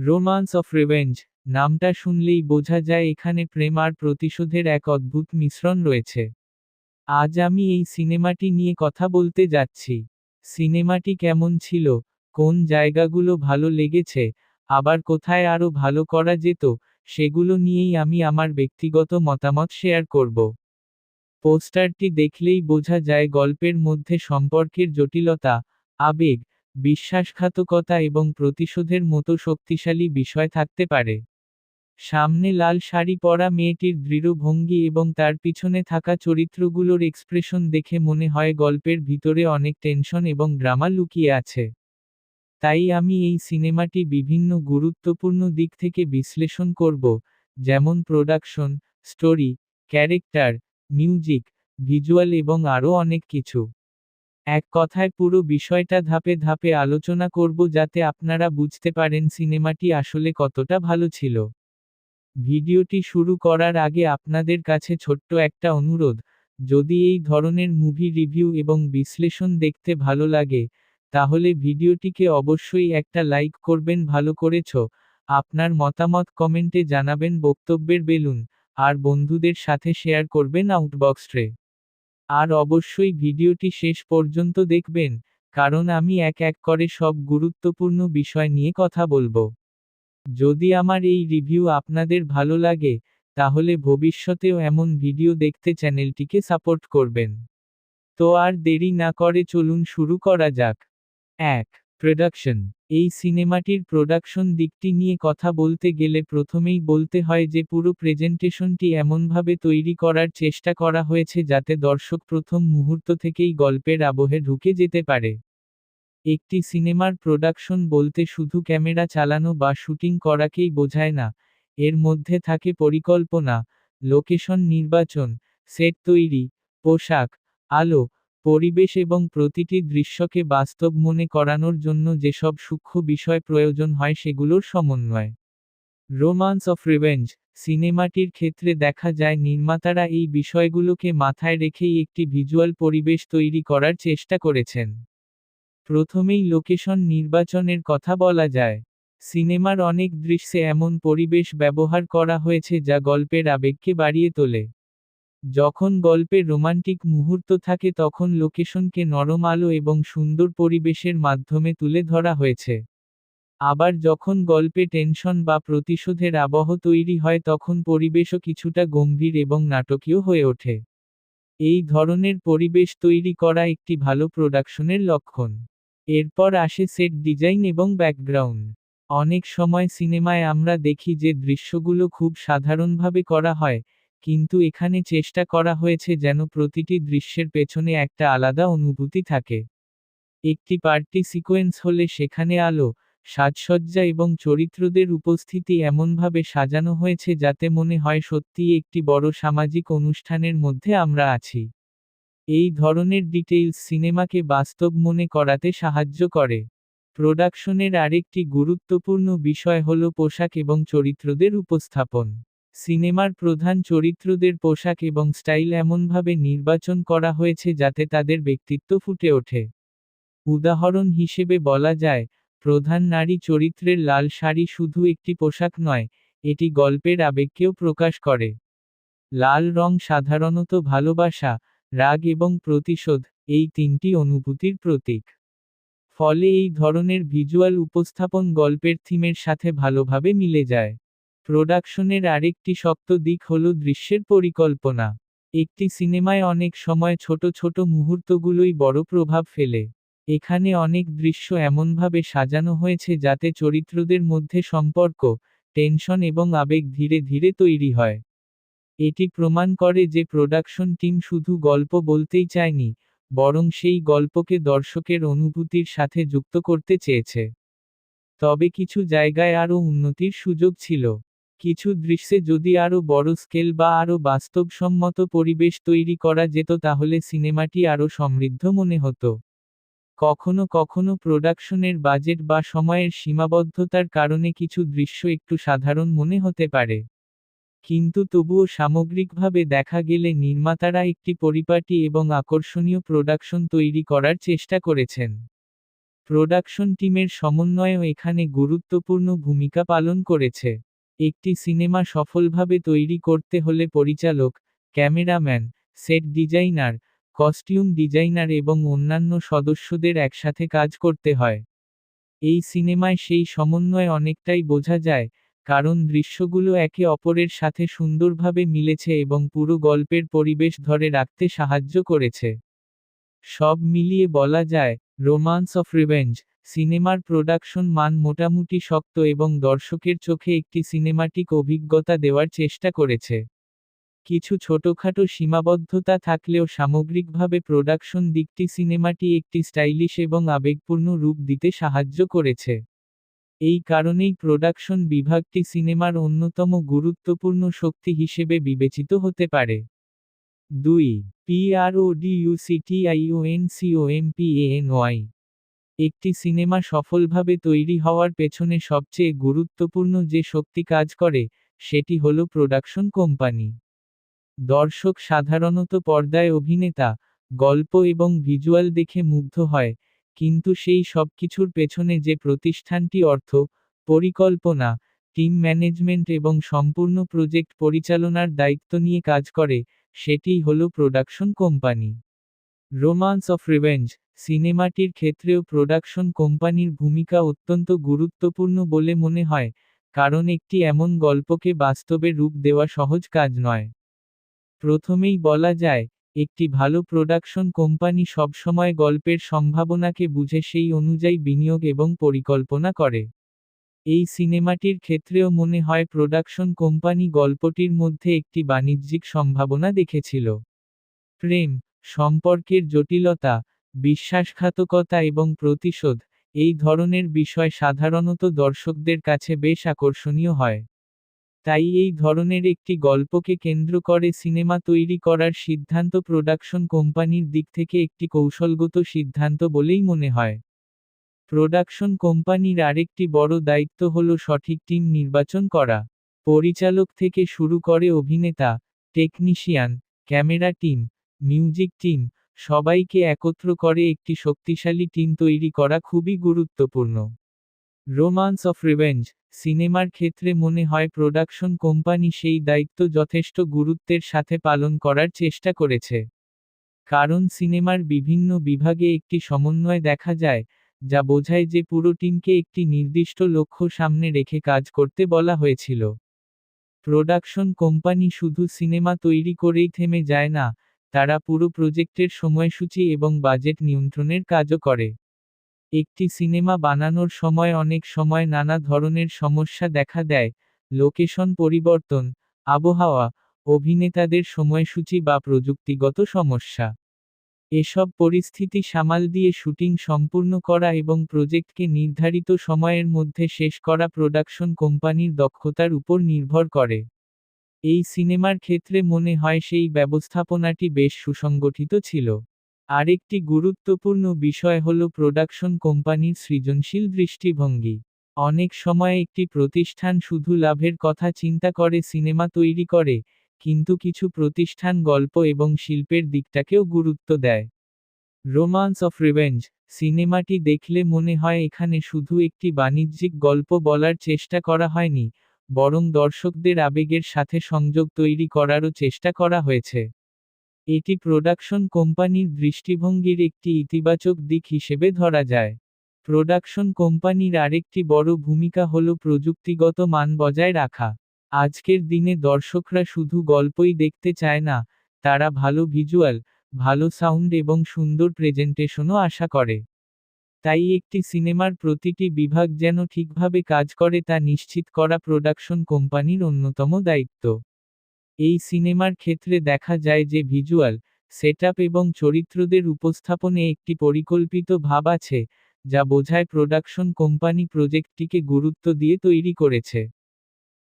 Romance of revenge নামটা শুনলেই বোঝা যায় এখানে প্রেম আর প্রতিশোধের এক অদ্ভুত মিশ্রণ রয়েছে। আজ আমি এই সিনেমাটি নিয়ে কথা বলতে যাচ্ছি। সিনেমাটি কেমন ছিল, কোন জায়গাগুলো ভালো লেগেছে, আবার কোথায় আরও ভালো করা যেত, সেগুলো নিয়েই আমি আমার ব্যক্তিগত মতামত শেয়ার করব। পোস্টারটি দেখলেই বোঝা যায় গল্পের মধ্যে সম্পর্কের জটিলতা, আবেগ, বিশ্বাসঘাতকতা এবং প্রতিশোধের মতো শক্তিশালী বিষয় থাকতে পারে। সামনে লাল শাড়ি পরা মেয়েটির দৃঢ় ভঙ্গি এবং তার পিছনে থাকা চরিত্রগুলোর এক্সপ্রেশন দেখে মনে হয় গল্পের ভিতরে অনেক টেনশন এবং ড্রামা লুকিয়ে আছে। তাই আমি এই সিনেমাটি বিভিন্ন গুরুত্বপূর্ণ দিক থেকে বিশ্লেষণ করব, যেমন production, story, character, music, visual এবং আরও অনেক কিছু। এক কথায় পুরো বিষয়টা ধাপে ধাপে আলোচনা করব যাতে আপনারা বুঝতে পারেন সিনেমাটি আসলে কতটা ভালো ছিল। ভিডিওটি শুরু করার আগে আপনাদের কাছে ছোট্ট একটা অনুরোধ, যদি এই ধরনের মুভি রিভিউ এবং বিশ্লেষণ দেখতে ভালো লাগে, তাহলে ভিডিওটিকে অবশ্যই একটা লাইক করবেন। ভালো করেছ, আপনার মতামত কমেন্টে জানাবেন বক্তব্যের বেলুন, আর বন্ধুদের সাথে শেয়ার করবেন আউটবক্সে। আর অবশ্যই ভিডিওটি শেষ পর্যন্ত দেখবেন, কারণ আমি এক এক করে সব গুরুত্বপূর্ণ বিষয় নিয়ে কথা বলবো। যদি আমার এই রিভিউ আপনাদের ভালো লাগে, তাহলে ভবিষ্যতেও এমন ভিডিও দেখতে চ্যানেলটিকে সাপোর্ট করবেন। তো আর দেরি না করে চলুন শুরু করা যাক। ১. প্রোডাকশন। এই সিনেমাটির প্রোডাকশন দিকটি নিয়ে কথা বলতে গেলে প্রথমেই বলতে হয় যে পুরো প্রেজেন্টেশনটি এমনভাবে তৈরি করার চেষ্টা করা হয়েছে যাতে দর্শক প্রথম মুহূর্ত থেকেই গল্পের আবহে ঢুকে যেতে পারে। একটি সিনেমার প্রোডাকশন বলতে শুধু ক্যামেরা চালানো বা শুটিং করাকেই বোঝায় না, এর মধ্যে থাকে পরিকল্পনা, লোকেশন নির্বাচন, সেট তৈরি, পোশাক, আলো, পরিবেশ এবং প্রতিটি দৃশ্যকে বাস্তব মনে করানোর জন্য যেসব সূক্ষ্ম বিষয় প্রয়োজন হয় সেগুলোর সমন্বয়। রোমান্স অফ রিভেঞ্জ সিনেমাটির ক্ষেত্রে দেখা যায় নির্মাতারা এই বিষয়গুলোকে মাথায় রেখেই একটি ভিজুয়াল পরিবেশ তৈরি করার চেষ্টা করেছেন। প্রথমেই লোকেশন নির্বাচনের কথা বলা যায়। সিনেমার অনেক দৃশ্যে এমন পরিবেশ ব্যবহার করা হয়েছে যা গল্পের আবেগকে বাড়িয়ে তোলে। যখন গল্পে রোমান্টিক মুহূর্ত থাকে তখন লোকেশনকে নরম আলো এবং সুন্দর পরিবেশের মাধ্যমে তুলে ধরা হয়েছে। আবার যখন গল্পে টেনশন বা প্রতিশোধের আবহ তৈরি হয় তখন পরিবেশও কিছুটা গম্ভীর এবং নাটকীয় হয়ে ওঠে। এই ধরনের পরিবেশ তৈরি করা একটি ভালো প্রোডাকশনের লক্ষণ। এরপর আসে সেট ডিজাইন এবং ব্যাকগ্রাউন্ড। অনেক সময় সিনেমায় আমরা দেখি যে দৃশ্যগুলো খুব সাধারণভাবে করা হয়, কিন্তু এখানে চেষ্টা করা হয়েছে যেন প্রতিটি দৃশ্যের পেছনে একটা আলাদা অনুভূতি থাকে। একটি পার্টি সিকোয়েন্স হলে সেখানে আলো, সাজসজ্জা এবং চরিত্রদের উপস্থিতি এমনভাবে সাজানো হয়েছে যাতে মনে হয় সত্যিই একটি বড় সামাজিক অনুষ্ঠানের মধ্যে আমরা আছি। এই ধরনের ডিটেইলস সিনেমাকে বাস্তব মনে করাতে সাহায্য করে। প্রোডাকশনের আরেকটি গুরুত্বপূর্ণ বিষয় হল পোশাক এবং চরিত্রদের উপস্থাপন। সিনেমার প্রধান চরিত্রদের পোশাক এবং স্টাইল এমনভাবে নির্বাচন করা হয়েছে যাতে তাদের ব্যক্তিত্ব ফুটে ওঠে। উদাহরণ হিসেবে বলা যায়, প্রধান নারী চরিত্রের লাল শাড়ি শুধু একটি পোশাক নয়, এটি গল্পের আবেগকেও প্রকাশ করে। লাল রং সাধারণত ভালোবাসা, রাগ এবং প্রতিশোধ, এই তিনটি অনুভূতির প্রতীক। ফলে এই ধরনের ভিজুয়াল উপস্থাপন গল্পের থিমের সাথে ভালোভাবে মিলে যায়। প্রোডাকশনের আরেকটি শক্ত দিক হল দৃশ্যের পরিকল্পনা। একটি সিনেমায় অনেক সময় ছোট ছোট মুহূর্তগুলোই বড় প্রভাব ফেলে। এখানে অনেক দৃশ্য এমনভাবে সাজানো হয়েছে যাতে চরিত্রদের মধ্যে সম্পর্ক, টেনশন এবং আবেগ ধীরে ধীরে তৈরি হয়। এটি প্রমাণ করে যে প্রোডাকশন টিম শুধু গল্প বলতেই চায়নি, বরং সেই গল্পকে দর্শকের অনুভূতির সাথে যুক্ত করতে চেয়েছে। তবে কিছু জায়গায় আরও উন্নতির সুযোগ ছিল। কিছু দৃশ্যে যদি আরও বড় স্কেল বা আরও বাস্তবসম্মত পরিবেশ তৈরি করা যেত তাহলে সিনেমাটি আরও সমৃদ্ধ মনে হতো। কখনো কখনো প্রোডাকশনের বাজেট বা সময়ের সীমাবদ্ধতার কারণে কিছু দৃশ্য একটু সাধারণ মনে হতে পারে। কিন্তু তবুও সামগ্রিকভাবে দেখা গেলে নির্মাতারা একটি পরিপাটি এবং আকর্ষণীয় প্রোডাকশন তৈরি করার চেষ্টা করেছেন। প্রোডাকশন টিমের সমন্বয়ও এখানে গুরুত্বপূর্ণ ভূমিকা পালন করেছে। একটি সিনেমা সফলভাবে তৈরি করতে হলে পরিচালক, cameraman, set designer, costume designer এবং অন্যান্য সদস্যদের একসাথে কাজ করতে হয়। এই সিনেমায় সেই সমন্বয় অনেকটাই বোঝা যায়, কারণ দৃশ্যগুলো একে অপরের সাথে সুন্দরভাবে মিলেছে এবং পুরো গল্পের পরিবেশ ধরে রাখতে সাহায্য করেছে। সব মিলিয়ে বলা যায়, রোমান্স অফ রিভেঞ্জ সিনেমার প্রোডাকশন মান মোটামুটি শক্ত এবং দর্শকের চোখে একটি সিনেমাটিক অভিজ্ঞতা দেওয়ার চেষ্টা করেছে। কিছু ছোটখাটো সীমাবদ্ধতা থাকলেও সামগ্রিকভাবে প্রোডাকশন দিকটি সিনেমাটি একটি স্টাইলিশ এবং আবেগপূর্ণ রূপ দিতে সাহায্য করেছে। এই কারণেই প্রোডাকশন বিভাগটি সিনেমার অন্যতম গুরুত্বপূর্ণ শক্তি হিসেবে বিবেচিত হতে পারে। 2. PRODUCTIONCOMPANY একটি সিনেমা সফলভাবে তৈরি হওয়ার পেছনে সবচেয়ে গুরুত্বপূর্ণ যে শক্তি কাজ করে, সেটি হল প্রোডাকশন কোম্পানি। দর্শক সাধারণত পর্দায় অভিনেতা, গল্প এবং ভিজুয়াল দেখে মুগ্ধ হয়, কিন্তু সেই সবকিছুর পেছনে যে প্রতিষ্ঠানটি অর্থ, পরিকল্পনা, টিম ম্যানেজমেন্ট এবং সম্পূর্ণ প্রজেক্ট পরিচালনার দায়িত্ব নিয়ে কাজ করে, সেটিই হল production company. Romance of revenge সিনেমাটির ক্ষেত্রেও প্রোডাকশন কোম্পানির ভূমিকা অত্যন্ত গুরুত্বপূর্ণ বলে মনে হয়, কারণ একটি এমন গল্পকে বাস্তবে রূপ দেওয়া সহজ কাজ নয়। প্রথমেই বলা যায়, একটি ভালো প্রোডাকশন কোম্পানি সবসময় গল্পের সম্ভাবনাকে বুঝে সেই অনুযায়ী বিনিয়োগ এবং পরিকল্পনা করে। এই সিনেমাটির ক্ষেত্রেও মনে হয় প্রোডাকশন কোম্পানি গল্পটির মধ্যে একটি বাণিজ্যিক সম্ভাবনা দেখেছিল। প্রেম, সম্পর্কের জটিলতা, বিশ্বাসঘাতকতা এবং প্রতিশোধ, এই ধরনের বিষয় সাধারণত দর্শকদের কাছে বেশ আকর্ষণীয় হয়। তাই এই ধরনের একটি গল্পকে কেন্দ্র করে সিনেমা তৈরি করার সিদ্ধান্ত প্রোডাকশন কোম্পানির দিক থেকে একটি কৌশলগত সিদ্ধান্ত বলেই মনে হয়। প্রোডাকশন কোম্পানির আরেকটি বড় দায়িত্ব হল সঠিক টিম নির্বাচন করা। পরিচালক থেকে শুরু করে অভিনেতা, technician, camera team, music team, সবাইকে একত্র করে একটি শক্তিশালী টিম তৈরি করা খুবই গুরুত্বপূর্ণ। রোমান্স অফ রিভেঞ্জ সিনেমার ক্ষেত্রে মনে হয় প্রোডাকশন কোম্পানি সেই দায়িত্ব যথেষ্ট গুরুত্বের সাথে পালন করার চেষ্টা করেছে। কারণ সিনেমার বিভিন্ন বিভাগে একটি সমন্বয় দেখা যায়, যা বোঝায় যে পুরো টিমকে একটি নির্দিষ্ট লক্ষ্য সামনে রেখে কাজ করতে বলা হয়েছিল। প্রোডাকশন কোম্পানি শুধু সিনেমা তৈরি করেই থেমে যায় না, তারা পুরো প্রজেক্টের সময়সূচি এবং বাজেট নিয়ন্ত্রণের কাজও করে। একটি সিনেমা বানানোর সময় অনেক সময় নানা ধরনের সমস্যা দেখা দেয়, লোকেশন পরিবর্তন, আবহাওয়া, অভিনেতাদের সময়সূচি বা প্রযুক্তিগত সমস্যা। এসব পরিস্থিতি সামাল দিয়ে শুটিং সম্পূর্ণ করা এবং প্রজেক্টকে নির্ধারিত সময়ের মধ্যে শেষ করা প্রোডাকশন কোম্পানির দক্ষতার উপর নির্ভর করে। এই সিনেমার ক্ষেত্রে মনে হয় সেই ব্যবস্থাপনাটি বেশ সুসংগঠিত ছিল। আরেকটি গুরুত্বপূর্ণ বিষয় হল প্রোডাকশন কোম্পানির সৃজনশীল দৃষ্টিভঙ্গি। অনেক সময় একটি প্রতিষ্ঠান শুধু লাভের কথা চিন্তা করে সিনেমা তৈরি করে, কিন্তু কিছু প্রতিষ্ঠান গল্প এবং শিল্পের দিকটাকেও গুরুত্ব দেয়। রোমান্স অফ রিভেঞ্জ সিনেমাটি দেখলে মনে হয় এখানে শুধু একটি বাণিজ্যিক গল্প বলার চেষ্টা করা হয়নি, বরং দর্শকদের আবেগের সাথে সংযোগ তৈরি করারও চেষ্টা করা হয়েছে। এটি প্রোডাকশন কোম্পানির দৃষ্টিভঙ্গির একটি ইতিবাচক দিক হিসেবে ধরা যায়। প্রোডাকশন কোম্পানির আরেকটি বড় ভূমিকা হল প্রযুক্তিগত মান বজায় রাখা। আজকের দিনে দর্শকরা শুধু গল্পই দেখতে চায় না, তারা ভালো ভিজুয়াল, ভালো সাউন্ড এবং সুন্দর প্রেজেন্টেশনও আশা করে। তাই একটি সিনেমার প্রতিটি বিভাগ যেন ঠিকভাবে কাজ করে তা নিশ্চিত করা প্রোডাকশন কোম্পানির অন্যতম দায়িত্ব। এই সিনেমার ক্ষেত্রে দেখা যায় যে ভিজুয়াল, সেটআপ এবং চরিত্রদের উপস্থাপনে একটি পরিকল্পিত ভাব আছে, যা বোঝায় প্রোডাকশন কোম্পানি প্রজেক্টটিকে গুরুত্ব দিয়ে তৈরি করেছে।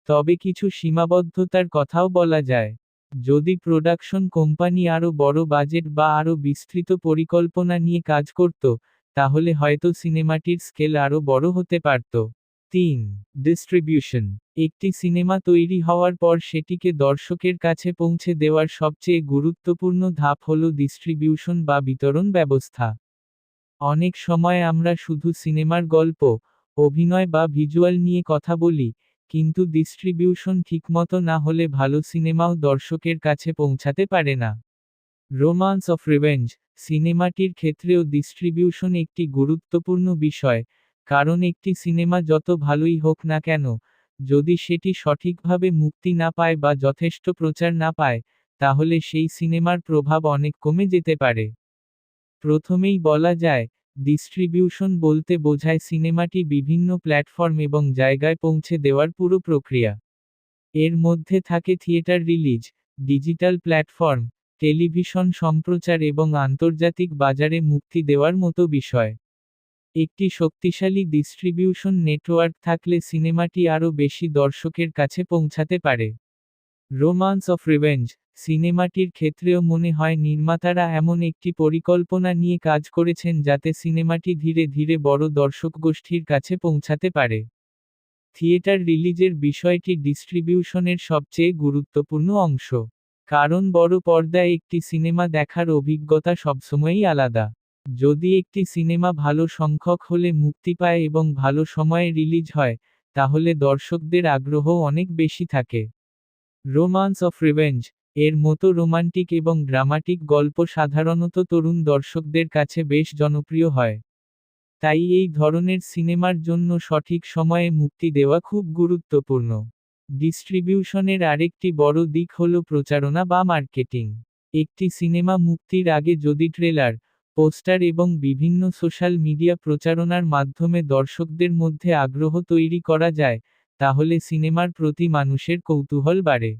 তবে কিছু সীমাবদ্ধতার কথাও বলা যায়। যদি প্রোডাকশন কোম্পানি আরও বড় বাজেট বা আরও বিস্তৃত পরিকল্পনা নিয়ে কাজ করত, তাহলে হয়তো সিনেমাটির স্কেল আরও বড় হতে পারত। 3. ডিস্ট্রিবিউশন একটি সিনেমা তৈরি হওয়ার পর সেটিকে দর্শকের কাছে পৌঁছে দেওয়ার সবচেয়ে গুরুত্বপূর্ণ ধাপ হল ডিস্ট্রিবিউশন বা বিতরণ ব্যবস্থা। অনেক সময় আমরা শুধু সিনেমার গল্প, অভিনয় বা ভিজুয়াল নিয়ে কথা বলি, কিন্তু ডিস্ট্রিবিউশন ঠিকমতো না হলে ভালো সিনেমাও দর্শকের কাছে পৌঁছাতে পারে না। রোমান্স অফ রিভেঞ্জ সিনেমাটির ক্ষেত্রেও ডিস্ট্রিবিউশন একটি গুরুত্বপূর্ণ বিষয়, কারণ একটি সিনেমা যত ভালোই হোক না কেন, যদি সেটি সঠিকভাবে মুক্তি না পায় বা যথেষ্ট প্রচার না পায়, তাহলে সেই সিনেমার প্রভাব অনেক কমে যেতে পারে। প্রথমেই বলা যায়, ডিস্ট্রিবিউশন বলতে বোঝায় সিনেমাটি বিভিন্ন প্ল্যাটফর্ম এবং জায়গায় পৌঁছে দেওয়ার পুরো প্রক্রিয়া। এর মধ্যে থাকে theatre release, digital platform, television সম্প্রচার এবং আন্তর্জাতিক বাজারে মুক্তি দেওয়ার মতো বিষয়। একটি শক্তিশালী ডিস্ট্রিবিউশন নেটওয়ার্ক থাকলে সিনেমাটি আরও বেশি দর্শকের কাছে পৌঁছাতে পারে। রোমান্স অফ রিভেঞ্জ সিনেমাটির ক্ষেত্রেও মনে হয় নির্মাতারা এমন একটি পরিকল্পনা নিয়ে কাজ করেছেন যাতে সিনেমাটি ধীরে ধীরে বড় দর্শকগোষ্ঠীর কাছে পৌঁছাতে পারে। থিয়েটার রিলিজের বিষয়টি ডিস্ট্রিবিউশনের সবচেয়ে গুরুত্বপূর্ণ অংশ। কারণ বড় পর্দায় একটি সিনেমা দেখার অভিজ্ঞতা সবসময়ই আলাদা। যদি একটি সিনেমা ভালো সংখ্যক হলে মুক্তি পায় এবং ভালো সময়ে রিলিজ হয়, তাহলে দর্শকদের আগ্রহ অনেক বেশি থাকে। রোমান্স অফ রিভেঞ্জ এর মতো রোমান্টিক এবং ড্রামাটিক গল্প সাধারণত তরুণ দর্শকদের কাছে বেশ জনপ্রিয় হয়। তাই এই ধরনের সিনেমার জন্য সঠিক সময়ে মুক্তি দেওয়া খুব গুরুত্বপূর্ণ। ডিস্ট্রিবিউশনের আরেকটি বড় দিক হল প্রচারণা বা মার্কেটিং। একটি সিনেমা মুক্তির আগে যদি ট্রেলার, পোস্টার এবং বিভিন্ন সোশ্যাল মিডিয়া প্রচারণার মাধ্যমে দর্শকদের মধ্যে আগ্রহ তৈরি করা যায়, তাহলে সিনেমার প্রতি মানুষের কৌতূহল বাড়ে।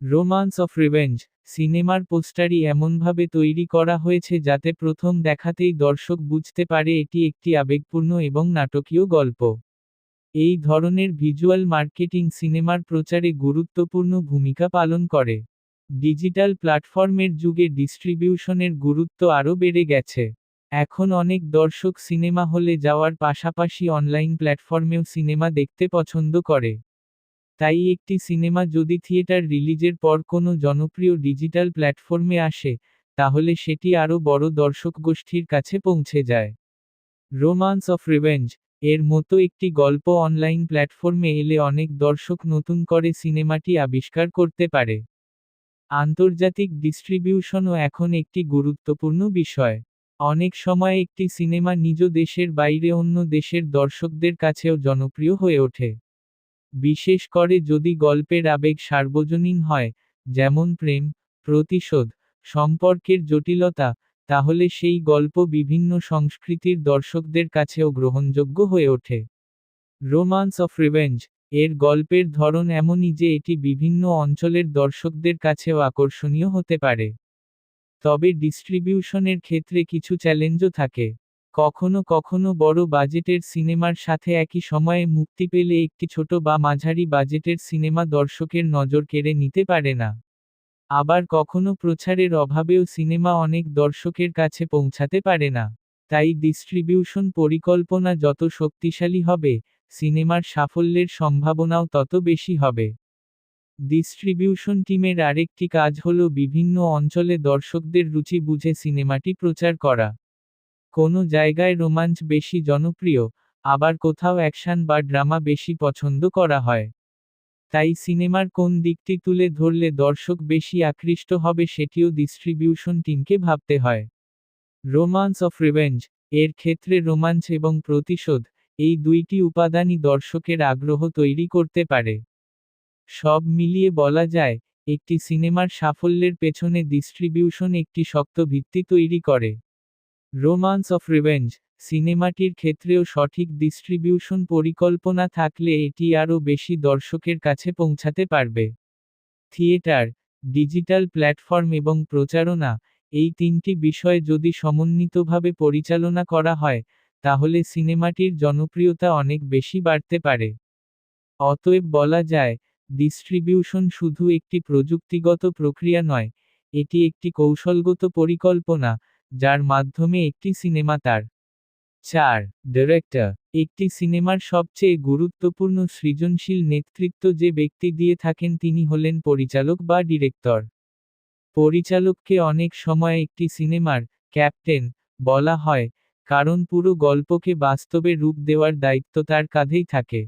রোমান্স অফ রিভেঞ্জ সিনেমার পোস্টারই এমনভাবে তৈরি করা হয়েছে যাতে প্রথম দেখাতেই দর্শক বুঝতে পারে এটি একটি আবেগপূর্ণ এবং নাটকীয় গল্প। এই ধরনের ভিজুয়াল মার্কেটিং সিনেমার প্রচারে গুরুত্বপূর্ণ ভূমিকা পালন করে। ডিজিটাল প্ল্যাটফর্মের যুগে ডিস্ট্রিবিউশনের গুরুত্ব আরও বেড়ে গেছে। এখন অনেক দর্শক সিনেমা হলে যাওয়ার পাশাপাশি অনলাইন প্ল্যাটফর্মেও সিনেমা দেখতে পছন্দ করে। তাই একটি সিনেমা যদি থিয়েটার রিলিজের পর কোনো জনপ্রিয় ডিজিটাল প্ল্যাটফর্মে আসে, তাহলে সেটি আরও বড় দর্শকগোষ্ঠীর কাছে পৌঁছে যায়। রোমান্স অফ রিভেঞ্জ এর মতো একটি গল্প অনলাইন প্ল্যাটফর্মে এলে অনেক দর্শক নতুন করে সিনেমাটি আবিষ্কার করতে পারে। আন্তর্জাতিক ডিস্ট্রিবিউশনও এখন একটি গুরুত্বপূর্ণ বিষয়। অনেক সময় একটি সিনেমা নিজ দেশের বাইরে অন্য দেশের দর্শকদের কাছেও জনপ্রিয় হয়ে ওঠে। বিশেষ করে যদি গল্পের আবেগ সার্বজনীন হয়, যেমন প্রেম, প্রতিশোধ, সম্পর্কের জটিলতা, তাহলে সেই গল্প বিভিন্ন সংস্কৃতির দর্শকদের কাছেও গ্রহণযোগ্য হয়ে ওঠে। রোমান্স অফ রিভেঞ্জ এর গল্পের ধরন এমনই যে এটি বিভিন্ন অঞ্চলের দর্শকদের কাছেও আকর্ষণীয় হতে পারে। তবে ডিস্ট্রিবিউশনের ক্ষেত্রে কিছু চ্যালেঞ্জও থাকে। কখনো কখনো বড় বাজেটের সিনেমার সাথে একই সময়ে মুক্তি পেলে একটি ছোট বা মাঝারি বাজেটের সিনেমা দর্শকের নজর কেড়ে নিতে পারে না। আবার কখনো প্রচারের অভাবেও সিনেমা অনেক দর্শকের কাছে পৌঁছাতে পারে না। তাই ডিস্ট্রিবিউশন পরিকল্পনা যত শক্তিশালী হবে, সিনেমার সাফল্যের সম্ভাবনাও তত বেশি হবে। ডিস্ট্রিবিউশন টিমের আরেকটি কাজ হল বিভিন্ন অঞ্চলে দর্শকদের রুচি বুঝে সিনেমাটি প্রচার করা। কোনো জায়গায় রোমাঞ্চ বেশি জনপ্রিয়, আবার কোথাও অ্যাকশন বা ড্রামা বেশি পছন্দ করা হয়। তাই সিনেমার কোন দিকটি তুলে ধরলে দর্শক বেশি আকৃষ্ট হবে সেটিও ডিস্ট্রিবিউশন টিমকে ভাবতে হয়। রোমান্স অফ রিভেঞ্জ এর ক্ষেত্রে রোমাঞ্চ এবং প্রতিশোধ, এই দুইটি উপাদানই দর্শকের আগ্রহ তৈরি করতে পারে। সব মিলিয়ে বলা যায়, একটি সিনেমার সাফল্যের পেছনে ডিস্ট্রিবিউশন একটি শক্ত ভিত্তি তৈরি করে। রোমান্স অফ রিভেঞ্জ সিনেমাটির ক্ষেত্রেও সঠিক ডিস্ট্রিবিউশন পরিকল্পনা থাকলে এটি আরও বেশি দর্শকের কাছে পৌঁছাতে পারবে। থিয়েটার, ডিজিটাল প্ল্যাটফর্ম এবং প্রচারণা, এই তিনটি বিষয় যদি সমন্বিতভাবে পরিচালনা করা হয়, তাহলে সিনেমাটির জনপ্রিয়তা অনেক বেশি বাড়তে পারে। অতএব বলা যায়, ডিস্ট্রিবিউশন শুধু একটি প্রযুক্তিগত প্রক্রিয়া নয়, এটি একটি কৌশলগত পরিকল্পনা, যার মাধ্যমে একটি সিনেমা তার 4. ডিরেক্টর একটি সিনেমার সবচেয়ে গুরুত্বপূর্ণ সৃজনশীল নেতৃত্ব যে ব্যক্তি দিয়ে থাকেন তিনি হলেন পরিচালক বা ডিরেক্টর। পরিচালককে অনেক সময় একটি সিনেমার ক্যাপ্টেন বলা হয়, কারণ পুরো গল্পকে বাস্তবে রূপ দেওয়ার দায়িত্ব তার কাঁধেই থাকে।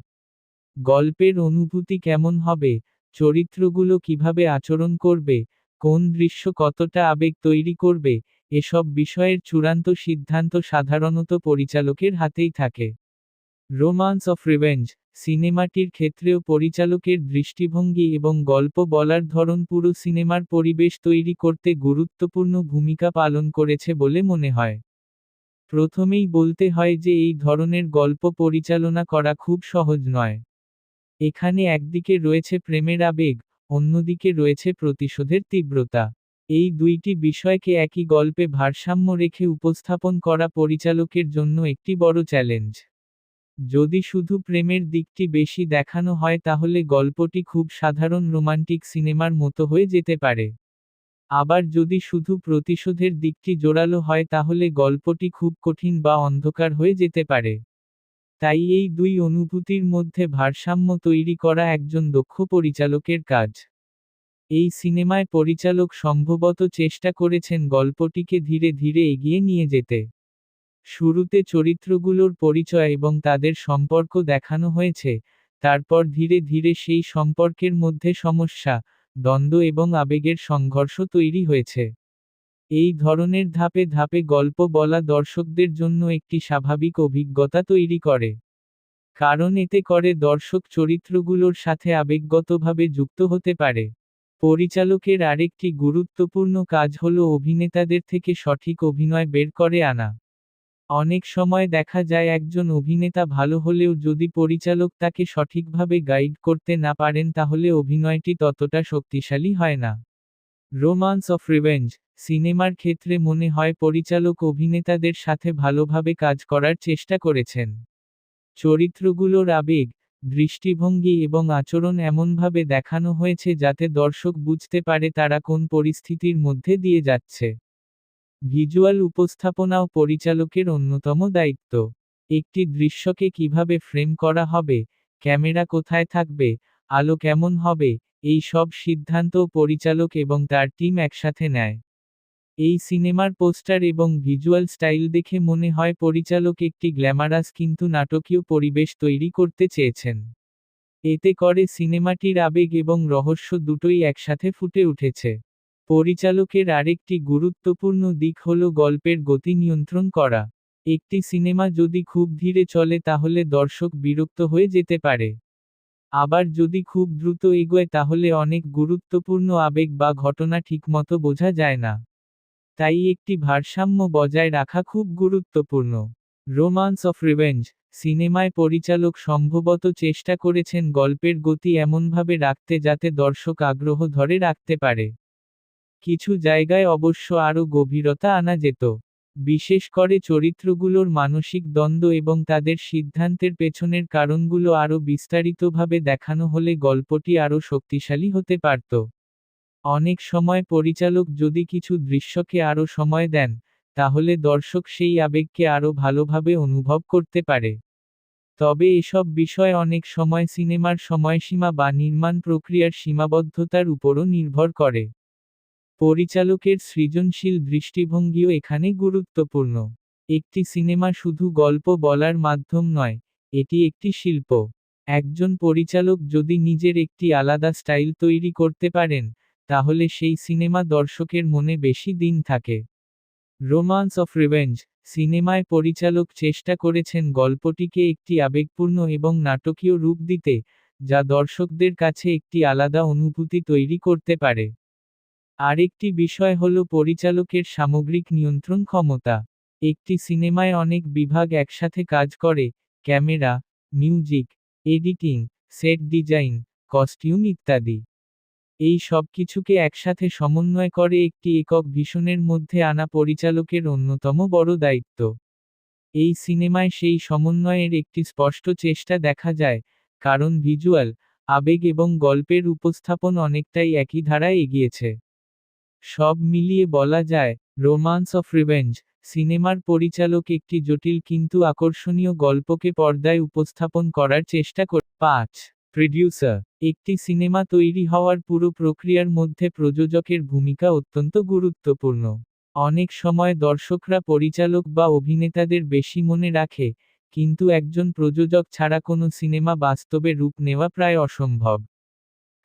গল্পের অনুভূতি কেমন হবে, চরিত্রগুলো কিভাবে আচরণ করবে, কোন দৃশ্য কতটা আবেগ তৈরি করবে, এসব বিষয়ের চূড়ান্ত সিদ্ধান্ত সাধারণত পরিচালকের হাতেই থাকে। রোমান্স অফ রিভেঞ্জ সিনেমাটির ক্ষেত্রেও পরিচালকের দৃষ্টিভঙ্গি এবং গল্প বলার ধরন পুরো সিনেমার পরিবেশ তৈরি করতে গুরুত্বপূর্ণ ভূমিকা পালন করেছে বলে মনে হয়। প্রথমেই বলতে হয় যে এই ধরনের গল্প পরিচালনা করা খুব সহজ নয়। এখানে একদিকে রয়েছে প্রেমের আবেগ, অন্যদিকে রয়েছে প্রতিশোধের তীব্রতা। এই দুইটি বিষয়কে একই গল্পে ভারসাম্য রেখে উপস্থাপন করা পরিচালকের জন্য একটি বড় চ্যালেঞ্জ। যদি শুধু প্রেমের দিকটি বেশি দেখানো হয় তাহলে গল্পটি খুব সাধারণ রোমান্টিক সিনেমার মতো হয়ে যেতে পারে। আবার যদি শুধু প্রতিশোধের দিকটি জোরালো হয় তাহলে গল্পটি খুব কঠিন বা অন্ধকার হয়ে যেতে পারে। তাই এই দুই অনুভূতির মধ্যে ভারসাম্য তৈরি করা একজন দক্ষ পরিচালকের কাজ। এই সিনেমায় পরিচালক সম্ভবত চেষ্টা করেছেন গল্পটিকে ধীরে ধীরে এগিয়ে নিয়ে যেতে। শুরুতে চরিত্রগুলোর পরিচয় এবং তাদের সম্পর্ক দেখানো হয়েছে, তারপর ধীরে ধীরে সেই সম্পর্কের মধ্যে সমস্যা, দ্বন্দ্ব এবং আবেগের সংঘর্ষ তৈরি হয়েছে। এই ধরনের ধাপে ধাপে গল্প বলা দর্শকদের জন্য একটি স্বাভাবিক অভিজ্ঞতা তৈরি করে। কারণ এতে করে দর্শক চরিত্রগুলোর সাথে আবেগগতভাবে যুক্ত হতে পারে। পরিচালকের আরেকটি গুরুত্বপূর্ণ কাজ হল অভিনেতাদের থেকে সঠিক অভিনয় বের করে আনা। অনেক সময় দেখা যায় একজন অভিনেতা ভালো হলেও যদি পরিচালক তাকে সঠিকভাবে গাইড করতে না পারেন তাহলে অভিনয়টি ততটা শক্তিশালী হয় না। রোমান্স অফ রিভেঞ্জ সিনেমার ক্ষেত্রে মনে হয় পরিচালক অভিনেতাদের সাথে ভালোভাবে কাজ করার চেষ্টা করেছেন। চরিত্রগুলোর আবেগ, দৃষ্টিভঙ্গি এবং আচরণ এমনভাবে দেখানো হয়েছে যাতে দর্শক বুঝতে পারে তারা কোন পরিস্থিতির মধ্যে দিয়ে যাচ্ছে। ভিজুয়াল উপস্থাপনাও পরিচালকের অন্যতম দায়িত্ব। একটি দৃশ্যকে কিভাবে ফ্রেম করা হবে, ক্যামেরা কোথায় থাকবে, আলো কেমন হবে, এই সব সিদ্ধান্তও পরিচালক এবং তার টিম একসাথে নেয়। এই সিনেমার পোস্টার এবং ভিজুয়াল স্টাইল দেখে মনে হয় পরিচালক একটি গ্ল্যামারাস কিন্তু নাটকীয় পরিবেশ তৈরি করতে চেয়েছেন। এতে করে সিনেমাটির আবেগ এবং রহস্য দুটোই একসাথে ফুটে উঠেছে। পরিচালকের আরেকটি গুরুত্বপূর্ণ দিক হল গল্পের গতি নিয়ন্ত্রণ করা। একটি সিনেমা যদি খুব ধীরে চলে তাহলে দর্শক বিরক্ত হয়ে যেতে পারে। আবার যদি খুব দ্রুত এগোয় তাহলে অনেক গুরুত্বপূর্ণ আবেগ বা ঘটনা ঠিকমতো বোঝা যায় না। তাই একটি ভারসাম্য বজায় রাখা খুব গুরুত্বপূর্ণ। রোমান্স অফ রিভেঞ্জ সিনেমায় পরিচালক সম্ভবত চেষ্টা করেছেন গল্পের গতি এমনভাবে রাখতে যাতে দর্শক আগ্রহ ধরে রাখতে পারে। কিছু জায়গায় অবশ্য আরও গভীরতা আনা যেত। বিশেষ করে চরিত্রগুলোর মানসিক দ্বন্দ্ব এবং তাদের সিদ্ধান্তের পেছনের কারণগুলো আরও বিস্তারিতভাবে দেখানো হলে গল্পটি আরও শক্তিশালী হতে পারত। অনেক সময় পরিচালক যদি কিছু দৃশ্যকে আরও সময় দেন, তাহলে দর্শক সেই আবেগকে আরও ভালোভাবে অনুভব করতে পারে। তবে এসব বিষয় অনেক সময় সিনেমার সময়সীমা বা নির্মাণ প্রক্রিয়ার সীমাবদ্ধতার উপরও নির্ভর করে। পরিচালকের সৃজনশীল দৃষ্টিভঙ্গিও এখানে গুরুত্বপূর্ণ। একটি সিনেমা শুধু গল্প বলার মাধ্যম নয়, এটি একটি শিল্প। একজন পরিচালক যদি নিজের একটি আলাদা স্টাইল তৈরি করতে পারেন, তাহলে সেই সিনেমা দর্শকের মনে বেশি দিন থাকে। রোমান্স অফ রিভেঞ্জ সিনেমায় পরিচালক চেষ্টা করেছেন গল্পটিকে একটি আবেগপূর্ণ এবং নাটকীয় রূপ দিতে, যা দর্শকদের কাছে একটি আলাদা অনুভূতি তৈরি করতে পারে। আরেকটি বিষয় হল পরিচালকের সামগ্রিক নিয়ন্ত্রণ ক্ষমতা। একটি সিনেমায় অনেক বিভাগ একসাথে কাজ করে, camera, music, editing, set design, costume ইত্যাদি। এই সব কিছুকে একসাথে সমন্বয় করে একটি একক ভিশনের মধ্যে আনা পরিচালকের অন্যতম বড় দায়িত্ব। এই সিনেমায় সেই সমন্বয়ের একটি স্পষ্ট চেষ্টা দেখা যায়, কারণ ভিজুয়াল, আবেগ এবং গল্পের উপস্থাপন অনেকটাই একই ধারায় এগিয়েছে। সব মিলিয়ে বলা যায়, রোমান্স অফ রিভেঞ্জ সিনেমার পরিচালক একটি জটিল কিন্তু আকর্ষণীয় গল্পকে পর্দায় উপস্থাপন করার চেষ্টা করে। 5. প্রডিউসার একটি সিনেমা তৈরি হওয়ার পুরো প্রক্রিয়ার মধ্যে প্রযোজকের ভূমিকা অত্যন্ত গুরুত্বপূর্ণ। অনেক সময় দর্শকরা পরিচালক বা অভিনেতাদের বেশি মনে রাখে, কিন্তু একজন প্রযোজক ছাড়া কোনো সিনেমা বাস্তবে রূপ নেওয়া প্রায় অসম্ভব।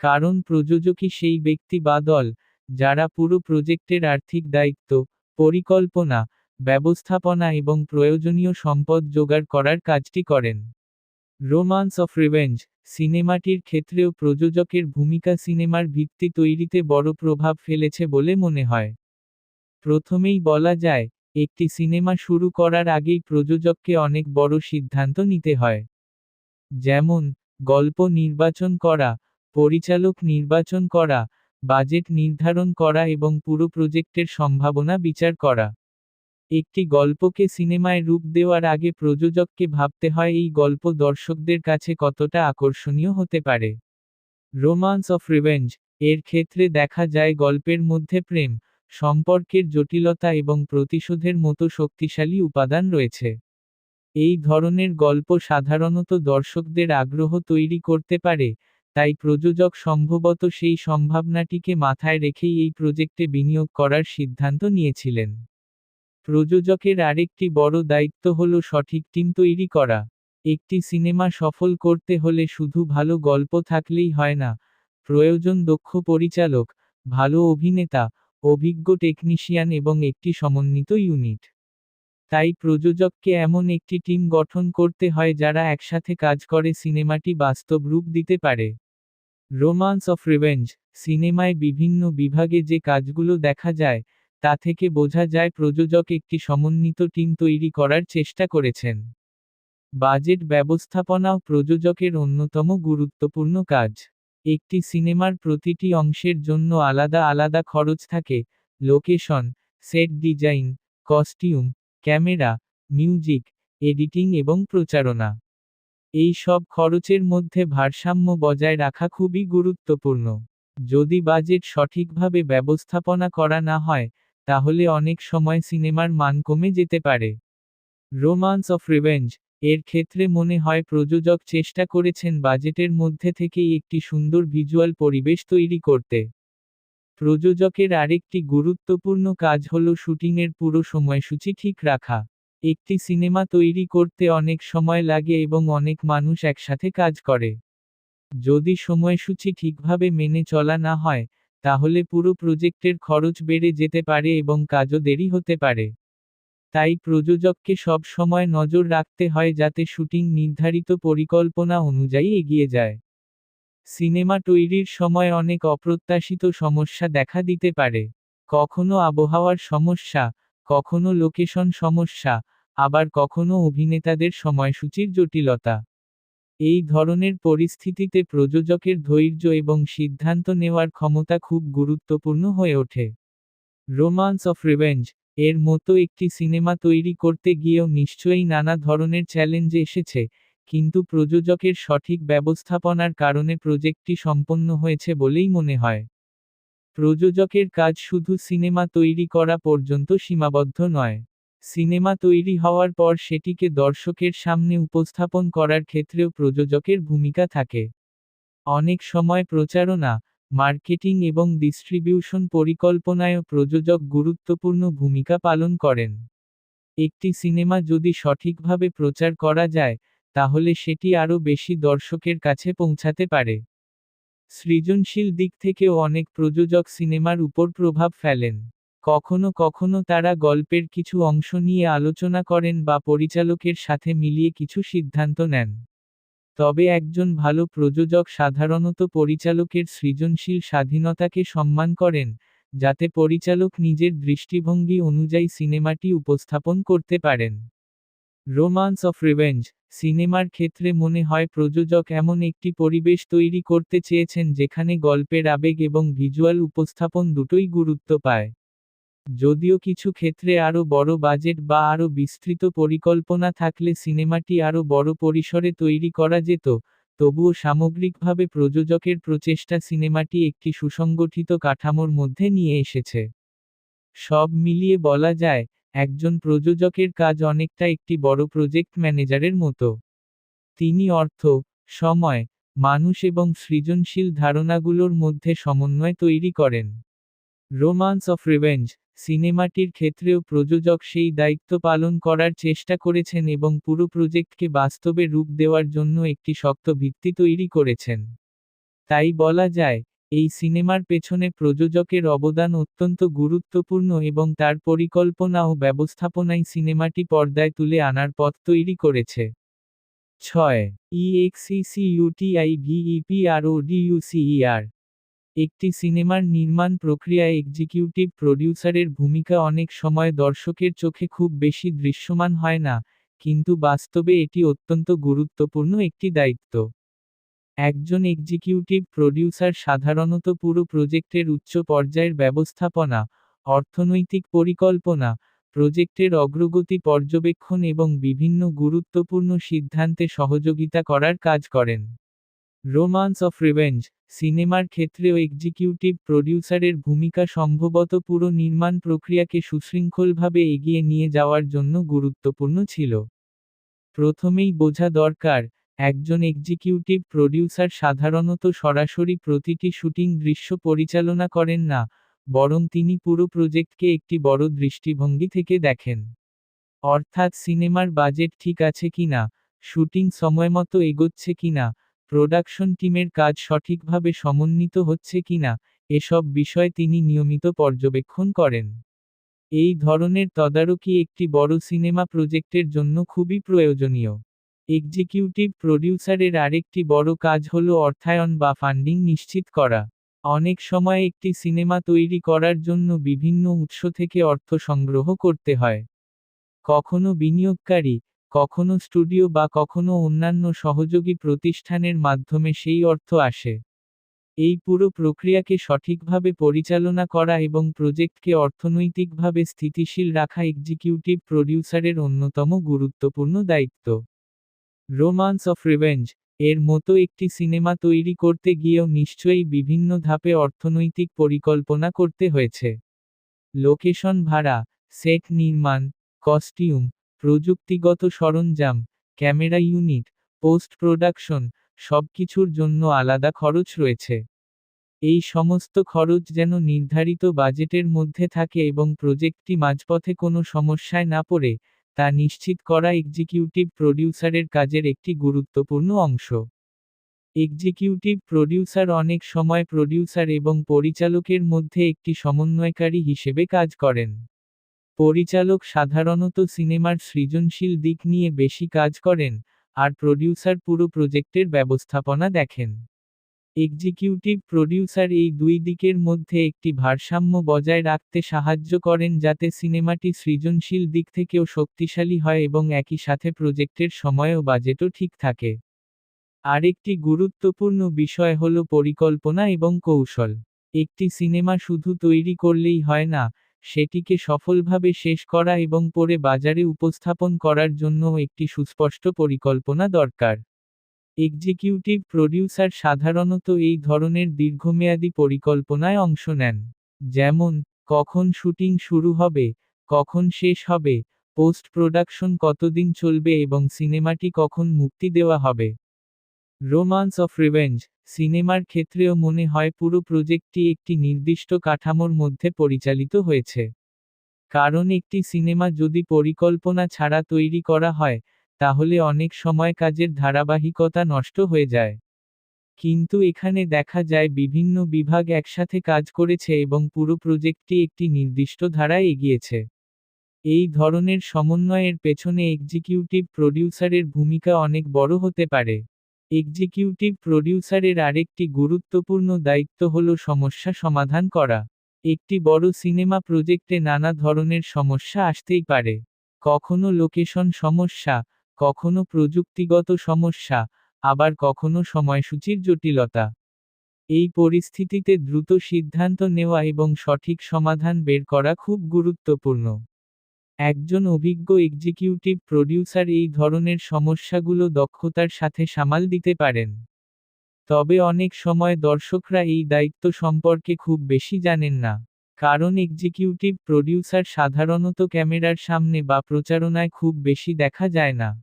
কারণ প্রযোজকই সেই ব্যক্তি বা দল, যারা পুরো প্রজেক্টের আর্থিক দায়িত্ব, পরিকল্পনা, ব্যবস্থাপনা এবং প্রয়োজনীয় সম্পদ জোগাড় করার কাজটি করেন। রোমান্স অফ রিভেঞ্জ সিনেমাটির ক্ষেত্রেও প্রযোজকের ভূমিকা সিনেমার ভিত্তি তৈরিতে বড় প্রভাব ফেলেছে বলে মনে হয়। প্রথমেই বলা যায়, একটি সিনেমা শুরু করার আগেই প্রযোজককে অনেক বড় সিদ্ধান্ত নিতে হয়। যেমন, গল্প নির্বাচন করা, পরিচালক নির্বাচন করা, বাজেট নির্ধারণ করা এবং পুরো প্রজেক্টের সম্ভাবনা বিচার করা। একটি গল্পকে সিনেমায় রূপ দেওয়ার আগে প্রযোজককে ভাবতে হয় এই গল্প দর্শকদের কাছে কতটা আকর্ষণীয় হতে পারে। রোমান্স অফ রিভেঞ্জ এর ক্ষেত্রে দেখা যায় গল্পের মধ্যে প্রেম, সম্পর্কের জটিলতা এবং প্রতিশোধের মতো শক্তিশালী উপাদান রয়েছে। এই ধরনের গল্প সাধারণত দর্শকদের আগ্রহ তৈরি করতে পারে, তাই প্রযোজক সম্ভবত সেই সম্ভাবনাটিকে মাথায় রেখেই এই প্রজেক্টে বিনিয়োগ করার সিদ্ধান্ত নিয়েছিলেন। প্রযোজকের আরেকটি বড় দায়িত্ব হল সঠিক টিম তৈরি করা। একটি সিনেমা সফল করতে হলে শুধু ভালো গল্প থাকলেই হয় না, প্রয়োজন দক্ষ পরিচালক, ভালো অভিনেতা, অভিজ্ঞ টেকনিশিয়ান এবং একটি সমন্বিত ইউনিট। তাই প্রযোজককে এমন একটি টিম গঠন করতে হয় যারা একসাথে কাজ করে সিনেমাটি বাস্তব রূপ দিতে পারে। রোমান্স অফ রিভেঞ্জ সিনেমায় বিভিন্ন বিভাগে যে কাজগুলো দেখা যায়, তা থেকে বোঝা যায় প্রযোজক একটি সমন্বিত টিম তৈরি করার চেষ্টা করেছেন। বাজেট ব্যবস্থাপনাও প্রযোজকের অন্যতম গুরুত্বপূর্ণ কাজ। একটি সিনেমার প্রতিটি অংশের জন্য আলাদা আলাদা খরচ থাকে: location, set design, costume, camera, music, editing এবং প্রচারণা। এই সব খরচের মধ্যে ভারসাম্য বজায় রাখা খুবই গুরুত্বপূর্ণ। যদি বাজেট সঠিকভাবে ব্যবস্থাপনা করা না হয়, তাহলে অনেক সময় সিনেমার মান কমে যেতে পারে। রোমান্স অফ রিভেঞ্জ এর ক্ষেত্রে মনে হয় প্রযোজক চেষ্টা করেছেন বাজেটের মধ্যে থেকেই একটি সুন্দর ভিজুয়াল পরিবেশ তৈরি করতে। প্রযোজকের আরেকটি গুরুত্বপূর্ণ কাজ হল শুটিংয়ের পুরো সময়সূচি ঠিক রাখা। একটি সিনেমা তৈরি করতে অনেক সময় লাগে এবং অনেক মানুষ একসাথে কাজ করে। যদি সময়সূচি ঠিকভাবে মেনে চলা না হয়, তাহলে পুরো প্রজেক্টের খরচ বেড়ে যেতে পারে এবং কাজও দেরি হতে পারে। তাই প্রযোজককে সব সময় নজর রাখতে হয় যাতে শুটিং নির্ধারিত পরিকল্পনা অনুযায়ী এগিয়ে যায়। সিনেমা তৈরির সময় অনেক অপ্রত্যাশিত সমস্যা দেখা দিতে পারে। কখনো আবহাওয়ার সমস্যা, কখনো লোকেশন সমস্যা, আবার কখনো অভিনেতাদের সময়সূচির জটিলতা। এই ধরনের পরিস্থিতিতে প্রযোজকের ধৈর্য এবং সিদ্ধান্ত নেওয়ার ক্ষমতা খুব গুরুত্বপূর্ণ হয়ে ওঠে। রোমান্স অফ রিভেঞ্জ এর মতো একটি সিনেমা তৈরি করতে গিয়েও নিশ্চয়ই নানা ধরনের চ্যালেঞ্জ এসেছে, কিন্তু প্রযোজকের সঠিক ব্যবস্থাপনার কারণে প্রজেক্টটি সম্পন্ন হয়েছে বলেই মনে হয়। প্রযোজকের কাজ শুধু সিনেমা তৈরি করা পর্যন্ত সীমাবদ্ধ নয়। সিনেমা তৈরি হওয়ার পর সেটিকে দর্শকের সামনে উপস্থাপন করার ক্ষেত্রেও প্রযোজকের ভূমিকা থাকে। অনেক সময় প্রচারণা, মার্কেটিং এবং ডিস্ট্রিবিউশন পরিকল্পনায়ও প্রযোজক গুরুত্বপূর্ণ ভূমিকা পালন করেন। একটি সিনেমা যদি সঠিকভাবে প্রচার করা যায়, তাহলে সেটি আরও বেশি দর্শকের কাছে পৌঁছাতে পারে। সৃজনশীল দিক থেকেও অনেক প্রযোজক সিনেমার উপর প্রভাব ফেলেন। কখনো কখনো তারা গল্পের কিছু অংশ নিয়ে আলোচনা করেন বা পরিচালকের সাথে মিলিয়ে কিছু সিদ্ধান্ত নেন। তবে একজন ভালো প্রযোজক সাধারণত পরিচালকের সৃজনশীল স্বাধীনতাকে সম্মান করেন, যাতে পরিচালক নিজের দৃষ্টিভঙ্গি অনুযায়ী সিনেমাটি উপস্থাপন করতে পারেন। রোমান্স অফ রিভেঞ্জ সিনেমার ক্ষেত্রে মনে হয় প্রযোজক এমন একটি পরিবেশ তৈরি করতে চেয়েছেন যেখানে গল্পের আবেগ এবং ভিজুয়াল উপস্থাপন দুটোই গুরুত্ব পায়। যদিও কিছু ক্ষেত্রে আরও বড় বাজেট বা আরও বিস্তৃত পরিকল্পনা থাকলে সিনেমাটি আরও বড় পরিসরে তৈরি করা যেত, তবুও সামগ্রিকভাবে প্রযোজকের প্রচেষ্টা সিনেমাটি একটি সুসংগঠিত কাঠামোর মধ্যে নিয়ে এসেছে। সব মিলিয়ে বলা যায়, একজন প্রযোজকের কাজ অনেকটা একটি বড় প্রজেক্ট ম্যানেজারের মতো। তিনি অর্থ, সময়, মানুষ এবং সৃজনশীল ধারণাগুলোর মধ্যে সমন্বয় তৈরি করেন। রোমান্স অফ রিভেঞ্জ সিনেমাটির ক্ষেত্রেও প্রযোজক সেই দায়িত্ব পালন করার চেষ্টা করেছেন এবং পুরো প্রজেক্টকে বাস্তবে রূপ দেওয়ার জন্য একটি শক্ত ভিত্তি তৈরি করেছেন। তাই বলা যায়, এই সিনেমার পেছনে প্রযোজকের অবদান অত্যন্ত গুরুত্বপূর্ণ এবং তার পরিকল্পনা ও ব্যবস্থাপনাই সিনেমাটি পর্দায় তুলে আনার পথ তৈরি করেছে। ৬. EXECUTIVEPRODUCER একটি সিনেমার নির্মাণ প্রক্রিয়ায় এক্সিকিউটিভ প্রডিউসারের ভূমিকা অনেক সময় দর্শকের চোখে খুব বেশি দৃশ্যমান হয় না, কিন্তু বাস্তবে এটি অত্যন্ত গুরুত্বপূর্ণ একটি দায়িত্ব। একজন এক্সিকিউটিভ প্রডিউসার সাধারণত পুরো প্রজেক্টের উচ্চ পর্যায়ের ব্যবস্থাপনা, অর্থনৈতিক পরিকল্পনা, প্রজেক্টের অগ্রগতি পর্যবেক্ষণ এবং বিভিন্ন গুরুত্বপূর্ণ সিদ্ধান্তে সহযোগিতা করার কাজ করেন। রোমান্স অফ রিভেঞ্জ সিনেমার ক্ষেত্রেও এক্সিকিউটিভ প্রডিউসারের ভূমিকা সম্ভবত পুরো নির্মাণ প্রক্রিয়াকে সুশৃঙ্খলভাবে এগিয়ে নিয়ে যাওয়ার জন্য গুরুত্বপূর্ণ ছিল। প্রথমেই বোঝা দরকার, একজন এক্সিকিউটিভ প্রডিউসার সাধারণত সরাসরি প্রতিটি শুটিং দৃশ্য পরিচালনা করেন না, বরং তিনি পুরো প্রজেক্টকে একটি বড় দৃষ্টিভঙ্গি থেকে দেখেন। অর্থাৎ সিনেমার বাজেট ঠিক আছে কিনা, শুটিং সময়মতো এগোচ্ছে কিনা, প্রোডাকশন টিমের কাজ সঠিকভাবে সমন্বিত হচ্ছে কিনা, এসব বিষয় তিনি নিয়মিত পর্যবেক্ষণ করেন। এই ধরনের তদারকি একটি বড় সিনেমা প্রজেক্টের জন্য খুবই প্রয়োজনীয়। এক্সিকিউটিভ প্রডিউসারের আরেকটি বড় কাজ হল অর্থায়ন বা ফান্ডিং নিশ্চিত করা। অনেক সময় একটি সিনেমা তৈরি করার জন্য বিভিন্ন উৎস থেকে অর্থ সংগ্রহ করতে হয়। কখনো বিনিয়োগকারী, কখনো স্টুডিও বা কখনো অন্যান্য সহযোগী প্রতিষ্ঠানের মাধ্যমে সেই অর্থ আসে। এই পুরো প্রক্রিয়াকে সঠিকভাবে পরিচালনা করা এবং প্রজেক্টকে অর্থনৈতিকভাবে স্থিতিশীল রাখা এক্সিকিউটিভ প্রডিউসারের অন্যতম গুরুত্বপূর্ণ দায়িত্ব। রোমান্স অফ রিভেঞ্জ এর মতো একটি সিনেমা তৈরি করতে গিয়েও নিশ্চয়ই বিভিন্ন ধাপে অর্থনৈতিক পরিকল্পনা করতে হয়েছে। লোকেশন ভাড়া, সেট নির্মাণ, কস্টিউম, প্রযুক্তিগত সরঞ্জাম, ক্যামেরা ইউনিট, পোস্ট প্রোডাকশন, সবকিছুর জন্য আলাদা খরচ রয়েছে। এই সমস্ত খরচ যেন নির্ধারিত বাজেটের মধ্যে থাকে এবং প্রজেক্টটি মাঝপথে কোনো সমস্যায় না পড়ে, তা নিশ্চিত করা এক্সিকিউটিভ প্রডিউসারের কাজের একটি গুরুত্বপূর্ণ অংশ। এক্সিকিউটিভ প্রডিউসার অনেক সময় প্রডিউসার এবং পরিচালকের মধ্যে একটি সমন্বয়কারী হিসেবে কাজ করেন। পরিচালক সাধারণত সিনেমার সৃজনশীল দিক নিয়ে বেশি কাজ করেন, আর প্রডিউসার পুরো প্রজেক্টের ব্যবস্থাপনা দেখেন। এক্সিকিউটিভ প্রডিউসার এই দুই দিকের মধ্যে একটি ভারসাম্য বজায় রাখতে সাহায্য করেন যাতে সিনেমাটি সৃজনশীল দিক থেকেও শক্তিশালী হয় এবং একই সাথে প্রজেক্টের সময় ও বাজেটও ঠিক থাকে। আরেকটি গুরুত্বপূর্ণ বিষয় হল পরিকল্পনা এবং কৌশল। একটি সিনেমা শুধু তৈরি করলেই হয় না, সেটিকে সফলভাবে শেষ করা এবং পরে বাজারে উপস্থাপন করার জন্য একটি সুস্পষ্ট পরিকল্পনা দরকার। এক্সিকিউটিভ প্রডিউসার সাধারণত এই ধরনের দীর্ঘমেয়াদী পরিকল্পনায় অংশ নেন। যেমন, কখন শুটিং শুরু হবে, কখন শেষ হবে, পোস্ট প্রোডাকশন কতদিন চলবে এবং সিনেমাটি কখন মুক্তি দেওয়া হবে। রোমান্স অফ রিভেঞ্জ সিনেমার ক্ষেত্রেও মনে হয় পুরো প্রজেক্টটি একটি নির্দিষ্ট কাঠামোর মধ্যে পরিচালিত হয়েছে। কারণ একটি সিনেমা যদি পরিকল্পনা ছাড়া তৈরি করা হয়, তাহলে অনেক সময় কাজের ধারাবাহিকতা নষ্ট হয়ে যায়। কিন্তু এখানে দেখা যায় বিভিন্ন বিভাগ একসাথে কাজ করেছে এবং পুরো প্রজেক্টটি একটি নির্দিষ্ট ধারায় এগিয়েছে। এই ধরনের সমন্বয়ের পেছনে এক্সিকিউটিভ প্রডিউসারের ভূমিকা অনেক বড় হতে পারে। এক্সিকিউটিভ প্রডিউসারের আরেকটি গুরুত্বপূর্ণ দায়িত্ব হল সমস্যা সমাধান করা। একটি বড় সিনেমা প্রজেক্টে নানা ধরনের সমস্যা আসতেই পারে। কখনো লোকেশন সমস্যা, কখনো প্রযুক্তিগত সমস্যা, আবার কখনো সময়সূচির জটিলতা। এই পরিস্থিতিতে দ্রুত সিদ্ধান্ত নেওয়া এবং সঠিক সমাধান বের করা খুব গুরুত্বপূর্ণ। একজন অভিজ্ঞ এক্সিকিউটিভ প্রডিউসার এই ধরনের সমস্যাগুলো দক্ষতার সাথে সামাল দিতে পারেন। তবে অনেক সময় দর্শকরা এই দায়িত্ব সম্পর্কে খুব বেশি জানেন না। কারণ এক্সিকিউটিভ প্রডিউসার সাধারণত ক্যামেরার সামনে বা প্রচারণায় খুব বেশি দেখা যায় না।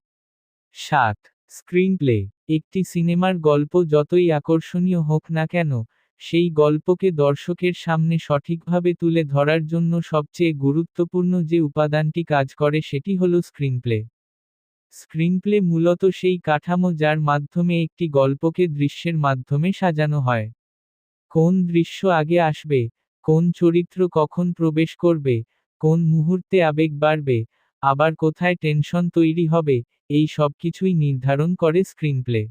৭. স্ক্রিনপ্লে একটি সিনেমার গল্প যতই আকর্ষণীয় হোক না কেন, সেই গল্পকে দর্শকের সামনে সঠিকভাবে তুলে ধরার জন্য সবচেয়ে গুরুত্বপূর্ণ যে উপাদানটি কাজ করে সেটি হলো স্ক্রিনপ্লে। স্ক্রিনপ্লে মূলত সেই কাঠামো যার মাধ্যমে একটি গল্পকে দৃশ্যের মাধ্যমে সাজানো হয়। কোন দৃশ্য আগে আসবে, কোন চরিত্র কখন প্রবেশ করবে, কোন মুহূর্তে আবেগ বাড়বে, আবার কোথায় টেনশন তৈরি হবে, এই সবকিছুই নির্ধারণ করে স্ক্রিনপ্লে।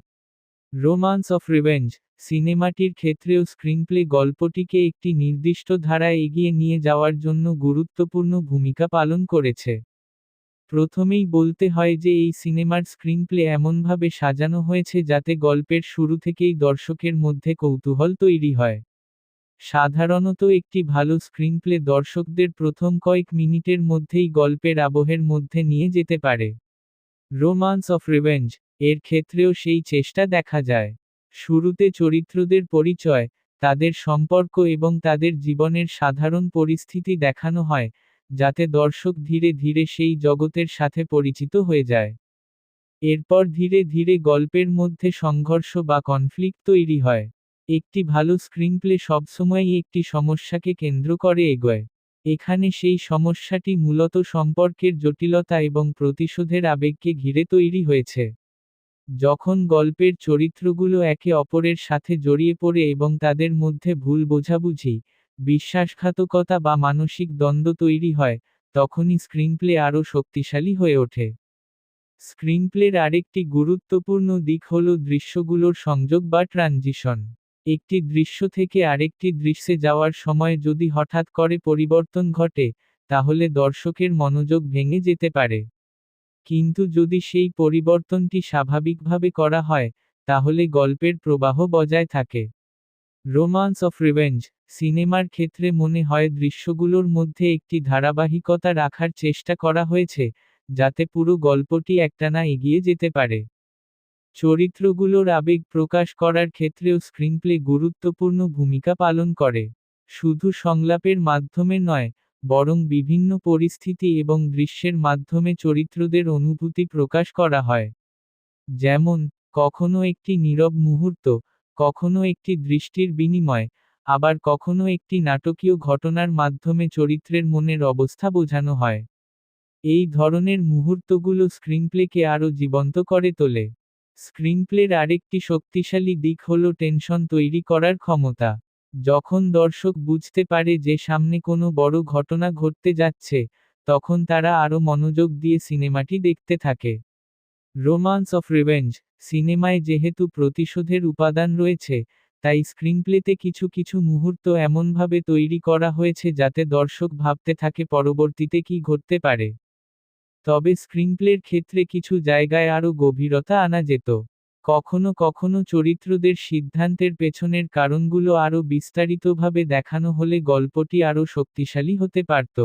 রোমান্স অফ রিভেঞ্জ সিনেমাটির ক্ষেত্রেও স্ক্রিনপ্লে গল্পটিকে একটি নির্দিষ্ট ধারায় এগিয়ে নিয়ে যাওয়ার জন্য গুরুত্বপূর্ণ ভূমিকা পালন করেছে। প্রথমেই বলতে হয় যে এই সিনেমার স্ক্রিনপ্লে এমনভাবে সাজানো হয়েছে যাতে গল্পের শুরু থেকেই দর্শকের মধ্যে কৌতূহল তৈরি হয়। সাধারণত একটি ভালো স্ক্রিনপ্লে দর্শকদের প্রথম কয়েক মিনিটের মধ্যেই গল্পের আবহের মধ্যে নিয়ে যেতে পারে। রোমান্স অফ রিভেঞ্জ এর ক্ষেত্রেও সেই চেষ্টা দেখা যায়। শুরুতে চরিত্রদের পরিচয়, তাদের সম্পর্ক এবং তাদের জীবনের সাধারণ পরিস্থিতি দেখানো হয়, যাতে দর্শক ধীরে ধীরে সেই জগতের সাথে পরিচিত হয়ে যায়। এরপর ধীরে ধীরে গল্পের মধ্যে সংঘর্ষ বা কনফ্লিক্ট তৈরি হয়। একটি ভালো স্ক্রিনপ্লে সবসময়ই একটি সমস্যাকে কেন্দ্র করে এগোয়। এখানে সেই সমস্যাটি মূলত সম্পর্কের জটিলতা এবং প্রতিশোধের আবেগকে ঘিরে তৈরি হয়েছে। যখন গল্পের চরিত্রগুলো একে অপরের সাথে জড়িয়ে পড়ে এবং তাদের মধ্যে ভুল বোঝাবুঝি, বিশ্বাসঘাতকতা বা মানসিক দ্বন্দ্ব তৈরি হয়, তখনই স্ক্রিনপ্লে আরও শক্তিশালী হয়ে ওঠে। স্ক্রিনপ্লের আরেকটি গুরুত্বপূর্ণ দিক হল দৃশ্যগুলোর সংযোগ বা ট্রানজিশন। একটি দৃশ্য থেকে আরেকটি দৃশ্যে যাওয়ার সময় যদি হঠাৎ করে পরিবর্তন ঘটে, তাহলে দর্শকের মনোযোগ ভেঙে যেতে পারে। কিন্তু যদি সেই পরিবর্তনটি স্বাভাবিকভাবে করা হয়, তাহলে গল্পের প্রবাহ বজায় থাকে। রোমান্স অফ রিভেঞ্জ সিনেমার ক্ষেত্রে মনে হয় দৃশ্যগুলোর মধ্যে একটি ধারাবাহিকতা রাখার চেষ্টা করা হয়েছে, যাতে পুরো গল্পটি একটানা এগিয়ে যেতে পারে। চরিত্রগুলোর আবেগ প্রকাশ করার ক্ষেত্রেও স্ক্রিনপ্লে গুরুত্বপূর্ণ ভূমিকা পালন করে। শুধু সংলাপের মাধ্যমে নয়, বরং বিভিন্ন পরিস্থিতি এবং দৃশ্যের মাধ্যমে চরিত্রদের অনুভূতি প্রকাশ করা হয়। যেমন, কখনো একটি নীরব মুহূর্ত, কখনো একটি দৃষ্টির বিনিময়, আবার কখনো একটি নাটকীয় ঘটনার মাধ্যমে চরিত্রের মনের অবস্থা বোঝানো হয়। এই ধরনের মুহূর্তগুলো স্ক্রিনপ্লেকে আরও জীবন্ত করে তোলে। স্ক্রিনপ্লের আরেকটি শক্তিশালী দিক হল টেনশন তৈরি করার ক্ষমতা। যখন দর্শক বুঝতে পারে যে সামনে কোনো বড় ঘটনা ঘটতে যাচ্ছে, তখন তারা আরও মনোযোগ দিয়ে সিনেমাটি দেখতে থাকে। রোমান্স অফ রিভেঞ্জ সিনেমায় যেহেতু প্রতিশোধের উপাদান রয়েছে, তাই স্ক্রিনপ্লেতে কিছু কিছু মুহূর্ত এমনভাবে তৈরি করা হয়েছে যাতে দর্শক ভাবতে থাকে পরবর্তীতে কী ঘটতে পারে। তবে স্ক্রিনপ্লের ক্ষেত্রে কিছু জায়গায় আরও গভীরতা আনা যেত। কখনো কখনো চরিত্রদের সিদ্ধান্তের পেছনের কারণগুলো আরও বিস্তারিতভাবে দেখানো হলে গল্পটি আরও শক্তিশালী হতে পারত।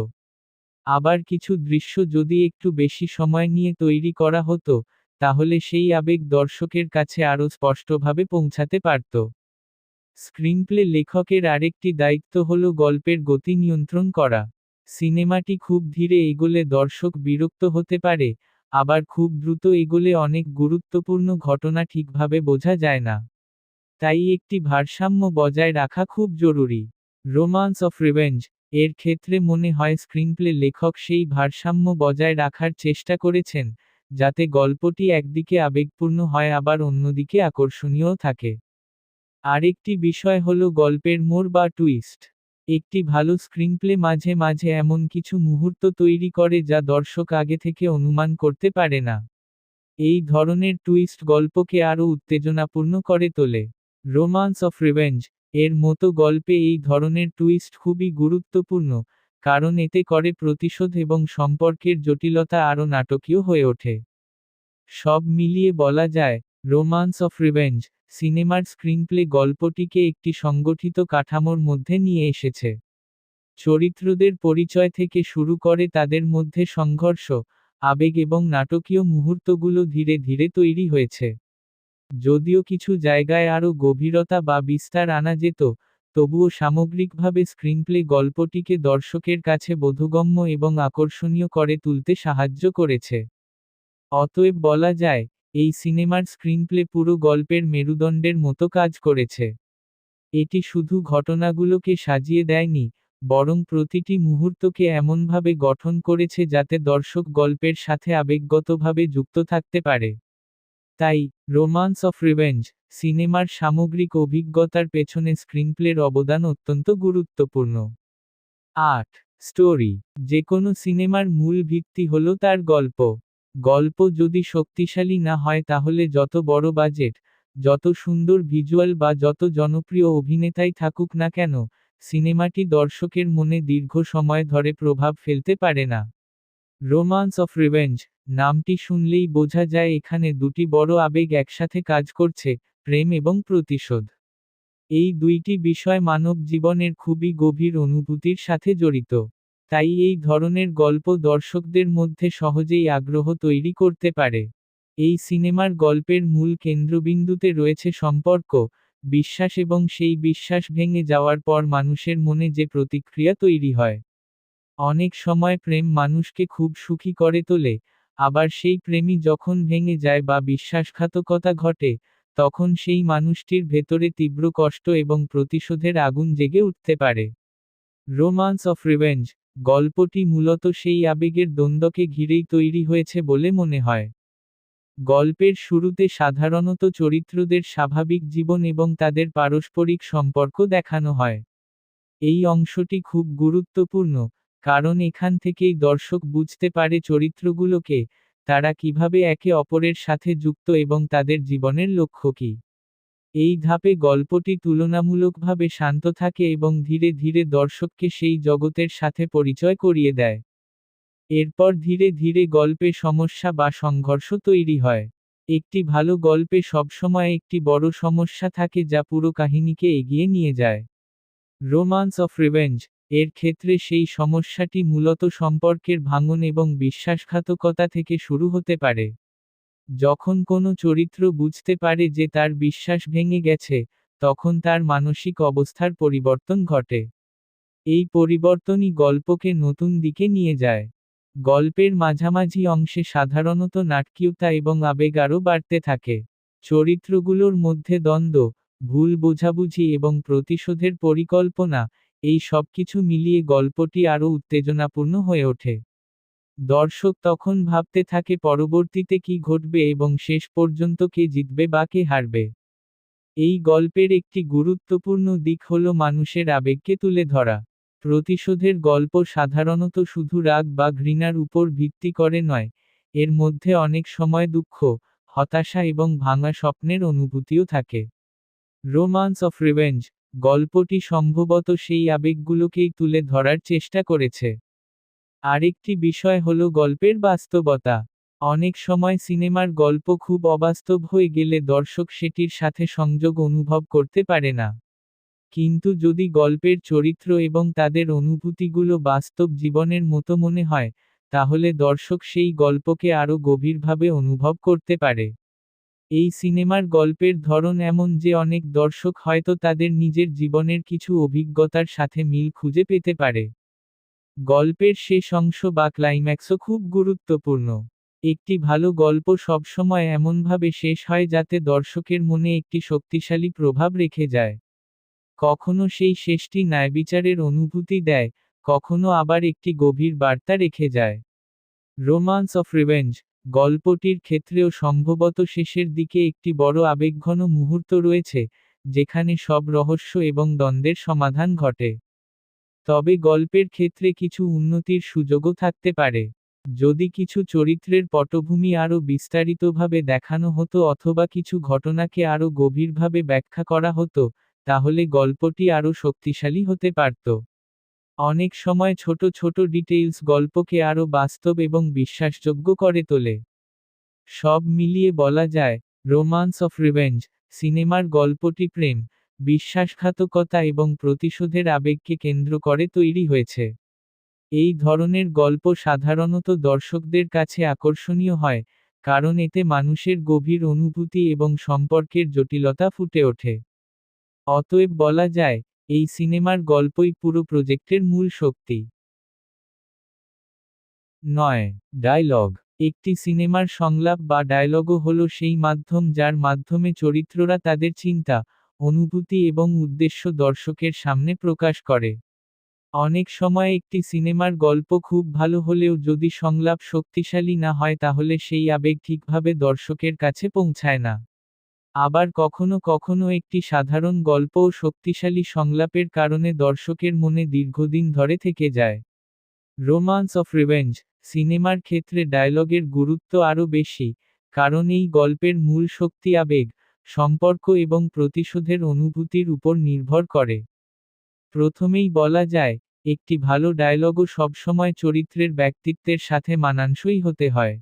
আবার কিছু দৃশ্য যদি একটু বেশি সময় নিয়ে তৈরি করা হতো, তাহলে সেই আবেগ দর্শকের কাছে আরও স্পষ্টভাবে পৌঁছাতে পারত। স্ক্রিনপ্লে লেখকের আরেকটি দায়িত্ব হল গল্পের গতি নিয়ন্ত্রণ করা। সিনেমাটি খুব ধীরে এগোলে দর্শক বিরক্ত হতে পারে, আবার খুব দ্রুত এগোলে অনেক গুরুত্বপূর্ণ ঘটনা ঠিকভাবে বোঝা যায় না। তাই একটি ভারসাম্য বজায় রাখা খুব জরুরি। রোমান্স অফ রিভেঞ্জ এর ক্ষেত্রে মনে হয় স্ক্রিনপ্লে লেখক সেই ভারসাম্য বজায় রাখার চেষ্টা করেছেন, যাতে গল্পটি একদিকে আবেগপূর্ণ হয় আবার অন্যদিকে আকর্ষণীয় থাকে। আরেকটি বিষয় হল গল্পের মোড় বা টুইস্ট। একটি ভালো স্ক্রিনপ্লে মাঝে মাঝে এমন কিছু মুহূর্ত তৈরি করে যা দর্শক আগে থেকে অনুমান করতে পারে না। এই ধরনের টুইস্ট গল্পকে আরও উত্তেজনাপূর্ণ করে তোলে। রোমান্স অফ রিভেঞ্জ এর মতো গল্পে এই ধরনের টুইস্ট খুবই গুরুত্বপূর্ণ, কারণ এতে করে প্রতিশোধ এবং সম্পর্কের জটিলতা আরও নাটকীয় হয়ে ওঠে। সব মিলিয়ে বলা যায়, রোমান্স অফ রিভেঞ্জ সিনেমার স্ক্রিনপ্লে গল্পটিকে একটি সংগঠিত কাঠামোর মধ্যে নিয়ে এসেছে। চরিত্রদের পরিচয় থেকে শুরু করে তাদের মধ্যে সংঘর্ষ, আবেগ এবং নাটকীয় মুহূর্তগুলো ধীরে ধীরে তৈরি হয়েছে। যদিও কিছু জায়গায় আরও গভীরতা বা বিস্তার আনা যেত, তবুও সামগ্রিকভাবে স্ক্রিনপ্লে গল্পটিকে দর্শকের কাছে বোধগম্য এবং আকর্ষণীয় করে তুলতে সাহায্য করেছে। অতএব বলা যায়, এই সিনেমার স্ক্রিনপ্লে পুরো গল্পের মেরুদণ্ডের মতো কাজ করেছে। এটি শুধু ঘটনাগুলোকে সাজিয়ে দেয়নি, বরং প্রতিটি মুহূর্তকে এমনভাবে গঠন করেছে যাতে দর্শক গল্পের সাথে আবেগগতভাবে যুক্ত থাকতে পারে। তাই, রোমান্স অফ রিভেঞ্জ সিনেমার সামগ্রিক অভিজ্ঞতার পেছনে স্ক্রিনপ্লের অবদান অত্যন্ত গুরুত্বপূর্ণ। ৮. স্টোরি। যেকোনো সিনেমার মূল ভিত্তি হল তার গল্প। গল্প যদি শক্তিশালী না হয় তাহলে যত বড় বাজেট, যত সুন্দর ভিজুয়াল বা যত জনপ্রিয় অভিনেতাই থাকুক না কেন, সিনেমাটি দর্শকের মনে দীর্ঘ সময় ধরে প্রভাব ফেলতে পারে না। রোমান্স অফ রিভেঞ্জ নামটি শুনলেই বোঝা যায় এখানে দুটি বড় আবেগ একসাথে কাজ করছে, প্রেম এবং প্রতিশোধ। এই দুইটি বিষয় মানব জীবনের খুবই গভীর অনুভূতির সাথে জড়িত। তাই এই ধরনের গল্প দর্শকদের মধ্যে সহজেই আগ্রহ তৈরি করতে পারে। এই সিনেমার গল্পের মূল কেন্দ্রবিন্দুতে রয়েছে সম্পর্ক, বিশ্বাস এবং সেই বিশ্বাস ভেঙে যাওয়ার পর মানুষের মনে যে প্রতিক্রিয়া তৈরি হয়। অনেক সময় প্রেম মানুষকে খুব সুখী করে তোলে, আবার সেই প্রেমই যখন ভেঙে যায় বা বিশ্বাসঘাতকতা ঘটে, তখন সেই মানুষটির ভেতরে তীব্র কষ্ট এবং প্রতিশোধের আগুন জেগে উঠতে পারে। রোমান্স অফ রিভেঞ্জ গল্পটি মূলত সেই আবেগের দ্বন্দ্বকে ঘিরেই তৈরি হয়েছে বলে মনে হয়। গল্পের শুরুতে সাধারণত চরিত্রদের স্বাভাবিক জীবন এবং তাদের পারস্পরিক সম্পর্ক দেখানো হয়। এই অংশটি খুব গুরুত্বপূর্ণ, কারণ এখান থেকেই দর্শক বুঝতে পারে চরিত্রগুলোকে, তারা কিভাবে একে অপরের সাথে যুক্ত এবং তাদের জীবনের লক্ষ্য কী। এই ধাপে গল্পটি তুলনামূলকভাবে শান্ত থাকে এবং ধীরে ধীরে দর্শককে সেই জগতের সাথে পরিচয় করিয়ে দেয়। এরপর ধীরে ধীরে গল্পে সমস্যা বা সংঘর্ষ তৈরি হয়। একটি ভালো গল্পে সবসময় একটি বড় সমস্যা থাকে যা পুরো কাহিনীকে এগিয়ে নিয়ে যায়। রোমান্স অফ রিভেঞ্জ এর ক্ষেত্রে সেই সমস্যাটি মূলত সম্পর্কের ভাঙন এবং বিশ্বাসঘাতকতা থেকে শুরু হতে পারে। যখন কোনো চরিত্র বুঝতে পারে যে তার বিশ্বাস ভেঙে গেছে, তখন তার মানসিক অবস্থার পরিবর্তন ঘটে। এই পরিবর্তনই গল্পকে নতুন দিকে নিয়ে যায়। গল্পের মাঝামাঝি অংশে সাধারণত নাটকীয়তা এবং আবেগ আরও বাড়তে থাকে। চরিত্রগুলোর মধ্যে দ্বন্দ্ব, ভুল বোঝাবুঝি এবং প্রতিশোধের পরিকল্পনা, এই সবকিছু মিলিয়ে গল্পটি আরও উত্তেজনাপূর্ণ হয়ে ওঠে। দর্শক তখন ভাবতে থাকে পরবর্তীতে কি ঘটবে এবং শেষ পর্যন্ত কে জিতবে বা কে হারবে। এই গল্পের একটি গুরুত্বপূর্ণ দিক হল মানুষের আবেগকে তুলে ধরা। প্রতিশোধের গল্প সাধারণত শুধু রাগ বা ঘৃণার উপর ভিত্তি করে নয়, এর মধ্যে অনেক সময় দুঃখ, হতাশা এবং ভাঙা স্বপ্নের অনুভূতিও থাকে। রোমান্স অফ রিভেঞ্জ গল্পটি সম্ভবত সেই আবেগগুলোকেই তুলে ধরার চেষ্টা করেছে। আরেকটি বিষয় হল গল্পের বাস্তবতা। অনেক সময় সিনেমার গল্প খুব অবাস্তব হয়ে গেলে দর্শক সেটির সাথে সংযোগ অনুভব করতে পারে না। কিন্তু যদি গল্পের চরিত্র এবং তাদের অনুভূতিগুলো বাস্তব জীবনের মতো মনে হয়, তাহলে দর্শক সেই গল্পকে আরও গভীরভাবে অনুভব করতে পারে। এই সিনেমার গল্পের ধরন এমন যে অনেক দর্শক হয়তো তাদের নিজের জীবনের কিছু অভিজ্ঞতার সাথে মিল খুঁজে পেতে পারে। গল্পের শেষ অংশ বা ক্লাইম্যাক্সও খুব গুরুত্বপূর্ণ। একটি ভালো গল্প সবসময় এমনভাবে শেষ হয় যাতে দর্শকের মনে একটি শক্তিশালী প্রভাব রেখে যায়। কখনো সেই শেষটি ন্যায়বিচারের অনুভূতি দেয়, কখনো আবার একটি গভীর বার্তা রেখে যায়। রোমান্স অফ রিভেঞ্জ গল্পটির ক্ষেত্রেও সম্ভবত শেষের দিকে একটি বড় আবেগঘন মুহূর্ত রয়েছে, যেখানে সব রহস্য এবং দ্বন্দ্বের সমাধান ঘটে। তবে গল্পের ক্ষেত্রে কিছু উন্নতির সুযোগও থাকতে পারে। যদি কিছু চরিত্রের পটভূমি আরও বিস্তারিতভাবে দেখানো হতো অথবা কিছু ঘটনাকে আরও গভীরভাবে ব্যাখ্যা করা হতো, তাহলে গল্পটি আরও শক্তিশালী হতে পারত। অনেক সময় ছোট ছোট ডিটেইলস গল্পকে আরও বাস্তব এবং বিশ্বাসযোগ্য করে তোলে। সব মিলিয়ে বলা যায়, রোমান্স অফ রিভেঞ্জ সিনেমার গল্পটি প্রেম, বিশ্বাসঘাতকতা এবং প্রতিশোধের আবেগকে কেন্দ্র করে তৈরি হয়েছে। এই ধরনের গল্প সাধারণত দর্শকদের কাছে আকর্ষণীয় হয়, কারণ এতে মানুষের গভীর অনুভূতি এবং সম্পর্কের জটিলতা ফুটে ওঠে। অতএব বলা যায়, এই সিনেমার গল্পই পুরো প্রজেক্টের মূল শক্তি। ৯. ডায়লগ। একটি সিনেমার সংলাপ বা ডায়লগও হলো সেই মাধ্যম যার মাধ্যমে চরিত্ররা তাদের চিন্তা, অনুভূতি এবং উদ্দেশ্য দর্শকের সামনে প্রকাশ করে। অনেক সময় একটি সিনেমার গল্প খুব ভালো হলেও যদি সংলাপ শক্তিশালী না হয় তাহলে সেই আবেগ ঠিকভাবে দর্শকের কাছে পৌঁছায় না। আবার কখনো কখনো একটি সাধারণ গল্পও শক্তিশালী সংলাপের কারণে দর্শকের মনে দীর্ঘদিন ধরে থেকে যায়। রোমান্স অফ রিভেঞ্জ সিনেমার ক্ষেত্রে ডায়লগের গুরুত্ব আরও বেশি, কারণ এই গল্পের মূল শক্তি আবেগ, সম্পর্ক এবং প্রতিশোধের অনুভূতির উপর নির্ভর করে। প্রথমেই বলা যায়, একটি ভালো ডায়লগও সবসময় চরিত্রের ব্যক্তিত্বের সাথে মানানসই হতে হয়।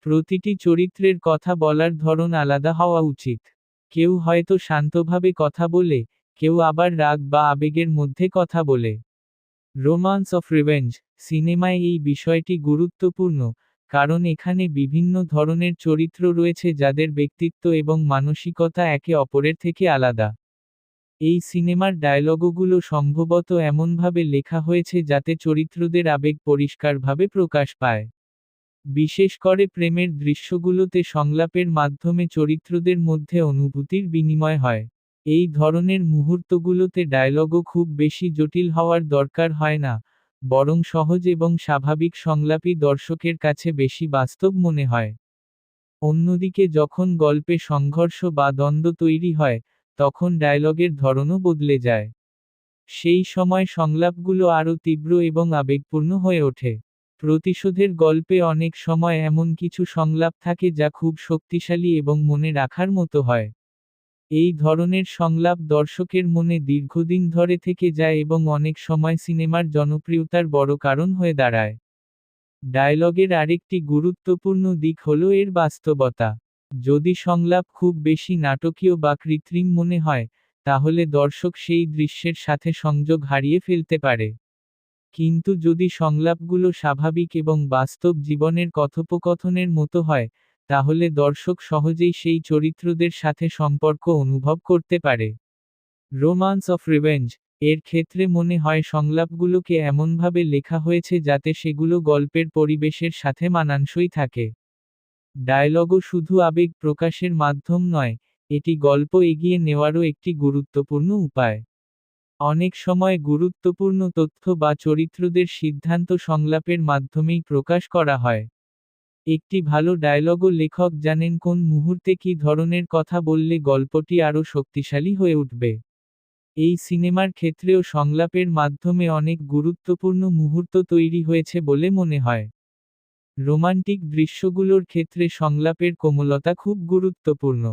প্রতিটি চরিত্রের কথা বলার ধরন আলাদা হওয়া উচিত। কেউ হয়তো শান্তভাবে কথা বলে, কেউ আবার রাগ বা আবেগের মধ্যে কথা বলে। রোমান্স অফ রিভেঞ্জ সিনেমায় এই বিষয়টি গুরুত্বপূর্ণ, কারণ এখানে বিভিন্ন ধরনের চরিত্র রয়েছে যাদের ব্যক্তিত্ব এবং মানসিকতা একে অপরের থেকে আলাদা। এই সিনেমার ডায়লগগুলো সম্ভবত এমনভাবে লেখা হয়েছে যাতে চরিত্রদের আবেগ পরিষ্কারভাবে প্রকাশ পায়। বিশেষ করে প্রেমের দৃশ্যগুলোতে সংলাপের মাধ্যমে চরিত্রদের মধ্যে অনুভূতির বিনিময় হয়। এই ধরনের মুহূর্তগুলোতে ডায়লগও খুব বেশি জটিল হওয়ার দরকার হয় না, বরং সহজ এবং স্বাভাবিক সংলাপই দর্শকের কাছে বেশি বাস্তব মনে হয়। অন্যদিকে যখন গল্পে সংঘর্ষ বা দ্বন্দ্ব তৈরি হয়, তখন ডায়লগের ধরনও বদলে যায়। সেই সময় সংলাপগুলো আরও তীব্র এবং আবেগপূর্ণ হয়ে ওঠে। প্রতিশোধের গল্পে অনেক সময় এমন কিছু সংলাপ থাকে যা খুব শক্তিশালী এবং মনে রাখার মতো হয়। এই ধরনের সংলাপ দর্শকের মনে দীর্ঘদিন ধরে থেকে যায় এবং অনেক সময় সিনেমার জনপ্রিয়তার বড় কারণ হয়ে দাঁড়ায়। ডায়লগের আরেকটি গুরুত্বপূর্ণ দিক হল এর বাস্তবতা। যদি সংলাপ খুব বেশি নাটকীয় বা কৃত্রিম মনে হয়, তাহলে দর্শক সেই দৃশ্যের সাথে সংযোগ হারিয়ে ফেলতে পারে। কিন্তু যদি সংলাপগুলো স্বাভাবিক এবং বাস্তব জীবনের কথোপকথনের মতো হয়, তাহলে দর্শক সহজেই সেই চরিত্রদের সাথে সম্পর্ক অনুভব করতে পারে। রোমান্স অফ রিভেঞ্জ এর ক্ষেত্রে মনে হয় সংলাপগুলোকে এমনভাবে লেখা হয়েছে যাতে সেগুলো গল্পের পরিবেশের সাথে মানানসই থাকে। ডায়লগও শুধু আবেগ প্রকাশের মাধ্যম নয়, এটি গল্প এগিয়ে নেওয়ারও একটি গুরুত্বপূর্ণ উপায়। অনেক সময় গুরুত্বপূর্ণ তথ্য বা চরিত্রদের সিদ্ধান্ত সংলাপের মাধ্যমেই প্রকাশ করা হয়। একটি ভালো ডায়লগও লেখক জানেন কোন মুহূর্তে কী ধরনের কথা বললে গল্পটি আরও শক্তিশালী হয়ে উঠবে। এই সিনেমার ক্ষেত্রেও সংলাপের মাধ্যমে অনেক গুরুত্বপূর্ণ মুহূর্ত তৈরি হয়েছে বলে মনে হয়। রোমান্টিক দৃশ্যগুলোর ক্ষেত্রে সংলাপের কোমলতা খুব গুরুত্বপূর্ণ।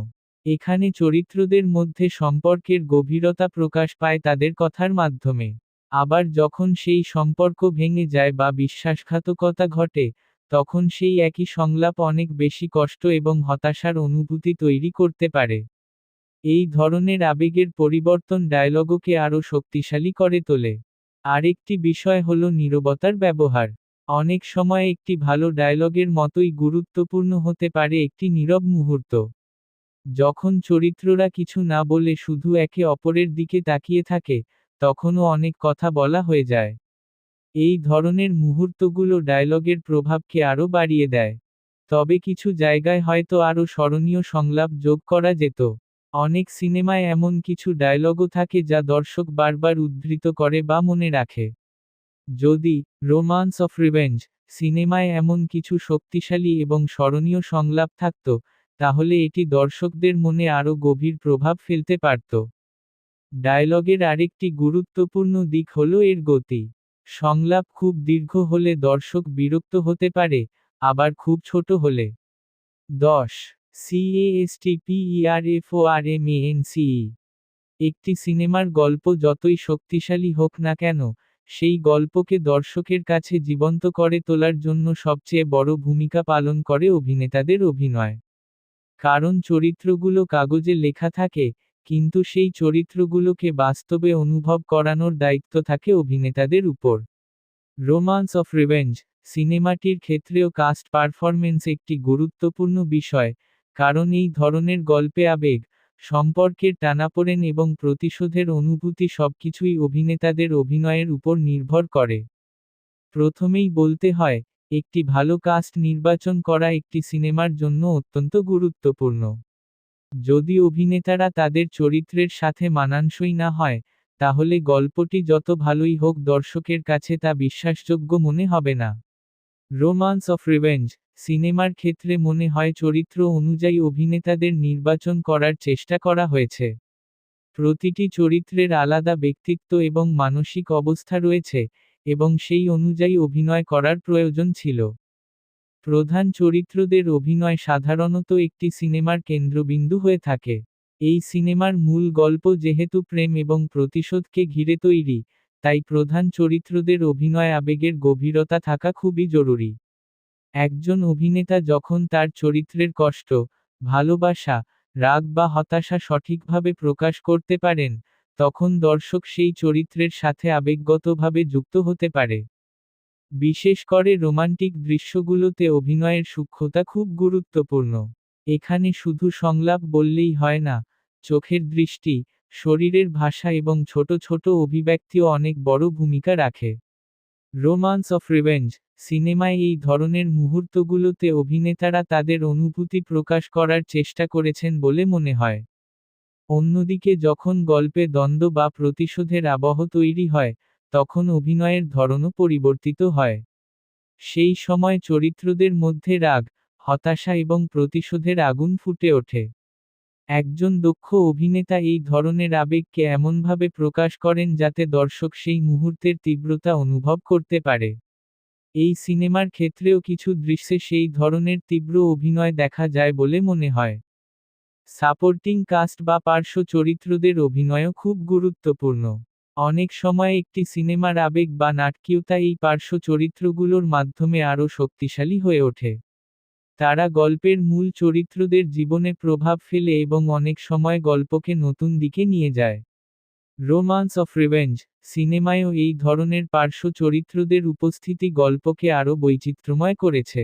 এখানে চরিত্রদের মধ্যে সম্পর্কের গভীরতা প্রকাশ পায় তাদের কথার মাধ্যমে। আবার যখন সেই সম্পর্ক ভেঙে যায় বা বিশ্বাসঘাতকতা ঘটে, তখন সেই একই সংলাপ অনেক বেশি কষ্ট এবং হতাশার অনুভূতি তৈরি করতে পারে। এই ধরনের আবেগের পরিবর্তন ডায়লগকে আরও শক্তিশালী করে তোলে। আরেকটি বিষয় হল নীরবতার ব্যবহার। অনেক সময় একটি ভালো ডায়লগের মতোই গুরুত্বপূর্ণ হতে পারে একটি নীরব মুহূর্ত। যখন চরিত্ররা কিছু না বলে শুধু একে অপরের দিকে তাকিয়ে থাকে, তখনও অনেক কথা বলা হয়ে যায়। এই ধরনের মুহূর্তগুলো ডায়লগের প্রভাবকে আরও বাড়িয়ে দেয়। তবে কিছু জায়গায় হয়তো আরও স্মরণীয় সংলাপ যোগ করা যেত। অনেক সিনেমায় এমন কিছু ডায়লগও থাকে যা দর্শক বারবার উদ্ধৃত করে বা মনে রাখে। যদি রোমান্স অফ রিভেঞ্জ সিনেমায় এমন কিছু শক্তিশালী এবং স্মরণীয় সংলাপ থাকত, তাহলে এটি দর্শকদের মনে আরও গভীর প্রভাব ফেলতে পারত। ডায়লগের আরেকটি গুরুত্বপূর্ণ দিক হল এর গতি। সংলাপ খুব দীর্ঘ হলে দর্শক বিরক্ত হতে পারে, আবার খুব ছোট হলে 10 CASTPERFORMANCE একটি সিনেমার গল্প যতই শক্তিশালী হোক না কেন, সেই গল্পকে দর্শকের কাছে জীবন্ত করে তোলার জন্য সবচেয়ে বড় ভূমিকা পালন করে অভিনেতাদের অভিনয়। কারণ চরিত্রগুলো কাগজে লেখা থাকে, কিন্তু সেই চরিত্রগুলোকে বাস্তবে অনুভব করানোর দায়িত্ব থাকে অভিনেতাদের উপর। রোমান্স অফ রিভেঞ্জ সিনেমাটির ক্ষেত্রেও কাস্ট পারফরমেন্স একটি গুরুত্বপূর্ণ বিষয়, কারণ এই ধরনের গল্পে আবেগ, সম্পর্কের টানাপোড়েন এবং প্রতিশোধের অনুভূতি সবকিছুই অভিনেতাদের অভিনয়ের উপর নির্ভর করে। প্রথমেই বলতে হয়, একটি ভালো কাস্ট নির্বাচন করা একটি সিনেমার জন্য অত্যন্ত গুরুত্বপূর্ণ। যদি অভিনেতারা তাদের চরিত্রের সাথে মানানসই না হয়, তাহলে গল্পটি যত ভালোই হোক দর্শকের কাছে তা বিশ্বাসযোগ্য মনে হবে না। রোমান্স অফ রিভেঞ্জ সিনেমার ক্ষেত্রে মনে হয় চরিত্র অনুযায়ী অভিনেতাদের নির্বাচন করার চেষ্টা করা হয়েছে। প্রতিটি চরিত্রের আলাদা ব্যক্তিত্ব এবং মানসিক অবস্থা রয়েছে, এবং সেই অনুযায়ী অভিনয় করার প্রয়োজন ছিল। প্রধান চরিত্রদের অভিনয় সাধারণত একটি সিনেমার কেন্দ্রবিন্দু হয়ে থাকে। এই সিনেমার মূল গল্প যেহেতু প্রেম এবং প্রতিশোধকে ঘিরে তৈরি, তাই প্রধান চরিত্রদের অভিনয় আবেগের গভীরতা থাকা খুবই জরুরি। একজন অভিনেতা যখন তার চরিত্রের কষ্ট, ভালোবাসা, রাগ বা হতাশা সঠিকভাবে প্রকাশ করতে পারেন, তখন দর্শক সেই চরিত্রের সাথে আবেগগতভাবে যুক্ত হতে পারে। বিশেষ করে রোমান্টিক দৃশ্যগুলোতে অভিনয়ের সূক্ষ্মতা খুব গুরুত্বপূর্ণ। এখানে শুধু সংলাপ বললেই হয় না, চোখের দৃষ্টি, শরীরের ভাষা এবং ছোট ছোট অভিব্যক্তিও অনেক বড় ভূমিকা রাখে। রোমান্স অফ রিভেঞ্জ সিনেমায় এই ধরনের মুহূর্তগুলোতে অভিনেতারা তাদের অনুভূতি প্রকাশ করার চেষ্টা করেছেন বলে মনে হয়। অন্যদিকে যখন গল্পে দ্বন্দ্ব বা প্রতিশোধের আবহ তৈরি হয়, তখন অভিনয়ের ধরনও পরিবর্তিত হয়। সেই সময় চরিত্রদের মধ্যে রাগ, হতাশা এবং প্রতিশোধের আগুন ফুটে ওঠে। একজন দক্ষ অভিনেতা এই ধরনের আবেগকে এমনভাবে প্রকাশ করেন যাতে দর্শক সেই মুহূর্তের তীব্রতা অনুভব করতে পারে। এই সিনেমার ক্ষেত্রেও কিছু দৃশ্যে সেই ধরনের তীব্র অভিনয় দেখা যায় বলে মনে হয়। সাপোর্টিং কাস্ট বা পার্শ্ব চরিত্রদের অভিনয়ও খুব গুরুত্বপূর্ণ। অনেক সময় একটি সিনেমার আবেগ বা নাটকীয়তা এই পার্শ্ব চরিত্রগুলোর মাধ্যমে আরও শক্তিশালী হয়ে ওঠে। তারা গল্পের মূল চরিত্রদের জীবনে প্রভাব ফেলে এবং অনেক সময় গল্পকে নতুন দিকে নিয়ে যায়। রোমান্স অফ রিভেঞ্জ সিনেমায়ও এই ধরনের পার্শ্ব চরিত্রদের উপস্থিতি গল্পকে আরও বৈচিত্র্যময় করেছে।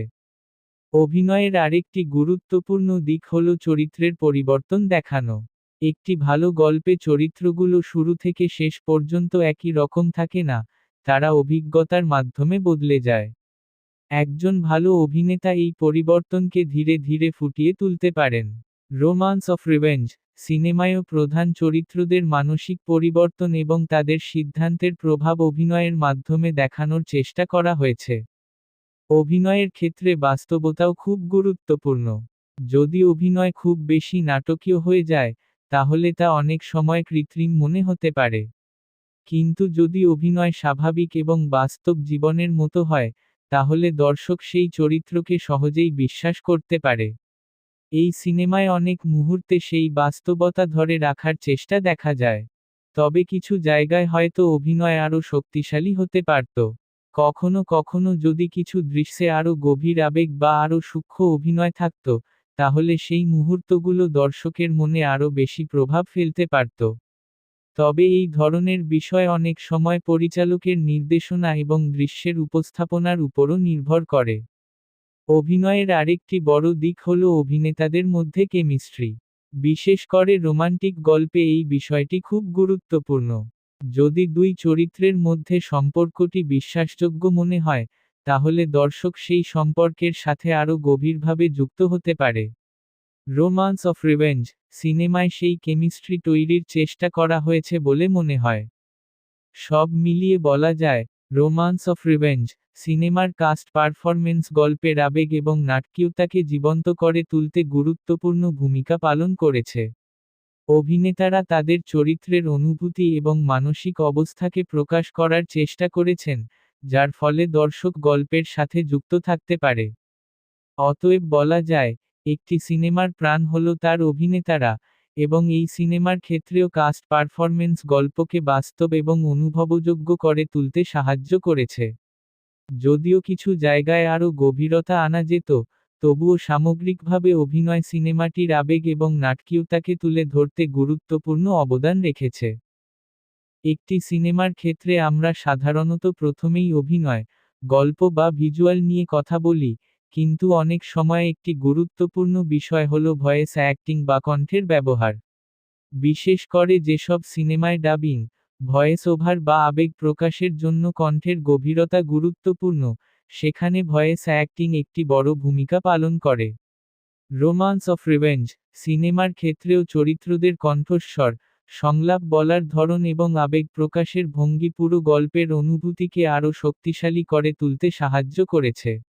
অভিনয়ের আরেকটি গুরুত্বপূর্ণ দিক হল চরিত্রের পরিবর্তন দেখানো। একটি ভালো গল্পে চরিত্রগুলো শুরু থেকে শেষ পর্যন্ত একই রকম থাকে না, তারা অভিজ্ঞতার মাধ্যমে বদলে যায়। একজন ভালো অভিনেতা এই পরিবর্তনকে ধীরে ধীরে ফুটিয়ে তুলতে পারেন। রোমান্স অফ রিভেঞ্জ সিনেমায়ও প্রধান চরিত্রদের মানসিক পরিবর্তন এবং তাদের সিদ্ধান্তের প্রভাব অভিনয়ের মাধ্যমে দেখানোর চেষ্টা করা হয়েছে। অভিনয়ের ক্ষেত্রে বাস্তবতাও খুব গুরুত্বপূর্ণ। যদি অভিনয় খুব বেশি নাটকীয় হয়ে যায়, তাহলে তা অনেক সময় কৃত্রিম মনে হতে পারে। কিন্তু যদি অভিনয় স্বাভাবিক এবং বাস্তব জীবনের মতো হয়, তাহলে দর্শক সেই চরিত্রকে সহজেই বিশ্বাস করতে পারে। এই সিনেমায় অনেক মুহূর্তে সেই বাস্তবতা ধরে রাখার চেষ্টা দেখা যায়। তবে কিছু জায়গায় হয়তো অভিনয় আরও শক্তিশালী হতে পারত। কখনো কখনো যদি কিছু দৃশ্যে আরও গভীর আবেগ বা আরও সূক্ষ্ম অভিনয় থাকত, তাহলে সেই মুহূর্তগুলো দর্শকের মনে আরও বেশি প্রভাব ফেলতে পারত। তবে এই ধরনের বিষয় অনেক সময় পরিচালকের নির্দেশনা এবং দৃশ্যের উপস্থাপনার উপরও নির্ভর করে। অভিনয়ের আরেকটি বড় দিক হল অভিনেতাদের মধ্যে কেমিস্ট্রি। বিশেষ করে রোমান্টিক গল্পে এই বিষয়টি খুব গুরুত্বপূর্ণ। যদি দুই চরিত্রের মধ্যে সম্পর্কটি বিশ্বাসযোগ্য মনে হয়, তাহলে দর্শক সেই সম্পর্কের সাথে আরও গভীরভাবে যুক্ত হতে পারে। রোমান্স অফ রিভেঞ্জ সিনেমায় সেই কেমিস্ট্রি তৈরির চেষ্টা করা হয়েছে বলে মনে হয়। সব মিলিয়ে বলা যায়, রোমান্স অফ রিভেঞ্জ সিনেমার কাস্ট পারফরমেন্স গল্পের আবেগ এবং নাটকীয়তাকে জীবন্ত করে তুলতে গুরুত্বপূর্ণ ভূমিকা পালন করেছে। অভিনেতারা তাদের চরিত্রের অনুভূতি এবং মানসিক অবস্থাকে প্রকাশ করার চেষ্টা করেছেন, যার ফলে দর্শক গল্পের সাথে যুক্ত থাকতে পারে। অতএব বলা যায়, একটি সিনেমার প্রাণ হল তার অভিনেতারা, এবং এই সিনেমার ক্ষেত্রেও কাস্ট পারফরমেন্স গল্পকে বাস্তব এবং অনুভবযোগ্য করে তুলতে সাহায্য করেছে। যদিও কিছু জায়গায় আরও গভীরতা আনা যেত, তবুও সামগ্রিকভাবে অভিনয় সিনেমাটির আবেগ এবং নাটকীয়তাকে তুলে ধরতে গুরুত্বপূর্ণ অবদান রেখেছে। একটি সিনেমার ক্ষেত্রে আমরা সাধারণত প্রথমেই অভিনয়, গল্প বা ভিজুয়াল নিয়ে কথা বলি, কিন্তু অনেক সময় একটি গুরুত্বপূর্ণ বিষয় হল ভয়েস অ্যাক্টিং বা কণ্ঠের ব্যবহার। বিশেষ করে যেসব সিনেমায় ডাবিং, ভয়েস ওভার বা আবেগ প্রকাশের জন্য কণ্ঠের গভীরতা গুরুত্বপূর্ণ, সেখানে ভয়েস অ্যাক্টিং একটি বড় ভূমিকা পালন করে। রোমান্স অফ রিভেঞ্জ সিনেমার ক্ষেত্রেও চরিত্রদের কণ্ঠস্বর, সংলাপ বলার ধরন এবং আবেগ প্রকাশের ভঙ্গি পুরো গল্পের অনুভূতিকে আরও শক্তিশালী করে তুলতে সাহায্য করেছে।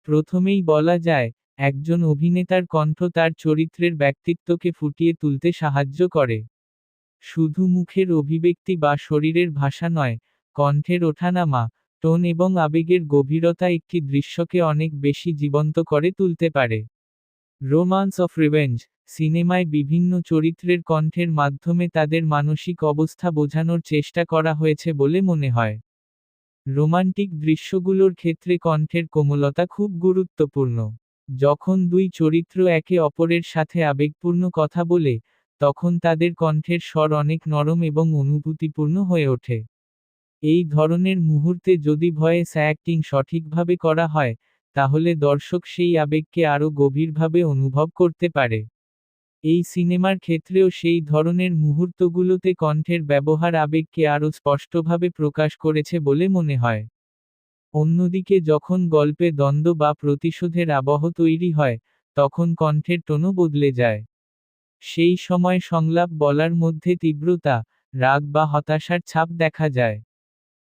প্রথমেই বলা যায়, একজন অভিনেতার কণ্ঠ তার চরিত্রের ব্যক্তিত্বকে ফুটিয়ে তুলতে সাহায্য করে। শুধু মুখের অভিব্যক্তি বা শরীরের ভাষা নয়, কণ্ঠের ওঠানামা, টোন এবং আবেগের গভীরতা একটি দৃশ্যকে অনেক বেশি জীবন্ত করে তুলতে পারে। রোমান্স অফ রিভেঞ্জ সিনেমায় বিভিন্ন চরিত্রের কণ্ঠের মাধ্যমে তাদের মানসিক অবস্থা বোঝানোর চেষ্টা করা হয়েছে বলে মনে হয়। রোমান্টিক দৃশ্যগুলোর ক্ষেত্রে কণ্ঠের কোমলতা খুব গুরুত্বপূর্ণ। যখন দুই চরিত্র একে অপরের সাথে আবেগপূর্ণ কথা বলে, তখন তাদের কণ্ঠের স্বর অনেক নরম এবং অনুভূতিপূর্ণ হয়ে ওঠে। এই ধরনের মুহূর্তে যদি ভয়েস অ্যাক্টিং সঠিকভাবে করা হয়, তাহলে দর্শক সেই আবেগকে আরও গভীরভাবে অনুভব করতে পারে। এই সিনেমার ক্ষেত্রেও সেই ধরনের মুহূর্তগুলোতে কণ্ঠের ব্যবহার আবেগকে আরও স্পষ্টভাবে প্রকাশ করেছে বলে মনে হয়। অন্যদিকে যখন গল্পে দ্বন্দ্ব বা প্রতিশোধের আবহ তৈরি হয়, তখন কণ্ঠের টোনও বদলে যায়। সেই সময় সংলাপ বলার মধ্যে তীব্রতা, রাগ বা হতাশার ছাপ দেখা যায়।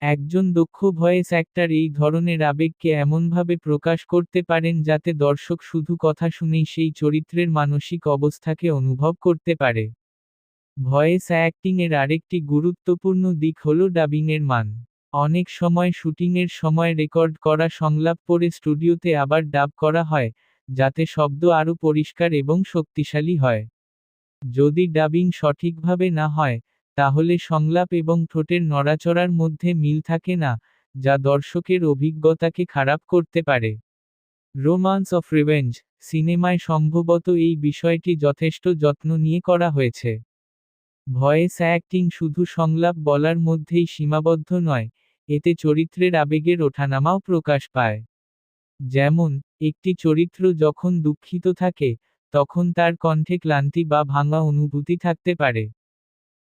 একজন দক্ষ ভয়েস অ্যাক্টর এই ধরনের আবেগকে এমনভাবে প্রকাশ করতে পারেন যাতে দর্শক শুধু কথা শুনেই সেই চরিত্রের মানসিক অবস্থাকে অনুভব করতে পারে। ভয়েস অ্যাক্টিংয়ের আরেকটি গুরুত্বপূর্ণ দিক হল ডাবিংয়ের মান। অনেক সময় শুটিংয়ের সময় রেকর্ড করা সংলাপ পড়ে স্টুডিওতে আবার ডাব করা হয়, যাতে শব্দ আরও পরিষ্কার এবং শক্তিশালী হয়। যদি ডাবিং সঠিকভাবে না হয়, তাহলে সংলাপ এবং ঠোঁটের নড়াচড়ার মধ্যে মিল থাকে না, যা দর্শকের অভিজ্ঞতাকে খারাপ করতে পারে। রোমান্স অফ রিভেঞ্জ সিনেমায় সম্ভবত এই বিষয়টি যথেষ্ট যত্ন নিয়ে করা হয়েছে। ভয়েস অ্যাক্টিং শুধু সংলাপ বলার মধ্যেই সীমাবদ্ধ নয়, এতে চরিত্রের আবেগের ওঠানামাও প্রকাশ পায়। যেমন, একটি চরিত্র যখন দুঃখিত থাকে, তখন তার কণ্ঠে ক্লান্তি বা ভাঙা অনুভূতি থাকতে পারে।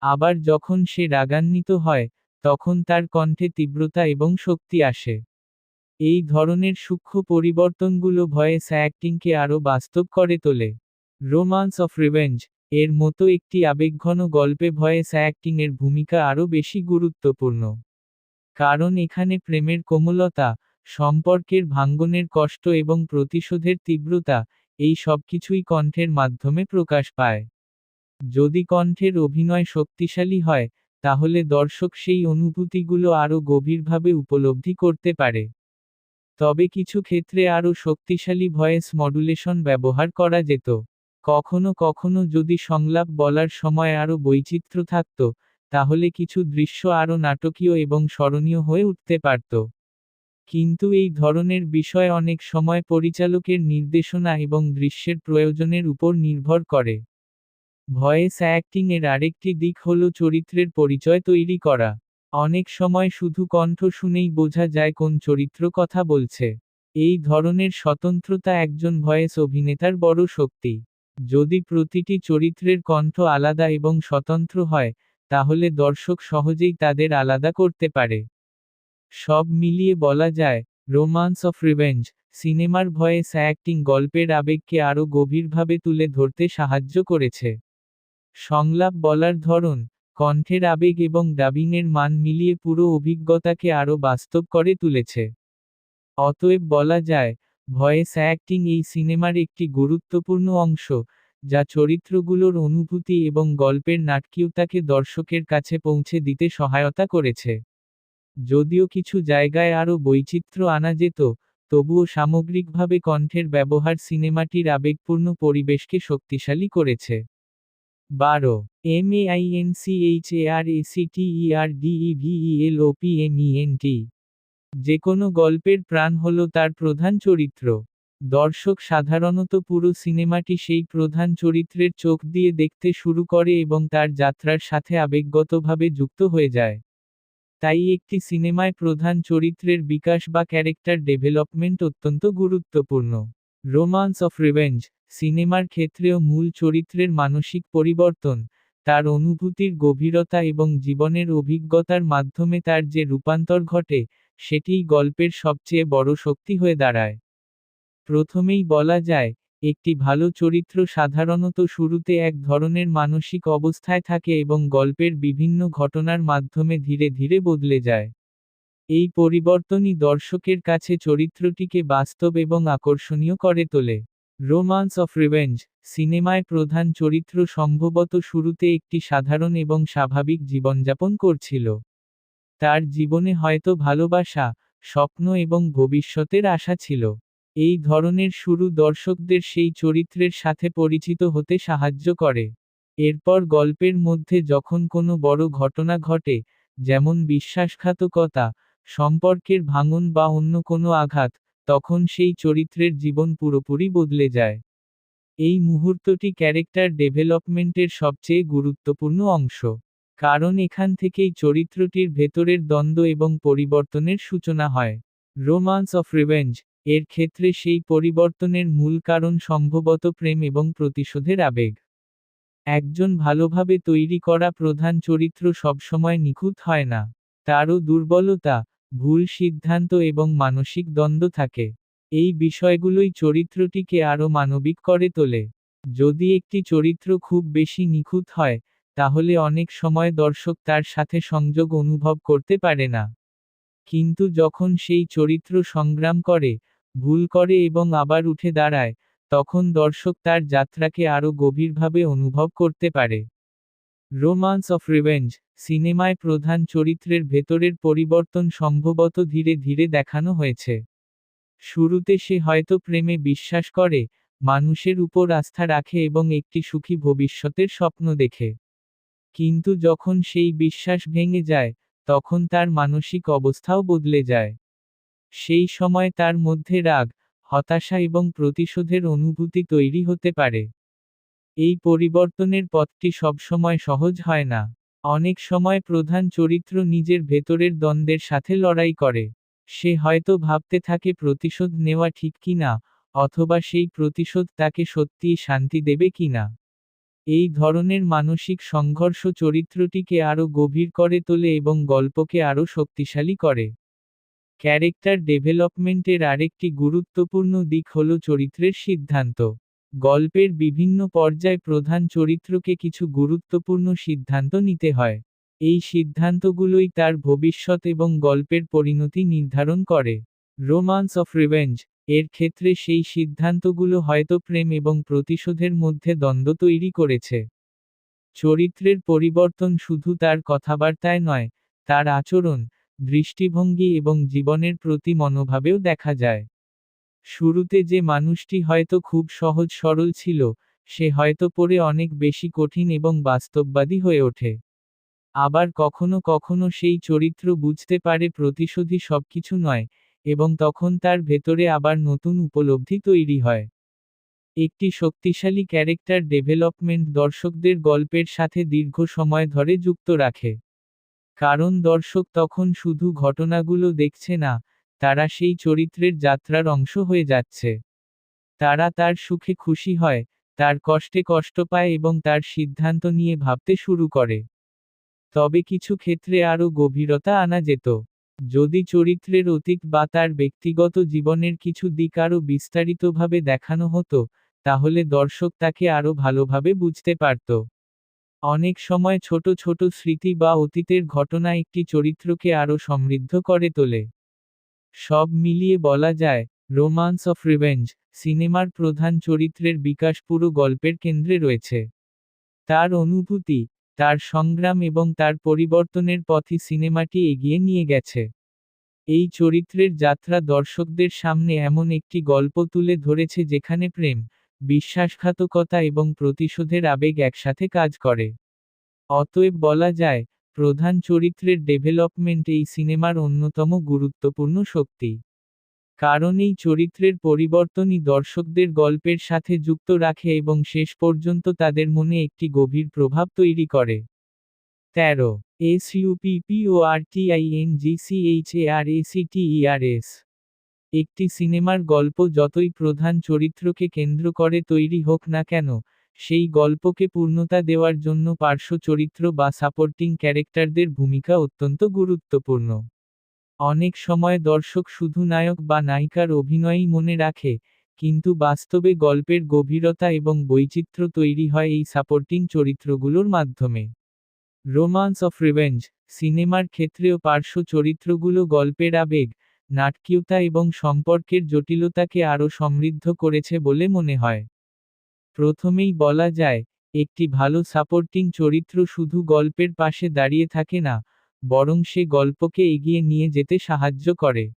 আবার যখন সে রাগান্বিত হয়, তখন তার কণ্ঠে তীব্রতা এবং শক্তি আসে। এই ধরনের সূক্ষ্ম পরিবর্তনগুলো ভয়েস অ্যাক্টিংকে আরও বাস্তব করে তোলে। রোমান্স অফ রিভেঞ্জ এর মতো একটি আবেগঘন গল্পে ভয়েস অ্যাক্টিংয়ের ভূমিকা আরও বেশি গুরুত্বপূর্ণ। কারণ এখানে প্রেমের কোমলতা, সম্পর্কের ভাঙ্গনের কষ্ট এবং প্রতিশোধের তীব্রতা, এই সবকিছুই কণ্ঠের মাধ্যমে প্রকাশ পায়। যদি কণ্ঠের অভিনয় শক্তিশালী হয়, তাহলে দর্শক সেই অনুভূতিগুলো আরও গভীরভাবে উপলব্ধি করতে পারে। তবে কিছু ক্ষেত্রে আরও শক্তিশালী ভয়েস মডুলেশন ব্যবহার করা যেত। কখনো কখনো যদি সংলাপ বলার সময় আরও বৈচিত্র্য থাকত, তাহলে কিছু দৃশ্য আরও নাটকীয় এবং স্মরণীয় হয়ে উঠতে পারত। কিন্তু এই ধরনের বিষয় অনেক সময় পরিচালকের নির্দেশনা এবং দৃশ্যের প্রয়োজনের উপর নির্ভর করে। ভয়েস অ্যাক্টিং এর আরেকটি দিক হল চরিত্রের পরিচয় তৈরি করা। অনেক সময় শুধু কণ্ঠ শুনেই বোঝা যায় কোন চরিত্র কথা বলছে। এই ধরনের স্বতন্ত্রতা একজন ভয়েস অভিনেতার বড় শক্তি। যদি প্রতিটি চরিত্রের কণ্ঠ আলাদা এবং স্বতন্ত্র হয়, তাহলে দর্শক সহজেই তাদের আলাদা করতে পারে। সব মিলিয়ে বলা যায়, রোমান্স অফ রিভেঞ্জ সিনেমার ভয়েস অ্যাক্টিং গল্পের আবেগকে আরও গভীরভাবে তুলে ধরতে সাহায্য করেছে। সংলাপ বলার ধরন, কণ্ঠের আবেগ এবং ডাবিংয়ের মান মিলিয়ে পুরো অভিজ্ঞতাকে আরও বাস্তব করে তুলেছে। অতএব বলা যায়, ভয়েস অ্যাক্টিং এই সিনেমার একটি গুরুত্বপূর্ণ অংশ, যা চরিত্রগুলোর অনুভূতি এবং গল্পের নাটকীয়তাকে দর্শকের কাছে পৌঁছে দিতে সহায়তা করেছে। যদিও কিছু জায়গায় আরও বৈচিত্র্য আনা যেত, তবুও সামগ্রিকভাবে কণ্ঠের ব্যবহার সিনেমাটির আবেগপূর্ণ পরিবেশকে শক্তিশালী করেছে। 12 MAINCHARACTERDEVELOPMENT যেকোনো গল্পের প্রাণ হল তার প্রধান চরিত্র। দর্শক সাধারণত পুরো সিনেমাটি সেই প্রধান চরিত্রের চোখ দিয়ে দেখতে শুরু করে এবং তার যাত্রার সাথে আবেগগতভাবে যুক্ত হয়ে যায়। তাই একটি সিনেমায় প্রধান চরিত্রের বিকাশ বা ক্যারেক্টার ডেভেলপমেন্ট অত্যন্ত গুরুত্বপূর্ণ। রোমান্স অফ রিভেঞ্জ সিনেমার ক্ষেত্রেও মূল চরিত্রের মানসিক পরিবর্তন, তার অনুভূতির গভীরতা এবং জীবনের অভিজ্ঞতার মাধ্যমে তার যে রূপান্তর ঘটে, সেটিই গল্পের সবচেয়ে বড় শক্তি হয়ে দাঁড়ায়। প্রথমেই বলা যায়, একটি ভালো চরিত্র সাধারণত শুরুতে এক ধরনের মানসিক অবস্থায় থাকে এবং গল্পের বিভিন্ন ঘটনার মাধ্যমে ধীরে ধীরে বদলে যায়। এই পরিবর্তনই দর্শকের কাছে চরিত্রটিকে বাস্তব এবং আকর্ষণীয় করে তোলে। রোমান্স অফ রিভেঞ্জ সিনেমায় প্রধান চরিত্র সম্ভবত শুরুতে একটি সাধারণ এবং স্বাভাবিক জীবনযাপন করছিল। তার জীবনে হয়তো ভালোবাসা, স্বপ্ন এবং ভবিষ্যতের আশা ছিল। এই ধরনের শুরু দর্শকদের সেই চরিত্রের সাথে পরিচিত হতে সাহায্য করে। এরপর গল্পের মধ্যে যখন কোনো বড় ঘটনা ঘটে, যেমন বিশ্বাসঘাতকতা, সম্পর্কের ভাঙন বা অন্য কোনো আঘাত, তখন সেই চরিত্রের জীবন পুরোপুরি বদলে যায়। এই মুহূর্তটি ক্যারেক্টার ডেভেলপমেন্টের সবচেয়ে গুরুত্বপূর্ণ অংশ। কারণ এখান থেকেই চরিত্রটির ভেতরের দ্বন্দ্ব এবং পরিবর্তনের সূচনা হয়। রোমান্স অফ রিভেঞ্জ এর ক্ষেত্রে সেই পরিবর্তনের মূল কারণ সম্ভবত প্রেম এবং প্রতিশোধের আবেগ। একজন ভালোভাবে তৈরি করা প্রধান চরিত্র সবসময় নিখুঁত হয় না। তারও দুর্বলতা, ভুল সিদ্ধান্ত এবং মানসিক দ্বন্দ্ব থাকে। এই বিষয়গুলোই চরিত্রটিকে আরও মানবিক করে তোলে। যদি একটি চরিত্র খুব বেশি নিখুঁত হয়, তাহলে অনেক সময় দর্শক তার সাথে সংযোগ অনুভব করতে পারে না। কিন্তু যখন সেই চরিত্র সংগ্রাম করে, ভুল করে এবং আবার উঠে দাঁড়ায়, তখন দর্শক তার যাত্রাকে আরও গভীরভাবে অনুভব করতে পারে। রোমান্স অফ রিভেঞ্জ সিনেমায় প্রধান চরিত্রের ভেতরের পরিবর্তন সম্ভবত ধীরে ধীরে দেখানো হয়েছে। শুরুতে সে হয়তো প্রেমে বিশ্বাস করে, মানুষের উপর আস্থা রাখে এবং একটি সুখী ভবিষ্যতের স্বপ্ন দেখে। কিন্তু যখন সেই বিশ্বাস ভেঙে যায়, তখন তার মানসিক অবস্থাও বদলে যায়। সেই সময় তার মধ্যে রাগ, হতাশা এবং প্রতিশোধের অনুভূতি তৈরি হতে পারে। এই পরিবর্তনের পথটি সবসময় সহজ হয় না। অনেক সময় প্রধান চরিত্র নিজের ভেতরের দ্বন্দ্বের সাথে লড়াই করে। সে হয়তো ভাবতে থাকে প্রতিশোধ নেওয়া ঠিক কিনা, অথবা সেই প্রতিশোধ তাকে সত্যিই শান্তি দেবে কিনা। এই ধরনের মানসিক সংঘর্ষ চরিত্রটিকে আরও গভীর করে তোলে এবং গল্পকে আরও শক্তিশালী করে। ক্যারেক্টার ডেভেলপমেন্টের আরেকটি গুরুত্বপূর্ণ দিক হল চরিত্রের সিদ্ধান্ত। গল্পের বিভিন্ন পর্যায়ে প্রধান চরিত্রকে কিছু গুরুত্বপূর্ণ সিদ্ধান্ত নিতে হয়। এই সিদ্ধান্তগুলোই তার ভবিষ্যৎ এবং গল্পের পরিণতি নির্ধারণ করে। রোমান্স অফ রিভেঞ্জ এর ক্ষেত্রে সেই সিদ্ধান্তগুলো হয়তো প্রেম এবং প্রতিশোধের মধ্যে দ্বন্দ্ব তৈরি করেছে। চরিত্রের পরিবর্তন শুধু তার কথাবার্তায় নয়, তার আচরণ, দৃষ্টিভঙ্গি এবং জীবনের প্রতি মনোভাবেও দেখা যায়। শুরুতে যে মানুষটি হয়তো খুব সহজ সরল ছিল, সে হয়তো পরে অনেক বেশি কঠিন এবং বাস্তববাদী হয়ে ওঠে। আবার কখনো কখনো সেই চরিত্র বুঝতে পারে প্রতিশোধই সবকিছু নয়, এবং তখন তার ভেতরে আবার নতুন উপলব্ধি তৈরি হয়। একটি শক্তিশালী ক্যারেক্টার ডেভেলপমেন্ট দর্শকদের গল্পের সাথে দীর্ঘ সময় ধরে যুক্ত রাখে। কারণ দর্শক তখন শুধু ঘটনাগুলো দেখছে না, তারা সেই চরিত্রের যাত্রার অংশ হয়ে যাচ্ছে। তারা তার সুখে খুশি হয়, তার কষ্টে কষ্ট পায় এবং তার সিদ্ধান্ত নিয়ে ভাবতে শুরু করে। তবে কিছু ক্ষেত্রে আরও গভীরতা আনা যেত। যদি চরিত্রের অতীত বা তার ব্যক্তিগত জীবনের কিছু দিক আরও বিস্তারিতভাবে দেখানো হতো, তাহলে দর্শক তাকে আরও ভালোভাবে বুঝতে পারত। অনেক সময় ছোট ছোট স্মৃতি বা অতীতের ঘটনা একটি চরিত্রকে আরও সমৃদ্ধ করে তোলে। সব মিলিয়ে বলা যায়, রোমান্স অফ রিভেঞ্জ সিনেমার প্রধান চরিত্রের বিকাশ পুরো গল্পের কেন্দ্রে রয়েছে। তার অনুভূতি, তার সংগ্রাম এবং তার পরিবর্তনের পথই সিনেমাটি এগিয়ে নিয়ে গেছে। এই চরিত্রের যাত্রা দর্শকদের সামনে এমন একটি গল্প তুলে ধরেছে যেখানে প্রেম, বিশ্বাসঘাতকতা এবং প্রতিশোধের আবেগ একসাথে কাজ করে। অতএব বলা যায়, প্রধান চরিত্রের ডেভেলপমেন্ট এই সিনেমার অন্যতম গুরুত্বপূর্ণ শক্তি। কারণ এই চরিত্রের পরিবর্তনই দর্শকদের গল্পের সাথে যুক্ত রাখে এবং শেষ পর্যন্ত তাদের মনে একটি গভীর প্রভাব তৈরি করে। 13 SUPPORTINGCHARACTERS একটি সিনেমার গল্প যতই প্রধান চরিত্রকে কেন্দ্র করে তৈরি হোক না কেন, সেই গল্পকে পূর্ণতা দেওয়ার জন্য পার্শ্ব চরিত্র বা সাপোর্টিং ক্যারেক্টারদের ভূমিকা অত্যন্ত গুরুত্বপূর্ণ। অনেক সময় দর্শক শুধু নায়ক বা নায়িকার অভিনয়ই মনে রাখে, কিন্তু বাস্তবে গল্পের গভীরতা এবং বৈচিত্র্য তৈরি হয় এই সাপোর্টিং চরিত্রগুলোর মাধ্যমে। রোমান্স অফ রিভেঞ্জ সিনেমার ক্ষেত্রেও পার্শ্ব চরিত্রগুলো গল্পের আবেগ, নাটকীয়তা এবং সম্পর্কের জটিলতাকে আরও সমৃদ্ধ করেছে বলে মনে হয়। প্রথমেই বলা যায়, একটি ভালো সাপোর্টিং চরিত্র শুধু গল্পের পাশে দাঁড়িয়ে থাকে না, বরং সে গল্পকে এগিয়ে নিয়ে যেতে সাহায্য করে।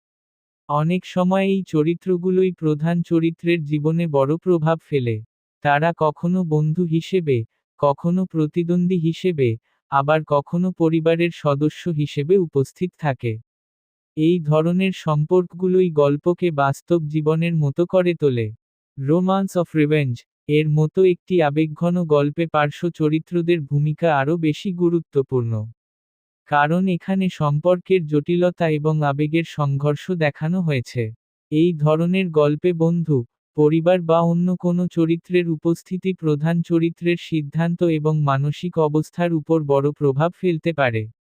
অনেক সময় এই চরিত্রগুলোই প্রধান চরিত্রের জীবনে বড় প্রভাব ফেলে। তারা কখনো বন্ধু হিসেবে, কখনো প্রতিদ্বন্দ্বী হিসেবে, আবার কখনো পরিবারের সদস্য হিসেবে উপস্থিত থাকে। এই ধরনের সম্পর্কগুলোই গল্পকে বাস্তব জীবনের মতো করে তোলে। রোমান্স অফ রিভেঞ্জ এর মতো একটি আবেগঘন গল্পে পার্শ্ব চরিত্রদের ভূমিকা আরও বেশি গুরুত্বপূর্ণ। কারণ এখানে সম্পর্কের জটিলতা এবং আবেগের সংঘর্ষ দেখানো হয়েছে। এই ধরনের গল্পে বন্ধু, পরিবার বা অন্য কোনো চরিত্রের উপস্থিতি প্রধান চরিত্রের সিদ্ধান্ত এবং মানসিক অবস্থার উপর বড় প্রভাব ফেলতে পারে।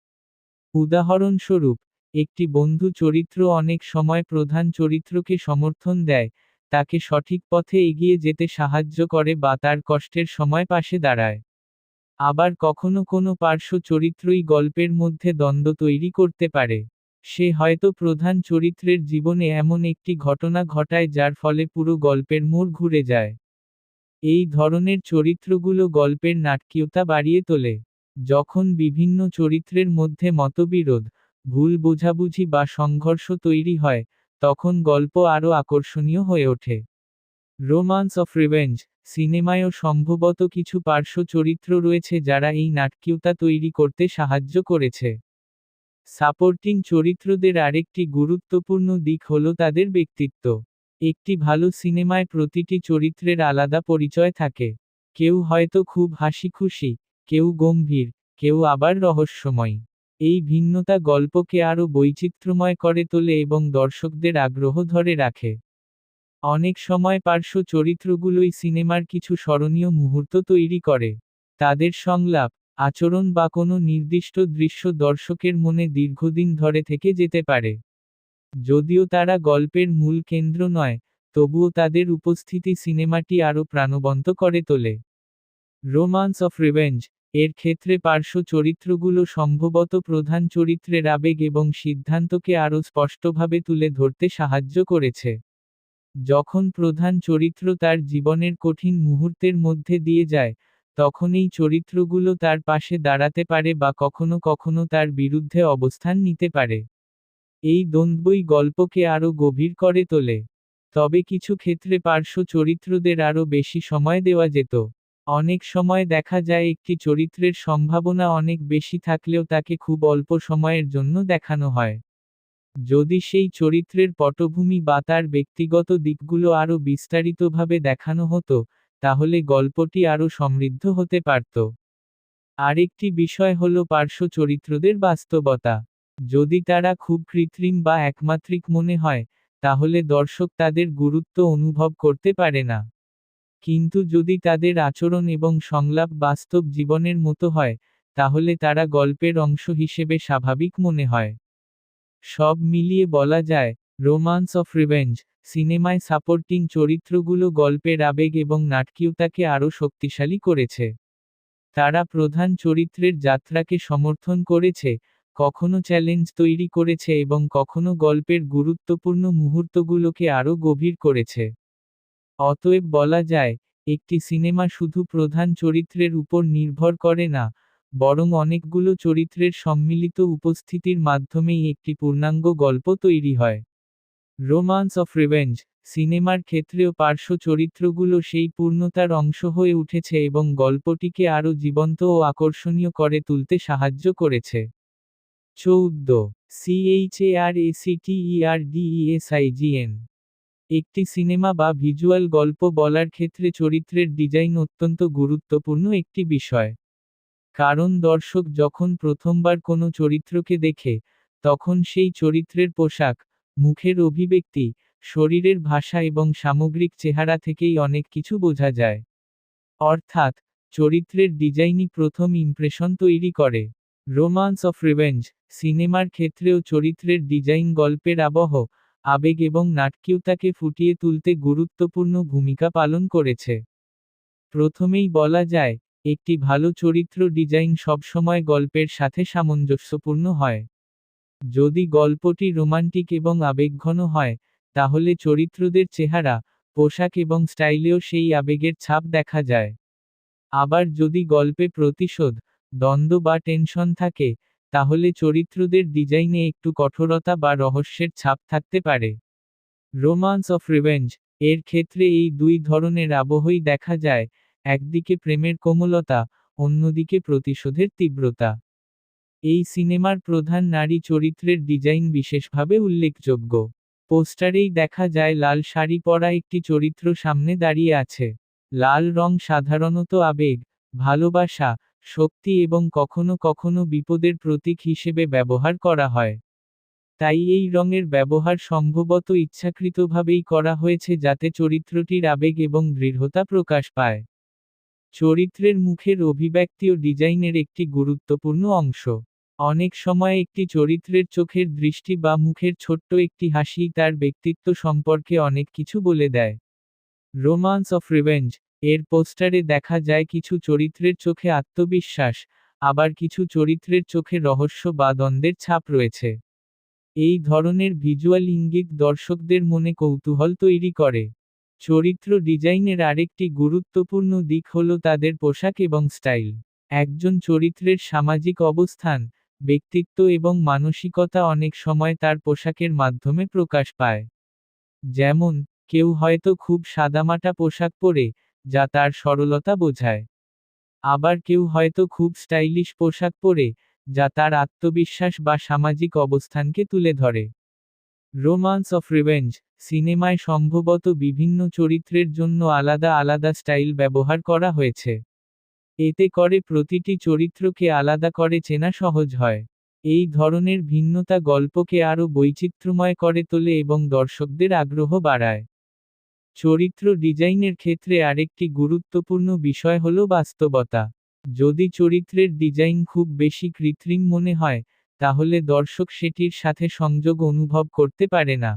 উদাহরণস্বরূপ, একটি বন্ধু চরিত্র অনেক সময় প্রধান চরিত্রকে সমর্থন দেয়, তাকে সঠিক পথে এগিয়ে যেতে সাহায্য করে বা তার কষ্টের সময় পাশে দাঁড়ায়। আবার কখনো কোনো পার্শ্ব চরিত্রই গল্পের মধ্যে দ্বন্দ্ব তৈরি করতে পারে। সে হয়তো প্রধান চরিত্রের জীবনে এমন একটি ঘটনা ঘটায় যার ফলে পুরো গল্পের মোড় ঘুরে যায়। এই ধরনের চরিত্রগুলো গল্পের নাটকীয়তা বাড়িয়ে তোলে। যখন বিভিন্ন চরিত্রের মধ্যে মতবিরোধ, ভুল বোঝাবুঝি বা সংঘর্ষ তৈরি হয়, তখন গল্প আরও আকর্ষণীয় হয়ে ওঠে। রোমান্স অফ রিভেঞ্জ সিনেমায়ও সম্ভবত কিছু পার্শ্ব চরিত্র রয়েছে যারা এই নাটকীয়তা তৈরি করতে সাহায্য করেছে। সাপোর্টিং চরিত্রদের আরেকটি গুরুত্বপূর্ণ দিক হল তাদের ব্যক্তিত্ব। একটি ভালো সিনেমায় প্রতিটি চরিত্রের আলাদা পরিচয় থাকে। কেউ হয়তো খুব হাসিখুশি, কেউ গম্ভীর, কেউ আবার রহস্যময়। এই ভিন্নতা গল্পকে আরও বৈচিত্র্যময় করে তোলে এবং দর্শকদের আগ্রহ ধরে রাখে। অনেক সময় পার্শ্ব চরিত্রগুলোই সিনেমার কিছু স্মরণীয় মুহূর্ত তৈরি করে। তাদের সংলাপ, আচরণ বা কোনো নির্দিষ্ট দৃশ্য দর্শকের মনে দীর্ঘদিন ধরে থেকে যেতে পারে। যদিও তারা গল্পের মূল কেন্দ্র নয়, তবুও তাদের উপস্থিতি সিনেমাটি আরও প্রাণবন্ত করে তোলে। রোমান্স অফ রিভেঞ্জ এর ক্ষেত্রে পার্শ্ব চরিত্রগুলো সম্ভবত প্রধান চরিত্রের আবেগ এবং সিদ্ধান্তকে আরও স্পষ্টভাবে তুলে ধরতে সাহায্য করেছে। যখন প্রধান চরিত্র তার জীবনের কঠিন মুহূর্তের মধ্যে দিয়ে যায়, তখন এই চরিত্রগুলো তার পাশে দাঁড়াতে পারে বা কখনো কখনো তার বিরুদ্ধে অবস্থান নিতে পারে। এই দ্বন্দ্বই গল্পকে আরও গভীর করে তোলে। তবে কিছু ক্ষেত্রে পার্শ্ব চরিত্রদের আরও বেশি সময় দেওয়া যেত। অনেক সময় দেখা যায় একটি চরিত্রের সম্ভাবনা অনেক বেশি থাকলেও তাকে খুব অল্প সময়ের জন্য দেখানো হয়। যদি সেই চরিত্রের পটভূমি বা তার ব্যক্তিগত দিকগুলো আরও বিস্তারিতভাবে দেখানো হতো, তাহলে গল্পটি আরও সমৃদ্ধ হতে পারত। আরেকটি বিষয় হল পার্শ্ব চরিত্রদের বাস্তবতা। যদি তারা খুব কৃত্রিম বা একমাত্রিক মনে হয়, তাহলে দর্শক তাদের গুরুত্ব অনুভব করতে পারে না। কিন্তু যদি তাদের আচরণ এবং সংলাপ বাস্তব জীবনের মতো হয়, তাহলে তারা গল্পের অংশ হিসেবে স্বাভাবিক মনে হয়। সব মিলিয়ে বলা যায়, রোমান্স অফ রিভেঞ্জ সিনেমায় সাপোর্টিং চরিত্রগুলো গল্পের আবেগ এবং নাটকীয়তাকে আরও শক্তিশালী করেছে। তারা প্রধান চরিত্রের যাত্রাকে সমর্থন করেছে, কখনো চ্যালেঞ্জ তৈরি করেছে এবং কখনো গল্পের গুরুত্বপূর্ণ মুহূর্তগুলোকে আরও গভীর করেছে। অতএব বলা যায়, একটি সিনেমা শুধু প্রধান চরিত্রের উপর নির্ভর করে না, বরং অনেকগুলো চরিত্রের সম্মিলিত উপস্থিতির মাধ্যমেই একটি পূর্ণাঙ্গ গল্প তৈরি হয়। রোমান্স অফ রিভেঞ্জ সিনেমার ক্ষেত্রেও পার্শ্ব চরিত্রগুলো সেই পূর্ণতার অংশ হয়ে উঠেছে এবং গল্পটিকে আরও জীবন্ত ও আকর্ষণীয় করে তুলতে সাহায্য করেছে। 14 CHARACTERDESIGN একটি সিনেমা বা ভিজুয়াল গল্প বলার ক্ষেত্রে চরিত্রের ডিজাইন অত্যন্ত গুরুত্বপূর্ণ একটি বিষয়। কারণ দর্শক যখন প্রথমবার কোনো চরিত্রকে দেখে, তখন সেই চরিত্রের পোশাক, মুখের অভিব্যক্তি, শরীরের ভাষা এবং সামগ্রিক চেহারা থেকেই অনেক কিছু বোঝা যায়। অর্থাৎ, চরিত্রের ডিজাইনই প্রথম ইমপ্রেশন তৈরি করে। রোমান্স অফ রিভেঞ্জ সিনেমার ক্ষেত্রেও চরিত্রের ডিজাইন গল্পের আবহ, আবেগ এবং নাটকীয়তাকে ফুটিয়ে তুলতে গুরুত্বপূর্ণ ভূমিকা পালন করেছে। প্রথমেই বলা যায়, একটি ভালো চরিত্র ডিজাইন সবসময় গল্পের সাথে সামঞ্জস্যপূর্ণ হয়। যদি গল্পটি রোমান্টিক এবং আবেগঘন হয়, তাহলে চরিত্রদের চেহারা, পোশাক এবং স্টাইলেও সেই আবেগের ছাপ দেখা যায়। আবার যদি গল্পে প্রতিশোধ, দ্বন্দ্ব বা টেনশন থাকে, তাহলে চরিত্রদের ডিজাইনে একটু কঠোরতা বা রহস্যের ছাপ থাকতে পারে। রোমান্স অফ রিভেঞ্জ এর ক্ষেত্রে এই দুই ধরনের আবহই দেখা যায়, একদিকে প্রেমের কোমলতা, অন্যদিকে প্রতিশোধের তীব্রতা। এই সিনেমার প্রধান নারী চরিত্রের ডিজাইন বিশেষভাবে উল্লেখযোগ্য। পোস্টারেই দেখা যায় লাল শাড়ি পরা একটি চরিত্র সামনে দাঁড়িয়ে আছে। লাল রং সাধারণত আবেগ, ভালোবাসা, শক্তি এবং কখনো কখনো বিপদের প্রতীক হিসেবে ব্যবহার করা হয়। তাই এই রঙের ব্যবহার সম্ভবত ইচ্ছাকৃতভাবেই করা হয়েছে যাতে চরিত্রটির আবেগ এবং দৃঢ়তা প্রকাশ পায়। চরিত্রের মুখের অভিব্যক্তিও ডিজাইনের একটি গুরুত্বপূর্ণ অংশ। অনেক সময় একটি চরিত্রের চোখের দৃষ্টি বা মুখের ছোট্ট একটি হাসিই তার ব্যক্তিত্ব সম্পর্কে অনেক কিছু বলে দেয়। রোমান্স অফ রিভেঞ্জ এর পোস্টারে দেখা যায় কিছু চরিত্রের চোখে আত্মবিশ্বাস, আবার কিছু চরিত্রের চোখে রহস্য বা দ্বন্দ্বের ছাপ রয়েছে। এই ধরনের ভিজুয়াল ইঙ্গিত দর্শকদের মনে কৌতূহল তৈরি করে। চরিত্র ডিজাইনের আরেকটি গুরুত্বপূর্ণ দিক হল তাদের পোশাক এবং স্টাইল। একজন চরিত্রের সামাজিক অবস্থান, ব্যক্তিত্ব এবং মানসিকতা অনেক সময় তার পোশাকের মাধ্যমে প্রকাশ পায়। যেমন, কেউ হয়তো খুব সাদামাটা পোশাক পরে, যা তার সরলতা বোঝায়। আবার কেউ হয়তো খুব স্টাইলিশ পোশাক পরে, যা তার আত্মবিশ্বাস বা সামাজিক অবস্থানকে তুলে ধরে। রোমান্স অফ রিভেঞ্জ সিনেমায় সম্ভবত বিভিন্ন চরিত্রের জন্য আলাদা আলাদা স্টাইল ব্যবহার করা হয়েছে। এতে করে প্রতিটি চরিত্রকে আলাদা করে চেনা সহজ হয়। এই ধরনের ভিন্নতা গল্পকে আরও বৈচিত্র্যময় করে তোলে এবং দর্শকদের আগ্রহ বাড়ায়। চরিত্র ডিজাইনের ক্ষেত্রে আরেকটি গুরুত্বপূর্ণ বিষয় হল বাস্তবতা। যদি চরিত্রের ডিজাইন খুব বেশি কৃত্রিম মনে হয়, তাহলে দর্শক সেটির সাথে সংযোগ অনুভব করতে পারে না।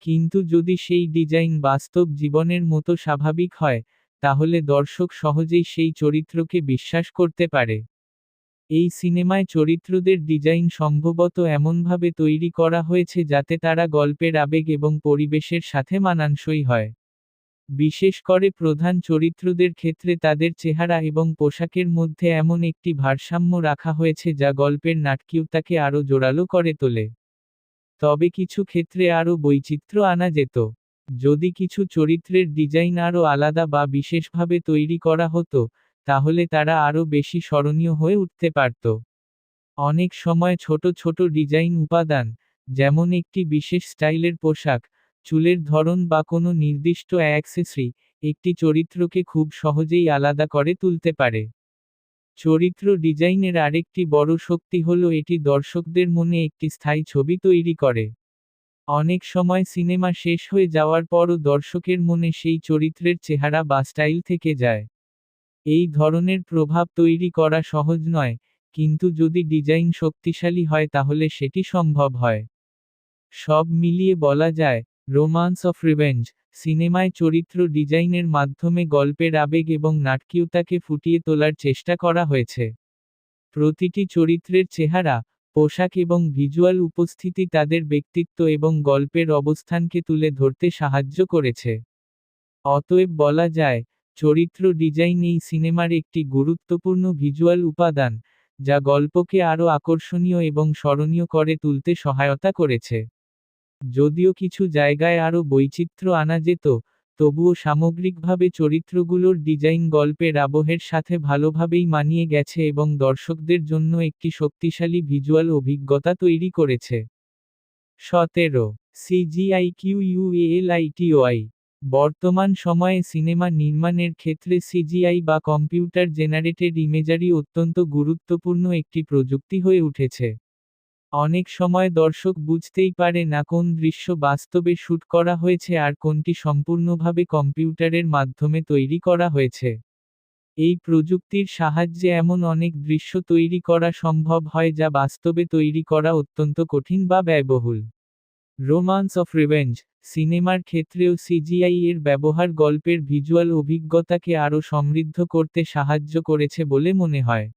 কিন্তু যদি সেই ডিজাইন বাস্তব জীবনের মতো স্বাভাবিক হয়, তাহলে দর্শক সহজেই সেই চরিত্রকে বিশ্বাস করতে পারে। এই সিনেমায় চরিত্রদের ডিজাইন সম্ভবত এমনভাবে তৈরি করা হয়েছে যাতে তারা গল্পের আবেগ এবং পরিবেশের সাথে মানানসই হয়। বিশেষ করে প্রধান চরিত্রদের ক্ষেত্রে তাদের চেহারা এবং পোশাকের মধ্যে এমন একটি ভারসাম্য রাখা হয়েছে যা গল্পের নাটকীয়তাকে আরও জোরালো করে তোলে। তবে কিছু ক্ষেত্রে আরও বৈচিত্র্য আনা যেত। যদি কিছু চরিত্রের ডিজাইন আরও আলাদা বা বিশেষভাবে তৈরি করা হতো, তাহলে তারা আরও বেশি স্মরণীয় হয়ে উঠতে পারত। অনেক সময় ছোট ছোট ডিজাইন উপাদান, যেমন একটি বিশেষ স্টাইলের পোশাক, চুলের ধরন বা কোনো নির্দিষ্ট অ্যাক্সেসরি, একটি চরিত্রকে খুব সহজেই আলাদা করে তুলতে পারে। চরিত্র ডিজাইনের আরেকটি বড় শক্তি হল এটি দর্শকদের মনে একটি স্থায়ী ছবি তৈরি করে। অনেক সময় সিনেমা শেষ হয়ে যাওয়ার পরও দর্শকের মনে সেই চরিত্রের চেহারা বা স্টাইল থেকে যায়। এই ধরনের প্রভাব তৈরি করা সহজ নয়, কিন্তু যদি ডিজাইন শক্তিশালী হয় তাহলে সেটি সম্ভব হয়। সব মিলিয়ে বলা যায়, রোমান্স অফ রিভেঞ্জ সিনেমায় চরিত্র ডিজাইনের মাধ্যমে গল্পের আবেগ এবং নাটকীয়তাকে ফুটিয়ে তোলার চেষ্টা করা হয়েছে। প্রতিটি চরিত্রের চেহারা, পোশাক এবং ভিজুয়াল উপস্থিতি তাদের ব্যক্তিত্ব এবং গল্পের অবস্থানকে তুলে ধরতে সাহায্য করেছে। অতএব বলা যায়, চরিত্র ডিজাইন এই সিনেমার একটি গুরুত্বপূর্ণ ভিজুয়াল উপাদান, যা গল্পকে আরও আকর্ষণীয় এবং স্মরণীয় করে তুলতে সহায়তা করেছে। যদিও কিছু জায়গায় আরও বৈচিত্র্য আনা যেত, তবুও সামগ্রিকভাবে চরিত্রগুলোর ডিজাইন গল্পের আবহের সাথে ভালোভাবেই মানিয়ে গেছে এবং দর্শকদের জন্য একটি শক্তিশালী ভিজুয়াল অভিজ্ঞতা তৈরি করেছে। 17 CGIQUALITOI বর্তমান সময়ে সিনেমা নির্মাণের ক্ষেত্রে সিজিআই বা কম্পিউটার জেনারেটেড ইমেজারি অত্যন্ত গুরুত্বপূর্ণ একটি প্রযুক্তি হয়ে উঠেছে। অনেক সময় দর্শক বুঝতেই পারে না কোন দৃশ্য বাস্তবে শুট করা হয়েছে আর কোনটি সম্পূর্ণভাবে কম্পিউটারের মাধ্যমে তৈরি করা হয়েছে। এই প্রযুক্তির সাহায্যে এমন অনেক দৃশ্য তৈরি করা সম্ভব হয় যা বাস্তবে তৈরি করা অত্যন্ত কঠিন বা ব্যয়বহুল। রোমান্স অফ রিভেঞ্জ সিনেমার ক্ষেত্রেও সিজিআই এর ব্যবহার গল্পের ভিজুয়াল অভিজ্ঞতাকে আরও সমৃদ্ধ করতে সাহায্য করেছে বলে মনে হয়।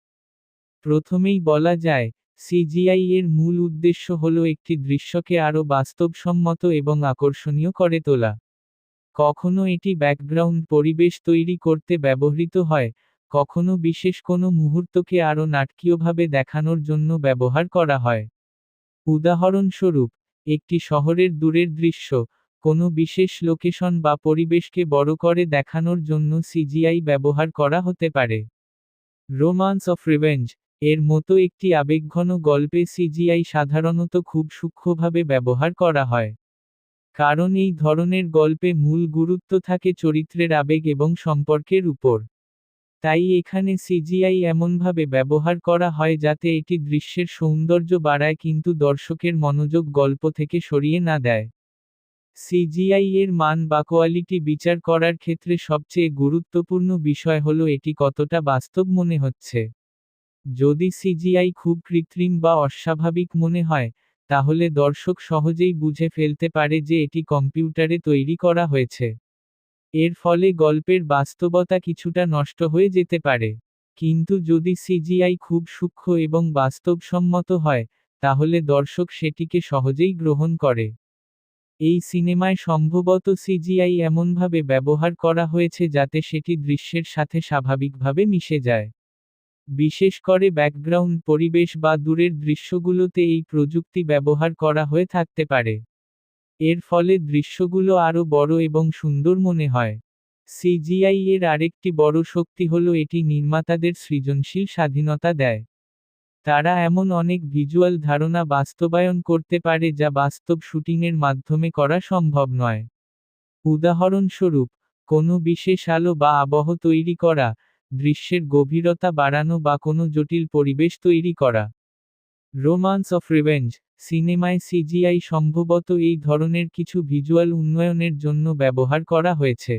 প্রথমেই বলা যায়, সিজিআই এর মূল উদ্দেশ্য হল একটি দৃশ্যকে আরও বাস্তবসম্মত এবং আকর্ষণীয় করে তোলা। কখনো এটি ব্যাকগ্রাউন্ড পরিবেশ তৈরি করতে ব্যবহৃত হয়, কখনো বিশেষ কোনো মুহূর্তকে আরও নাটকীয়ভাবে দেখানোর জন্য ব্যবহার করা হয়। উদাহরণস্বরূপ, একটি শহরের দূরের দৃশ্য, কোনো বিশেষ লোকেশন বা পরিবেশকে বড় করে দেখানোর জন্য সিজিআই ব্যবহার করা হতে পারে। রোমান্স অফ রিভেঞ্জ এর মতো একটি আবেগঘন গল্পে সিজিআই সাধারণত খুব সূক্ষ্মভাবে ব্যবহার করা হয়। কারণ এই ধরনের গল্পে মূল গুরুত্ব থাকে চরিত্রের আবেগ এবং সম্পর্কের উপর। তাই এখানে সিজিআই এমনভাবে ব্যবহার করা হয় যাতে এটি দৃশ্যের সৌন্দর্য বাড়ায় কিন্তু দর্শকের মনোযোগ গল্প থেকে সরিয়ে না দেয়। সিজিআই এর মান বা কোয়ালিটি বিচার করার ক্ষেত্রে সবচেয়ে গুরুত্বপূর্ণ বিষয় হলো এটি কতটা বাস্তব মনে হচ্ছে। যদি সিজিআই খুব কৃত্রিম বা অস্বাভাবিক মনে হয়, তাহলে দর্শক সহজেই বুঝে ফেলতে পারে যে এটি কম্পিউটারে তৈরি করা হয়েছে। এর ফলে গল্পের বাস্তবতা কিছুটা নষ্ট হয়ে যেতে পারে। কিন্তু যদি সিজিআই খুব সূক্ষ্ম এবং বাস্তবসম্মত হয়, তাহলে দর্শক সেটিকে সহজেই গ্রহণ করে। এই সিনেমায় সম্ভবত সিজিআই এমনভাবে ব্যবহার করা হয়েছে যাতে সেটি দৃশ্যের সাথে স্বাভাবিকভাবে মিশে যায়। বিশেষ করে ব্যাকগ্রাউন্ড পরিবেশ বা দূরের দৃশ্যগুলোতে এই প্রযুক্তি ব্যবহার করা হয়ে থাকতে পারে। এর ফলে দৃশ্যগুলো আরও বড় এবং সুন্দর মনে হয়। সিজিআই এর আরেকটি বড় শক্তি হল এটি নির্মাতাদের সৃজনশীল স্বাধীনতা দেয়। তারা এমন অনেক ভিজুয়াল ধারণা বাস্তবায়ন করতে পারে যা বাস্তব শুটিংয়ের মাধ্যমে করা সম্ভব নয়। উদাহরণস্বরূপ, কোনো বিশেষ আলো বা আবহ তৈরি করা, দৃশ্যের গভীরতা বাড়ানো বা কোনো জটিল পরিবেশ তৈরি করা। রোমান্স অফ রিভেঞ্জ সিনেমায় সিজিআই সম্ভবত এই ধরনের কিছু ভিজুয়াল উন্নয়নের জন্য ব্যবহার করা হয়েছে।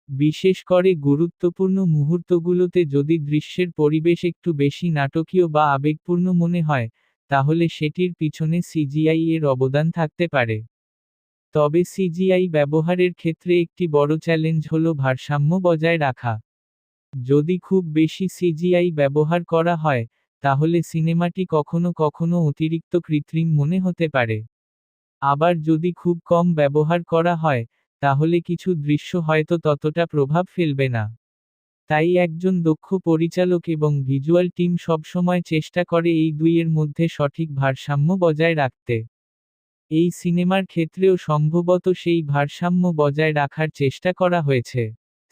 বিশেষ করে গুরুত্বপূর্ণ মুহূর্তগুলোতে যদি দৃশ্যের পরিবেশ একটু বেশি নাটকীয় বা আবেগপূর্ণ মনে হয়, তাহলে সেটির পিছনে সিজিআই এর অবদান থাকতে পারে। তবে সিজিআই ব্যবহারের ক্ষেত্রে একটি বড় চ্যালেঞ্জ হল ভারসাম্য বজায় রাখা। যদি খুব বেশি সিজিআই ব্যবহার করা হয়, তাহলে সিনেমাটি কখনো কখনো অতিরিক্ত কৃত্রিম মনে হতে পারে। আবার যদি খুব কম ব্যবহার করা হয়, তাহলে কিছু দৃশ্য হয়তো ততটা প্রভাব ফেলবে না। তাই একজন দক্ষ পরিচালক এবং ভিজুয়াল টিম সবসময় চেষ্টা করে এই দুইয়ের মধ্যে সঠিক ভারসাম্য বজায় রাখতে। এই সিনেমার ক্ষেত্রেও সম্ভবত সেই ভারসাম্য বজায় রাখার চেষ্টা করা হয়েছে।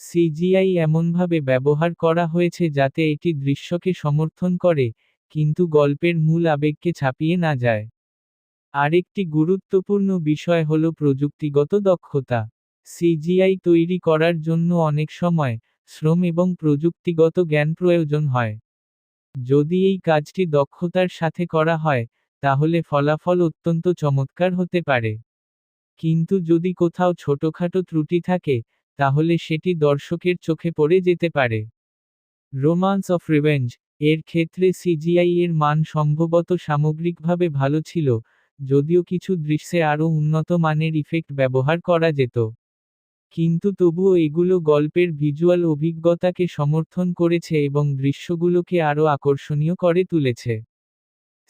সিজিআই এমনভাবে ব্যবহার করা হয়েছে যাতে এটি দৃশ্যকে সমর্থন করে, কিন্তু গল্পের মূল আবেগকে ছাপিয়ে না যায়। আরেকটি গুরুত্বপূর্ণ বিষয় হল প্রযুক্তিগত দক্ষতা। সিজিআই তৈরি করার জন্য অনেক সময়, শ্রম এবং প্রযুক্তিগত জ্ঞান প্রয়োজন হয়। যদি এই কাজটি দক্ষতার সাথে করা হয়, তাহলে ফলাফল অত্যন্ত চমৎকার হতে পারে। কিন্তু যদি কোথাও ছোটখাটো ত্রুটি থাকে, তাহলে সেটি দর্শকের চোখে পড়ে যেতে পারে। রোমান্স অফ রিভেঞ্জ এর ক্ষেত্রে সিজিআই এর মান সম্ভবত সামগ্রিকভাবে ভালো ছিল, যদিও কিছু দৃশ্যে আরও উন্নত মানের ইফেক্ট ব্যবহার করা যেত। কিন্তু তবুও এগুলো গল্পের ভিজুয়াল অভিজ্ঞতাকে সমর্থন করেছে এবং দৃশ্যগুলোকে আরও আকর্ষণীয় করে তুলেছে।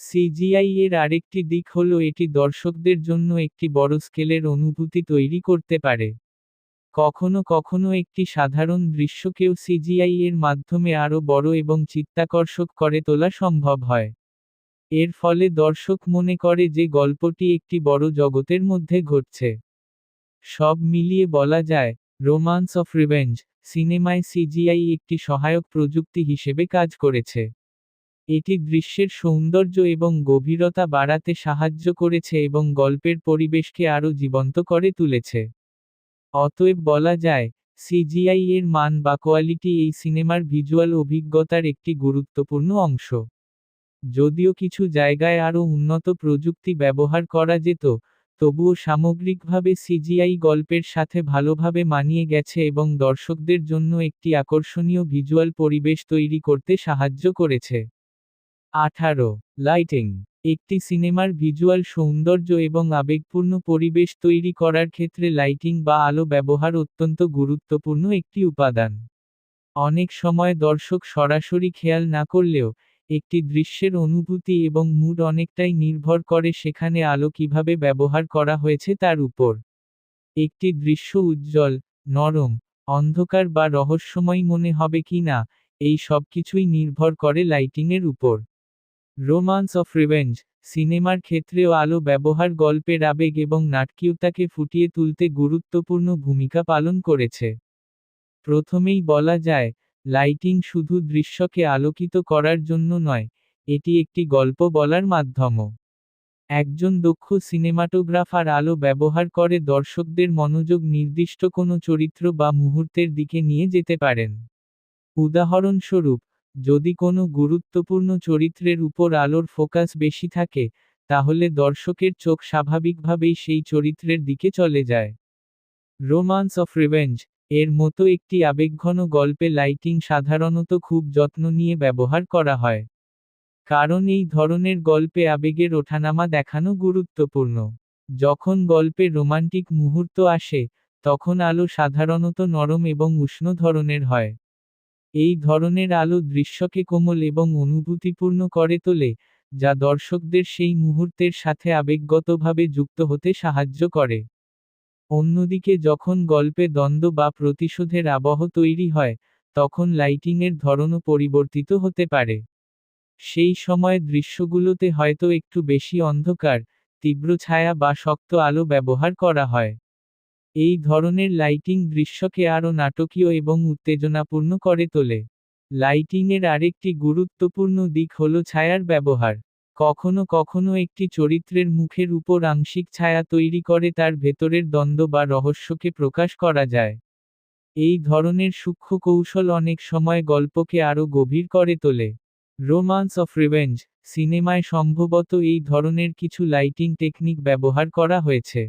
সিজিআই এর আরেকটি দিক হল এটি দর্শকদের জন্য একটি বড় স্কেলের অনুভূতি তৈরি করতে পারে। কখনো কখনো একটি সাধারণ দৃশ্যকেও সিজিআই এর মাধ্যমে আরও বড় এবং চিত্তাকর্ষক করে তোলা সম্ভব হয়। এর ফলে দর্শক মনে করে যে গল্পটি একটি বড় জগতের মধ্যে ঘটছে। সব মিলিয়ে বলা যায়, রোমান্স অফ রিভেঞ্জ সিনেমায় সিজিআই একটি সহায়ক প্রযুক্তি হিসেবে কাজ করেছে। এটি দৃশ্যের সৌন্দর্য এবং গভীরতা বাড়াতে সাহায্য করেছে এবং গল্পের পরিবেশকে আরও জীবন্ত করে তুলেছে। অতএব বলা যায়, সিজিআই এর মান বা কোয়ালিটি এই সিনেমার ভিজুয়াল অভিজ্ঞতার একটি গুরুত্বপূর্ণ অংশ। যদিও কিছু জায়গায় আরও উন্নত প্রযুক্তি ব্যবহার করা যেত, তবুও সামগ্রিকভাবে সিজিআই গল্পের সাথে ভালোভাবে মানিয়ে গেছে এবং দর্শকদের জন্য একটি আকর্ষণীয় ভিজুয়াল পরিবেশ তৈরি করতে সাহায্য করেছে। 18. লাইটিং একটি সিনেমার ভিজুয়াল সৌন্দর্য এবং আবেগপূর্ণ পরিবেশ তৈরি করার ক্ষেত্রে লাইটিং বা আলো ব্যবহার অত্যন্ত গুরুত্বপূর্ণ একটি উপাদান। অনেক সময় দর্শক সরাসরি খেয়াল না করলেও, একটি দৃশ্যের অনুভূতি এবং মুড অনেকটাই নির্ভর করে সেখানে আলো কিভাবে ব্যবহার করা হয়েছে তার উপর। একটি দৃশ্য উজ্জ্বল, নরম, অন্ধকার বা রহস্যময় মনে হবে কিনা, এই সবকিছুই নির্ভর করে লাইটিংয়ের উপর। রোমান্স অফ রিভেঞ্জ সিনেমার ক্ষেত্রেও আলো ব্যবহার গল্পের আবেগ এবং নাটকীয়তাকে ফুটিয়ে তুলতে গুরুত্বপূর্ণ ভূমিকা পালন করেছে। প্রথমেই বলা যায়, লাইটিং শুধু দৃশ্যকে আলোকিত করার জন্য নয়, এটি একটি গল্প বলার মাধ্যমও। একজন দক্ষ সিনেমাটোগ্রাফার আলো ব্যবহার করে দর্শকদের মনোযোগ নির্দিষ্ট কোনো চরিত্র বা মুহূর্তের দিকে নিয়ে যেতে পারেন। উদাহরণস্বরূপ, যদি কোনো গুরুত্বপূর্ণ চরিত্রের উপর আলোর ফোকাস বেশি থাকে, তাহলে দর্শকের চোখ স্বাভাবিকভাবেই সেই চরিত্রের দিকে চলে যায়। রোমান্স অফ রিভেঞ্জ এর মতো একটি আবেগঘন গল্পে লাইটিং সাধারণত খুব যত্ন নিয়ে ব্যবহার করা হয়। কারণ এই ধরনের গল্পে আবেগের ওঠানামা দেখানো গুরুত্বপূর্ণ। যখন গল্পে রোমান্টিক মুহূর্ত আসে, তখন আলো সাধারণত নরম এবং উষ্ণ ধরনের হয়। এই ধরনের আলো দৃশ্যকে কোমল এবং অনুভূতিপূর্ণ করে তোলে, যা দর্শকদের সেই মুহূর্তের সাথে আবেগগতভাবে যুক্ত হতে সাহায্য করে। অন্যদিকে যখন গল্পে দ্বন্দ্ব বা প্রতিশোধের আবহ তৈরি হয়, তখন লাইটিংয়ের ধরনও পরিবর্তিত হতে পারে। সেই সময় দৃশ্যগুলোতে হয়তো একটু বেশি অন্ধকার, তীব্র ছায়া বা শক্ত আলো ব্যবহার করা হয়। এই ধরনের লাইটিং দৃশ্যকে আরও নাটকীয় এবং উত্তেজনাপূর্ণ করে তোলে। লাইটিংয়ের আরেকটি গুরুত্বপূর্ণ দিক হল ছায়ার ব্যবহার। কখনো কখনো একটি চরিত্রের মুখের উপর আংশিক ছায়া তৈরি করে তার ভেতরের দ্বন্দ্ব বা রহস্যকে প্রকাশ করা যায়। এই ধরনের সূক্ষ্ম কৌশল অনেক সময় গল্পকে আরও গভীর করে তোলে। রোমান্স অফ রিভেঞ্জ সিনেমায় সম্ভবত এই ধরনের কিছু লাইটিং টেকনিক ব্যবহার করা হয়েছে।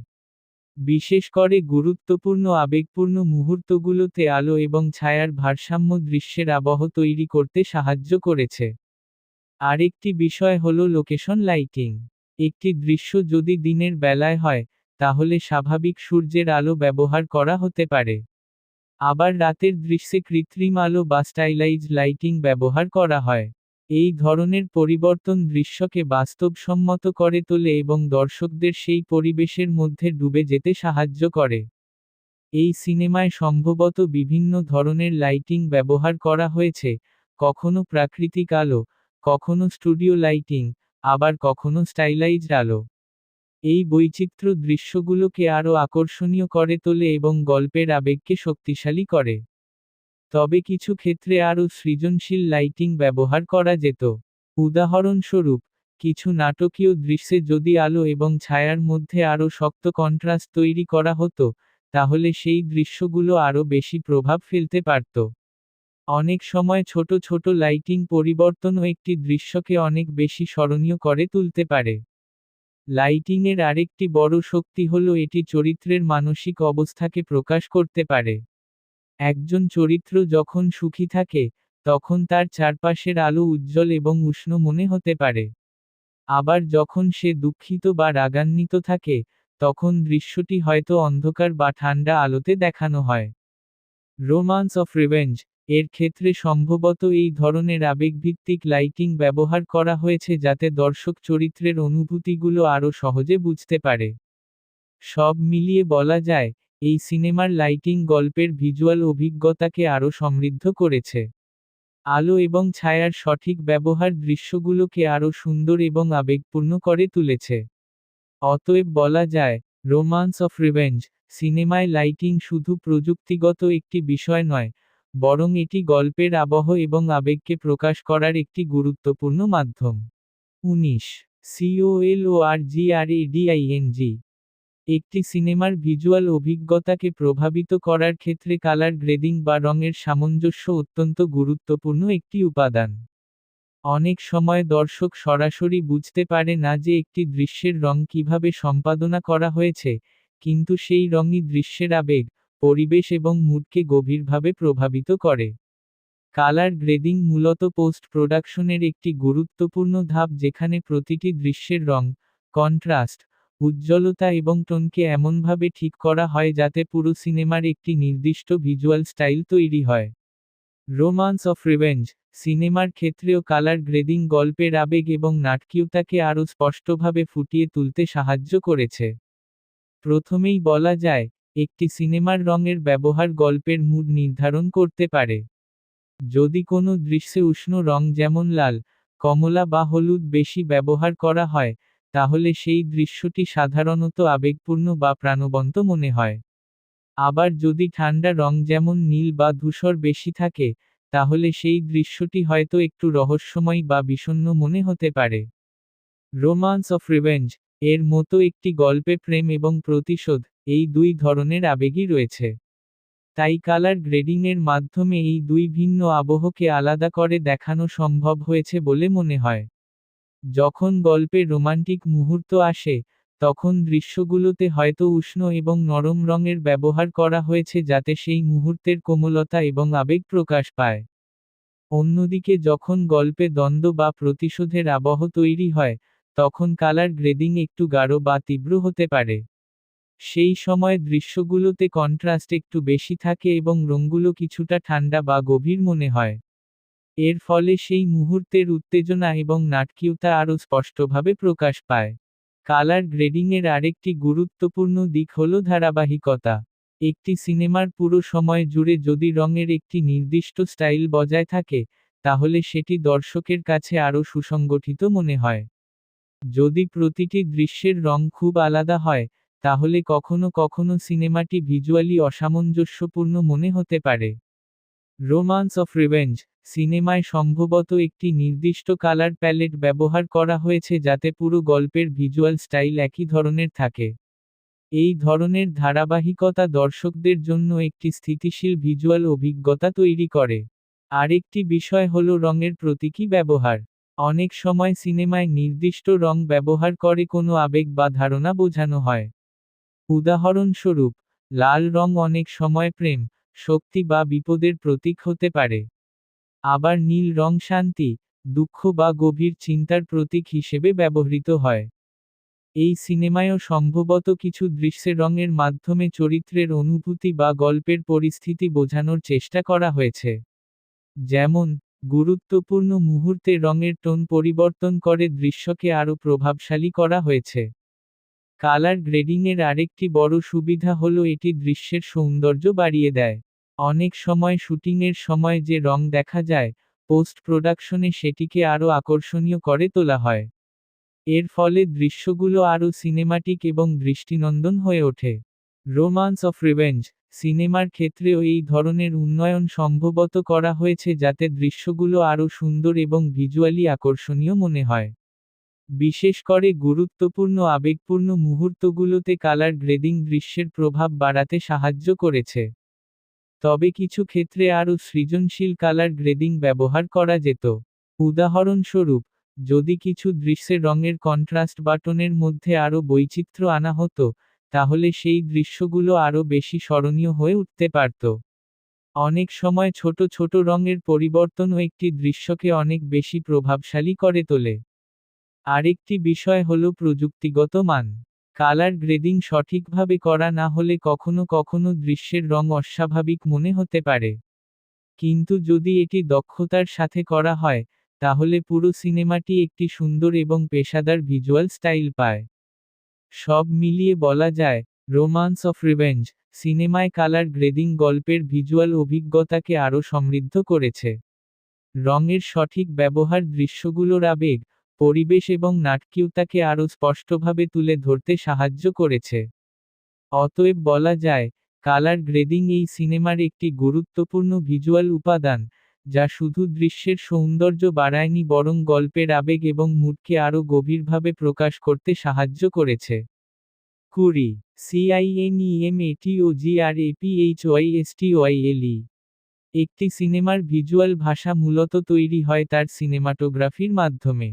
বিশেষ করে গুরুত্বপূর্ণ আবেগপূর্ণ মুহূর্তগুলোতে আলো এবং ছায়ার ভারসাম্য দৃশ্যের আবহ তৈরি করতে সাহায্য করেছে। আরেকটি বিষয় হল লোকেশন লাইটিং। একটি দৃশ্য যদি দিনের বেলায় হয়, তাহলে স্বাভাবিক সূর্যের আলো ব্যবহার করা হতে পারে। আবার রাতের দৃশ্যে কৃত্রিম আলো বা স্টাইলাইজড লাইটিং ব্যবহার করা হয়। এই ধরনের পরিবর্তন দৃশ্যকে বাস্তবসম্মত করে তোলে এবং দর্শকদের সেই পরিবেশের মধ্যে ডুবে যেতে সাহায্য করে। এই সিনেমায় সম্ভবত বিভিন্ন ধরনের লাইটিং ব্যবহার করা হয়েছে, কখনো প্রাকৃতিক আলো, কখনো স্টুডিও লাইটিং, আবার কখনো স্টাইলাইজড আলো। এই বৈচিত্র্য দৃশ্যগুলোকে আরও আকর্ষণীয় করে তোলে এবং গল্পের আবেগকে শক্তিশালী করে। তবে কিছু ক্ষেত্রে আরও সৃজনশীল লাইটিং ব্যবহার করা যেত। উদাহরণস্বরূপ, কিছু নাটকীয় দৃশ্যে যদি আলো এবং ছায়ার মধ্যে আরও শক্ত কন্ট্রাস্ট তৈরি করা হতো, তাহলে সেই দৃশ্যগুলো আরও বেশি প্রভাব ফেলতে পারত। অনেক সময় ছোট ছোট লাইটিং পরিবর্তনও একটি দৃশ্যকে অনেক বেশি স্মরণীয় করে তুলতে পারে। লাইটিংয়ের আরেকটি বড় শক্তি হল এটি চরিত্রের মানসিক অবস্থাকে প্রকাশ করতে পারে। একজন চরিত্র যখন সুখী থাকে, তখন তার চারপাশের আলো উজ্জ্বল এবং উষ্ণ মনে হতে পারে। আবার যখন সে দুঃখিত বা রাগান্বিত থাকে, তখন দৃশ্যটি হয়তো অন্ধকার বা ঠান্ডা আলোতে দেখানো হয়। রোমান্স অফ রিভেঞ্জ এর ক্ষেত্রে সম্ভবত এই ধরনের আবেগভিত্তিক লাইটিং ব্যবহার করা হয়েছে যাতে দর্শক চরিত্রের অনুভূতিগুলো আরও সহজে বুঝতে পারে। সব মিলিয়ে বলা যায়, এই সিনেমার লাইটিং গল্পের ভিজুয়াল অভিজ্ঞতাকে আরও সমৃদ্ধ করেছে। আলো এবং ছায়ার সঠিক ব্যবহার দৃশ্যগুলোকে আরও সুন্দর এবং আবেগপূর্ণ করে তুলেছে। অতএব বলা যায়, রোমান্স অফ রিভেঞ্জ সিনেমায় লাইটিং শুধু প্রযুক্তিগত একটি বিষয় নয়, বরং এটি গল্পের আবহ এবং আবেগকে প্রকাশ করার একটি গুরুত্বপূর্ণ মাধ্যম। 19. COLORGRADING একটি সিনেমার ভিজুয়াল অভিজ্ঞতাকে প্রভাবিত করার ক্ষেত্রে কালার গ্রেডিং বা রঙের সামঞ্জস্য অত্যন্ত গুরুত্বপূর্ণ একটি উপাদান। অনেক সময় দর্শক সরাসরি বুঝতে পারে না যে একটি দৃশ্যের রং কিভাবে সম্পাদনা করা হয়েছে, কিন্তু সেই রঙই দৃশ্যের আবেগ, পরিবেশ এবং মুডকে গভীরভাবে প্রভাবিত করে। কালার গ্রেডিং মূলত পোস্ট প্রোডাকশনের একটি গুরুত্বপূর্ণ ধাপ যেখানে প্রতিটি দৃশ্যের রং, কন্ট্রাস্ট, উজ্জ্বলতা এবং টোনকে এমনভাবে ঠিক করা হয় যাতে পুরো সিনেমার একটি নির্দিষ্ট ভিজুয়াল স্টাইল তৈরি হয়। রোমান্স অফ রিভেঞ্জ সিনেমার ক্ষেত্রেও কালার গ্রেডিং গল্পের আবেগ এবং নাটকীয়তাকে আরও স্পষ্টভাবে ফুটিয়ে তুলতে সাহায্য করেছে। প্রথমেই বলা যায়, একটি সিনেমার রঙের ব্যবহার গল্পের মুড নির্ধারণ করতে পারে। যদি কোনো দৃশ্যে উষ্ণ রং যেমন লাল, কমলা বা হলুদ বেশি ব্যবহার করা হয়, তাহলে সেই দৃশ্যটি সাধারণত আবেগপূর্ণ বা প্রাণবন্ত মনে হয়। আবার যদি ঠান্ডা রং যেমন নীল বা ধূসর বেশি থাকে, তাহলে সেই দৃশ্যটি হয়তো একটু রহস্যময় বা বিষণ্ণ মনে হতে পারে। রোমান্স অফ রিভেঞ্জ এর মতো একটি গল্পে প্রেম এবং প্রতিশোধ, এই দুই ধরনের আবেগই রয়েছে। তাই কালার গ্রেডিংয়ের মাধ্যমে এই দুই ভিন্ন আবহকে আলাদা করে দেখানো সম্ভব হয়েছে বলে মনে হয়। যখন গল্পে রোমান্টিক মুহূর্ত আসে, তখন দৃশ্যগুলোতে হয়তো উষ্ণ এবং নরম রঙের ব্যবহার করা হয়েছে যাতে সেই মুহূর্তের কোমলতা এবং আবেগ প্রকাশ পায়। অন্যদিকে যখন গল্পে দ্বন্দ্ব বা প্রতিশোধের আবহ তৈরি হয়, তখন কালার গ্রেডিং একটু গাঢ় বা তীব্র হতে পারে। সেই সময় দৃশ্যগুলোতে কন্ট্রাস্ট একটু বেশি থাকে এবং রঙগুলো কিছুটা ঠান্ডা বা গভীর মনে হয়। এর ফলে সেই মুহূর্তের উত্তেজনা এবং নাটকীয়তা আরও স্পষ্টভাবে প্রকাশ পায়। কালার গ্রেডিংয়ের আরেকটি গুরুত্বপূর্ণ দিক হল ধারাবাহিকতা। একটি সিনেমার পুরো সময় জুড়ে যদি রঙের একটি নির্দিষ্ট স্টাইল বজায় থাকে, তাহলে সেটি দর্শকের কাছে আরও সুসংগঠিত মনে হয়। যদি প্রতিটি দৃশ্যের রং খুব আলাদা হয়, তাহলে কখনো কখনো সিনেমাটি ভিজুয়ালি অসামঞ্জস্যপূর্ণ মনে হতে পারে। রোমান্স অফ রিভেঞ্জ সিনেমায় সম্ভবত একটি নির্দিষ্ট কালার প্যালেট ব্যবহার করা হয়েছে যাতে পুরো গল্পের ভিজুয়াল স্টাইল একই ধরনের থাকে। এই ধরনের ধারাবাহিকতা দর্শকদের জন্য একটি স্থিতিশীল ভিজুয়াল অভিজ্ঞতা তৈরি করে। আরেকটি বিষয় হল রঙের প্রতীকী ব্যবহার। অনেক সময় সিনেমায় নির্দিষ্ট রং ব্যবহার করে কোনো আবেগ বা ধারণা বোঝানো হয়। উদাহরণস্বরূপ, লাল রং অনেক সময় প্রেম, শক্তি বা বিপদের প্রতীক হতে পারে। আবার নীল রং শান্তি, দুঃখ বা গভীর চিন্তার প্রতীক হিসেবে ব্যবহৃত হয়। এই সিনেমায়ও সম্ভবত কিছু দৃশ্যে রঙের মাধ্যমে চরিত্রের অনুভূতি বা গল্পের পরিস্থিতি বোঝানোর চেষ্টা করা হয়েছে। যেমন, গুরুত্বপূর্ণ মুহূর্তে রঙের টোন পরিবর্তন করে দৃশ্যকে আরও প্রভাবশালী করা হয়েছে। কালার গ্রেডিংয়ের আরেকটি বড় সুবিধা হল এটি দৃশ্যের সৌন্দর্য বাড়িয়ে দেয়। অনেক সময় শুটিংয়ের সময় যে রং দেখা যায়, পোস্ট প্রোডাকশনে সেটিকে আরও আকর্ষণীয় করে তোলা হয়। এর ফলে দৃশ্যগুলো আরও সিনেমাটিক এবং দৃষ্টিনন্দন হয়ে ওঠে। রোমান্স অফ রিভেঞ্জ সিনেমার ক্ষেত্রেও এই ধরনের উন্নয়ন সম্ভবত করা হয়েছে যাতে দৃশ্যগুলো আরও সুন্দর এবং ভিজুয়ালি আকর্ষণীয় মনে হয়। বিশেষ করে গুরুত্বপূর্ণ আবেগপূর্ণ মুহূর্তগুলোতে কালার গ্রেডিং দৃশ্যের প্রভাব বাড়াতে সাহায্য করেছে। তবে কিছু ক্ষেত্রে আরও সৃজনশীল কালার গ্রেডিং ব্যবহার করা যেত। উদাহরণস্বরূপ, যদি কিছু দৃশ্যে রঙের কন্ট্রাস্ট বা টোনের মধ্যে আরও বৈচিত্র্য আনা হতো, তাহলে সেই দৃশ্যগুলো আরও বেশি স্মরণীয় হয়ে উঠতে পারত। অনেক সময় ছোট ছোট রঙের পরিবর্তনও একটি দৃশ্যকে অনেক বেশি প্রভাবশালী করে তোলে। আরেকটি বিষয় হল প্রযুক্তিগত মান। কালার গ্রেডিং সঠিকভাবে করা না হলে কখনো কখনো দৃশ্যের রং অস্বাভাবিক মনে হতে পারে। কিন্তু যদি এটি দক্ষতার সাথে করা হয়, তাহলে পুরো সিনেমাটি একটি সুন্দর এবং পেশাদার ভিজুয়াল স্টাইল পায়। সব মিলিয়ে বলা যায়, রোমান্স অফ রিভেঞ্জ সিনেমায় কালার গ্রেডিং গল্পের ভিজুয়াল অভিজ্ঞতাকে আরও সমৃদ্ধ করেছে। রঙের সঠিক ব্যবহার দৃশ্যগুলোর আবেগ, পরিবেশ এবং নাটকীয়তাকে আরও স্পষ্টভাবে তুলে ধরতে সাহায্য করেছে। অতএব বলা যায়, কালার গ্রেডিং এই সিনেমার একটি গুরুত্বপূর্ণ ভিজুয়াল উপাদান, যা শুধু দৃশ্যের সৌন্দর্য বাড়ায়নি বরং গল্পের আবেগ এবং মুডকে আরও গভীরভাবে প্রকাশ করতে সাহায্য করেছে। 20 CINEMATOGRAPHYSTYLE একটি সিনেমার ভিজুয়াল ভাষা মূলত তৈরি হয় তার সিনেমাটোগ্রাফির মাধ্যমে।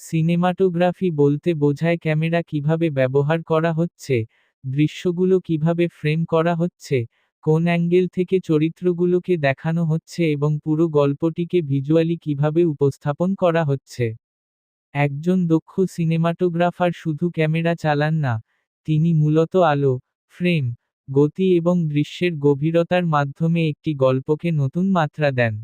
সিনেমাটোগ্রাফি বলতে বোঝায় ক্যামেরা কিভাবে ব্যবহার করা হচ্ছে, দৃশ্যগুলো কিভাবে ফ্রেম করা হচ্ছে, কোন অ্যাঙ্গেল থেকে চরিত্রগুলোকে দেখানো হচ্ছে এবং পুরো গল্পটিকে ভিজুয়ালি কিভাবে উপস্থাপন করা হচ্ছে। একজন দক্ষ সিনেমাটোগ্রাফার শুধু ক্যামেরা চালান না, তিনি মূলত আলো, ফ্রেম, গতি এবং দৃশ্যের গভীরতার মাধ্যমে একটি গল্পকে নতুন মাত্রা দেন।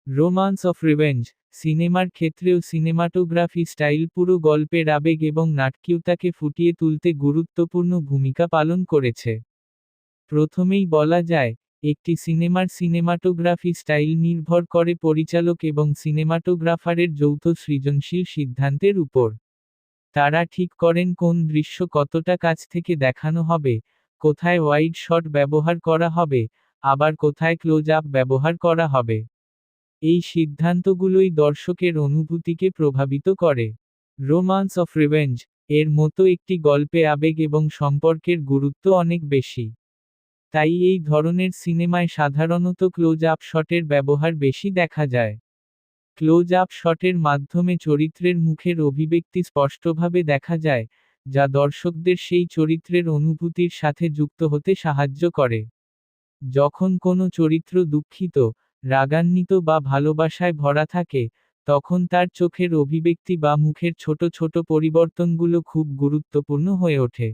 রোমান্স অফ রিভেঞ্জ সিনেমার ক্ষেত্রেও সিনেমাটোগ্রাফি স্টাইল পুরো গল্পের আবেগ এবং নাটকীয়তাকে ফুটিয়ে তুলতে গুরুত্বপূর্ণ ভূমিকা পালন করেছে। প্রথমেই বলা যায়, একটি সিনেমার সিনেমাটোগ্রাফি স্টাইল নির্ভর করে পরিচালক এবং সিনেমাটোগ্রাফারের যৌথ সৃজনশীল সিদ্ধান্তের উপর। তারা ঠিক করেন কোন দৃশ্য কতটা কাছ থেকে দেখানো হবে, কোথায় ওয়াইড শট ব্যবহার করা হবে, আবার কোথায় ক্লোজ আপ ব্যবহার করা হবে। এই সিদ্ধান্তগুলোই দর্শকের অনুভূতিকে প্রভাবিত করে। রোমান্স অফ রিভেঞ্জ এর মতো একটি গল্পে আবেগ এবং সম্পর্কের গুরুত্ব অনেক বেশি। তাই এই ধরনের সিনেমায় সাধারণত ক্লোজ আপ শটের ব্যবহার বেশি দেখা যায়। ক্লোজ আপ শটের মাধ্যমে চরিত্রের মুখের অভিব্যক্তি স্পষ্টভাবে দেখা যায়, যা দর্শকদের সেই চরিত্রের অনুভূতির সাথে যুক্ত হতে সাহায্য করে। যখন কোনো চরিত্র দুঃখিত, রাগান্বিত বা ভালোবাসায় ভরা থাকে, তখন তার চোখের অভিব্যক্তি বা মুখের ছোট ছোট পরিবর্তনগুলো খুব গুরুত্বপূর্ণ হয়ে ওঠে।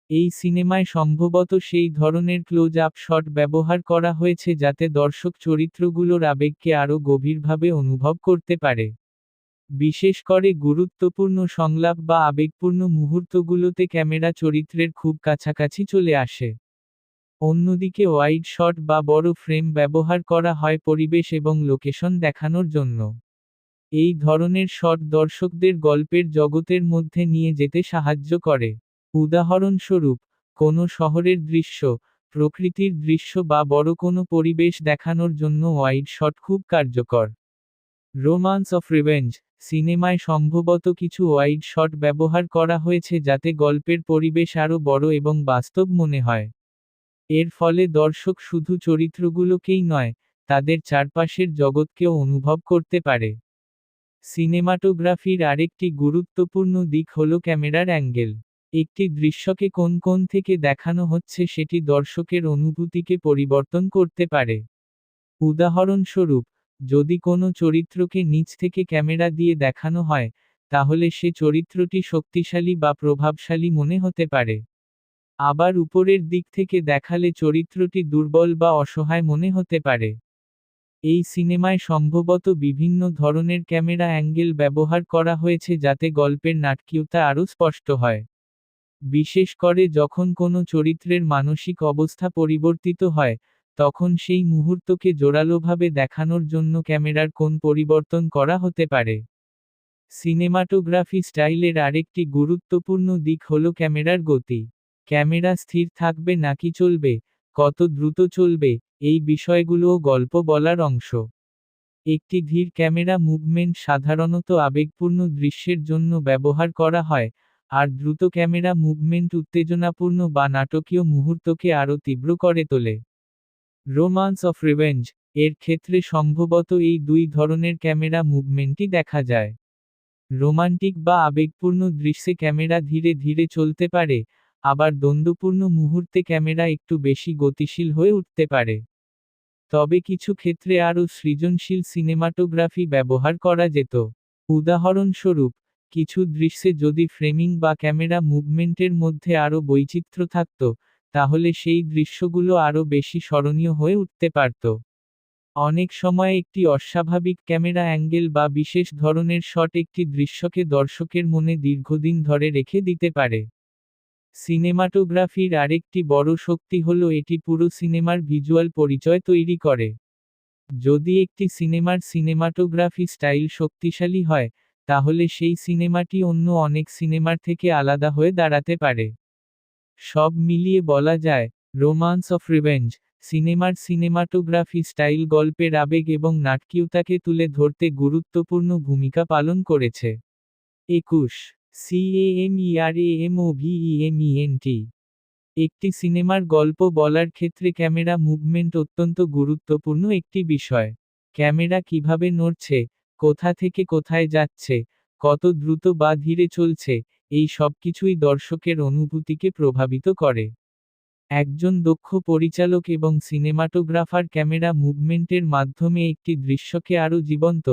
এই সিনেমায় সম্ভবত সেই ধরনের ক্লোজ আপ শট ব্যবহার করা হয়েছে যাতে দর্শক চরিত্রগুলোর আবেগকে আরও গভীরভাবে অনুভব করতে পারে। বিশেষ করে গুরুত্বপূর্ণ সংলাপ বা আবেগপূর্ণ মুহূর্তগুলোতে ক্যামেরা চরিত্রের খুব কাছাকাছি চলে আসে। অন্যদিকে ওয়াইড শট বা বড় ফ্রেম ব্যবহার করা হয় পরিবেশ এবং লোকেশন দেখানোর জন্য। এই ধরনের শট দর্শকদের গল্পের জগতের মধ্যে নিয়ে যেতে সাহায্য করে। উদাহরণস্বরূপ, কোনো শহরের দৃশ্য, প্রকৃতির দৃশ্য বা বড় কোনো পরিবেশ দেখানোর জন্য ওয়াইড শট খুব কার্যকর। রোমান্স অফ রিভেঞ্জ সিনেমায় সম্ভবত কিছু ওয়াইড শট ব্যবহার করা হয়েছে যাতে গল্পের পরিবেশ আরও বড় এবং বাস্তব মনে হয়। এর ফলে দর্শক শুধু চরিত্রগুলোকেই নয়, তাদের চারপাশের জগৎকেও অনুভব করতে পারে। সিনেমাটোগ্রাফির আরেকটি গুরুত্বপূর্ণ দিক হল ক্যামেরার অ্যাঙ্গেল। একটি দৃশ্যকে কোন কোণ থেকে দেখানো হচ্ছে সেটি দর্শকের অনুভূতিকে পরিবর্তন করতে পারে। উদাহরণস্বরূপ, যদি কোনো চরিত্রকে নিচ থেকে ক্যামেরা দিয়ে দেখানো হয়, তাহলে সে চরিত্রটি শক্তিশালী বা প্রভাবশালী মনে হতে পারে। আবার উপরের দিক থেকে দেখালে চরিত্রটি দুর্বল বা অসহায় মনে হতে পারে। এই সিনেমায় সম্ভবত বিভিন্ন ধরনের ক্যামেরা অ্যাঙ্গেল ব্যবহার করা হয়েছে যাতে গল্পের নাটকীয়তা আরও স্পষ্ট হয়। বিশেষ করে যখন কোনো চরিত্রের মানসিক অবস্থা পরিবর্তিত হয়, তখন সেই মুহূর্তকে জোরালোভাবে দেখানোর জন্য ক্যামেরার কোণ পরিবর্তন করা হতে পারে। সিনেমাটোগ্রাফি স্টাইলের আরেকটি গুরুত্বপূর্ণ দিক হল ক্যামেরার গতি। ক্যামেরা স্থির থাকবে নাকি চলবে, কত দ্রুত চলবে, এই বিষয়গুলোও গল্প বলার অংশ। একটি ধীর ক্যামেরা মুভমেন্ট সাধারণত আবেগপূর্ণ দৃশ্যের জন্য ব্যবহার করা হয়, আর দ্রুত ক্যামেরা মুভমেন্ট উত্তেজনাপূর্ণ বা নাটকীয় মুহূর্তকে আরও তীব্র করে তোলে। রোমান্স অফ রিভেঞ্জ এর ক্ষেত্রে সম্ভবত এই দুই ধরনের ক্যামেরা মুভমেন্টই দেখা যায়। রোমান্টিক বা আবেগপূর্ণ দৃশ্যে ক্যামেরা ধীরে ধীরে চলতে পারে, আবার দ্বন্দ্বপূর্ণ মুহূর্তে ক্যামেরা একটু বেশি গতিশীল হয়ে উঠতে পারে। তবে কিছু ক্ষেত্রে আরও সৃজনশীল সিনেমাটোগ্রাফি ব্যবহার করা যেত। উদাহরণস্বরূপ, কিছু দৃশ্যে যদি ফ্রেমিং বা ক্যামেরা মুভমেন্টের মধ্যে আরও বৈচিত্র্য থাকত, তাহলে সেই দৃশ্যগুলো আরও বেশি স্মরণীয় হয়ে উঠতে পারত। অনেক সময় একটি অস্বাভাবিক ক্যামেরা অ্যাঙ্গেল বা বিশেষ ধরনের শট একটি দৃশ্যকে দর্শকের মনে দীর্ঘদিন ধরে রেখে দিতে পারে। সিনেমাটোগ্রাফির আরেকটি বড় শক্তি হল এটি পুরো সিনেমার ভিজুয়াল পরিচয় তৈরি করে। যদি একটি সিনেমার সিনেমাটোগ্রাফি স্টাইল শক্তিশালী হয়, তাহলে সেই সিনেমাটি অন্য অনেক সিনেমার থেকে আলাদা হয়ে দাঁড়াতে পারে। সব মিলিয়ে বলা যায়, রোমান্স অফ রিভেঞ্জ সিনেমার সিনেমাটোগ্রাফি স্টাইল গল্পের আবেগ এবং নাটকীয়তাকে তুলে ধরতে গুরুত্বপূর্ণ ভূমিকা পালন করেছে। 21 CAMERAMOVEMENT একটি সিনেমার গল্প বলার ক্ষেত্রে ক্যামেরা মুভমেন্ট অত্যন্ত গুরুত্বপূর্ণ একটি বিষয়। ক্যামেরা কিভাবে নড়ছে, কোথা থেকে কোথায় যাচ্ছে, কত দ্রুত বা ধীরে চলছে, এই সবকিছুই দর্শকের অনুভূতিকে প্রভাবিত করে। একজন দক্ষ পরিচালক এবং সিনেমাটোগ্রাফার ক্যামেরা মুভমেন্টের মাধ্যমে একটি দৃশ্যকে আরও জীবন্ত,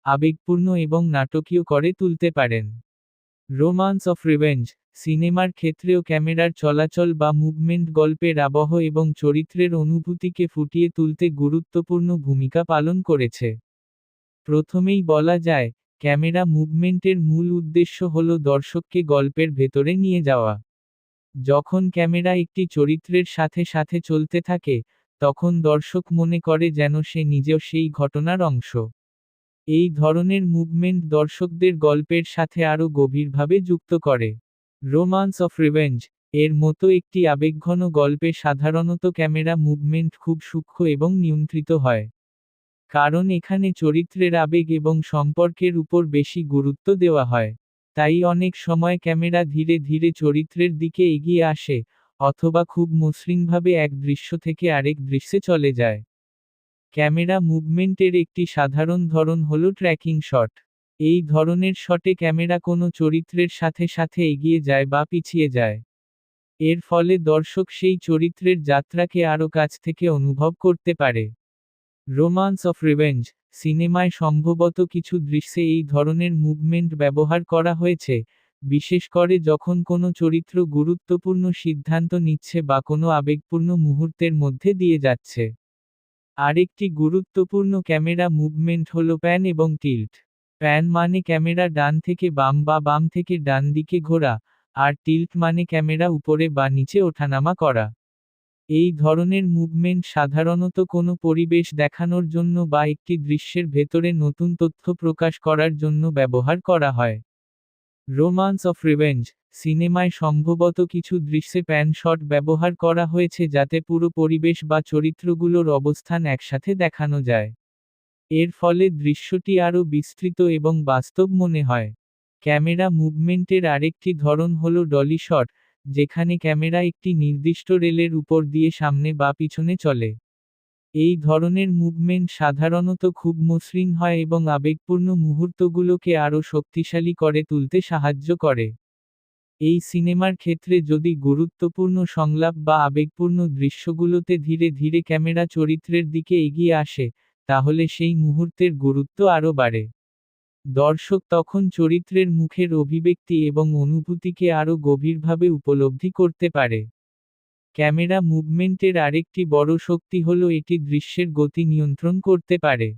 আবেগপূর্ণ এবং নাটকীয় করে তুলতে পারেন। রোমান্স অফ রিভেঞ্জ সিনেমার ক্ষেত্রেও ক্যামেরার চলাচল বা মুভমেন্ট গল্পের আবহ এবং চরিত্রের অনুভূতিকে ফুটিয়ে তুলতে গুরুত্বপূর্ণ ভূমিকা পালন করেছে। প্রথমেই বলা যায়, ক্যামেরা মুভমেন্টের মূল উদ্দেশ্য হল দর্শককে গল্পের ভেতরে নিয়ে যাওয়া। যখন ক্যামেরা একটি চরিত্রের সাথে সাথে চলতে থাকে, তখন দর্শক মনে করে যেন সে নিজেও সেই ঘটনার অংশ। এই ধরনের মুভমেন্ট দর্শকদের গল্পের সাথে আরও গভীরভাবে যুক্ত করে। রোমান্স অফ রিভেঞ্জ এর মতো একটি আবেগঘন গল্পে সাধারণত ক্যামেরা মুভমেন্ট খুব সূক্ষ্ম এবং নিয়ন্ত্রিত হয়। কারণ এখানে চরিত্রের আবেগ এবং সম্পর্কের উপর বেশি গুরুত্ব দেওয়া হয়। তাই অনেক সময় ক্যামেরা ধীরে ধীরে চরিত্রের দিকে এগিয়ে আসে, অথবা খুব মসৃণভাবে এক দৃশ্য থেকে আরেক দৃশ্যে চলে যায়। ক্যামেরা মুভমেন্টের একটি সাধারণ ধরন হল ট্র্যাকিং শট। এই ধরনের শটে ক্যামেরা কোনো চরিত্রের সাথে সাথে এগিয়ে যায় বা পিছিয়ে যায়। এর ফলে দর্শক সেই চরিত্রের যাত্রাকে আরও কাছ থেকে অনুভব করতে পারে। রোমান্স অফ রিভেঞ্জ সিনেমায় সম্ভবত কিছু দৃশ্যে এই ধরনের মুভমেন্ট ব্যবহার করা হয়েছে, বিশেষ করে যখন কোনো চরিত্র গুরুত্বপূর্ণ সিদ্ধান্ত নিচ্ছে বা কোনো আবেগপূর্ণ মুহূর্তের মধ্যে দিয়ে যাচ্ছে। আরেকটি গুরুত্বপূর্ণ ক্যামেরা মুভমেন্ট হল প্যান এবং টিল্ট। প্যান মানে ক্যামেরা ডান থেকে বাম বা বাম থেকে ডান দিকে ঘোরা, আর টিল্ট মানে ক্যামেরা উপরে বা নিচে ওঠানামা করা। এই ধরনের মুভমেন্ট সাধারণত কোনো পরিবেশ দেখানোর জন্য বা একটি দৃশ্যের ভেতরে নতুন তথ্য প্রকাশ করার জন্য ব্যবহার করা হয়। রোমান্স অফ রিভেঞ্জ সিনেমায় সম্ভবত কিছু দৃশ্যে প্যান শট ব্যবহার করা হয়েছে যাতে পুরো পরিবেশ বা চরিত্রগুলোর অবস্থান একসাথে দেখানো যায়। এর ফলে দৃশ্যটি আরও বিস্তৃত এবং বাস্তব মনে হয়। ক্যামেরা মুভমেন্টের আরেকটি ধরন হল ডলি শট, যেখানে ক্যামেরা একটি নির্দিষ্ট রেলের উপর দিয়ে সামনে বা পিছনে চলে। এই ধরনের মুভমেন্ট সাধারণত খুব মসৃণ হয় এবং আবেগপূর্ণ মুহূর্তগুলোকে আরও শক্তিশালী করে তুলতে সাহায্য করে। এই সিনেমার ক্ষেত্রে যদি গুরুত্বপূর্ণ সংলাপ বা আবেগপূর্ণ দৃশ্যগুলোতে ধীরে ধীরে ক্যামেরা চরিত্রের দিকে এগিয়ে আসে, তাহলে সেই মুহূর্তের গুরুত্ব আরও বাড়ে। দর্শক তখন চরিত্রের মুখের অভিব্যক্তি এবং অনুভূতিকে আরও গভীরভাবে উপলব্ধি করতে পারে। ক্যামেরা মুভমেন্টের আরেকটি বড় শক্তি হল এটি দৃশ্যের গতি নিয়ন্ত্রণ করতে পারে।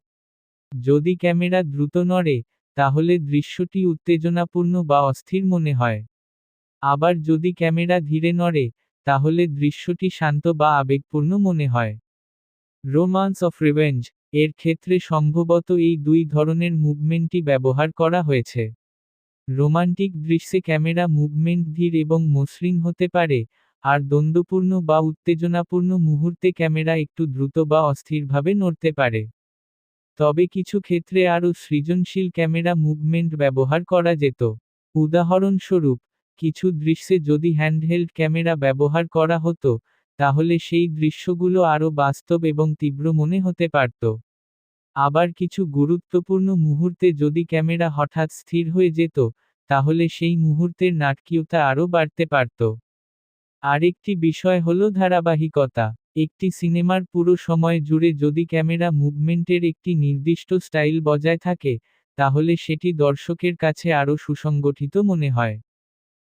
যদি ক্যামেরা দ্রুত নড়ে, তাহলে দৃশ্যটি উত্তেজনাপূর্ণ বা অস্থির মনে হয়। আবার যদি ক্যামেরা ধীরে নড়ে, তাহলে দৃশ্যটি শান্ত বা আবেগপূর্ণ মনে হয়। রোমান্স অফ রিভেঞ্জ এর ক্ষেত্রে সম্ভবত এই দুই ধরনের মুভমেন্টই ব্যবহার করা হয়েছে। রোমান্টিক দৃশ্যে ক্যামেরা মুভমেন্ট ধীর এবং মসৃণ হতে পারে, আর দ্বন্দ্বপূর্ণ বা উত্তেজনাপূর্ণ মুহূর্তে ক্যামেরা একটু দ্রুত বা অস্থিরভাবে নড়তে পারে। তবে কিছু ক্ষেত্রে আরও সৃজনশীল ক্যামেরা মুভমেন্ট ব্যবহার করা যেত। উদাহরণস্বরূপ, কিছু দৃশ্যে যদি হ্যান্ডহেল্ড ক্যামেরা ব্যবহার করা হতো, তাহলে সেই দৃশ্যগুলো আরও বাস্তব এবং তীব্র মনে হতে পারত। আবার কিছু গুরুত্বপূর্ণ মুহূর্তে যদি ক্যামেরা হঠাৎ স্থির হয়ে যেত, তাহলে সেই মুহূর্তের নাটকীয়তা আরও বাড়তে পারত। আরেকটি বিষয় হল ধারাবাহিকতা। একটি সিনেমার পুরো সময় জুড়ে যদি ক্যামেরা মুভমেন্টের একটি নির্দিষ্ট স্টাইল বজায় থাকে, তাহলে সেটি দর্শকের কাছে আরও সুসংগঠিত মনে হয়।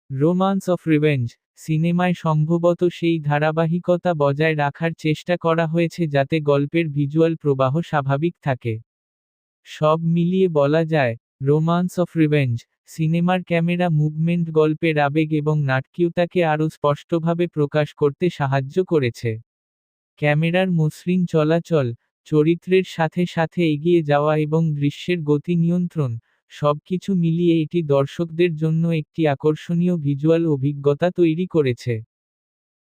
রোমান্স অফ রিভেঞ্জ সিনেমায় সম্ভবত সেই ধারাবাহিকতা বজায় রাখার চেষ্টা করা হয়েছে যাতে গল্পের ভিজুয়াল প্রবাহ স্বাভাবিক থাকে। সব মিলিয়ে বলা যায়, রোমান্স অফ রিভেঞ্জ সিনেমার ক্যামেরা মুভমেন্ট গল্পের আবেগ এবং নাটকীয়তাকে আরও স্পষ্টভাবে প্রকাশ করতে সাহায্য করেছে। ক্যামেরার মসৃণ চলাচল, চরিত্রের সাথে সাথে এগিয়ে যাওয়া এবং দৃশ্যের গতি নিয়ন্ত্রণ, সবকিছু মিলিয়ে এটি দর্শকদের জন্য একটি আকর্ষণীয় ভিজুয়াল অভিজ্ঞতা তৈরি করেছে।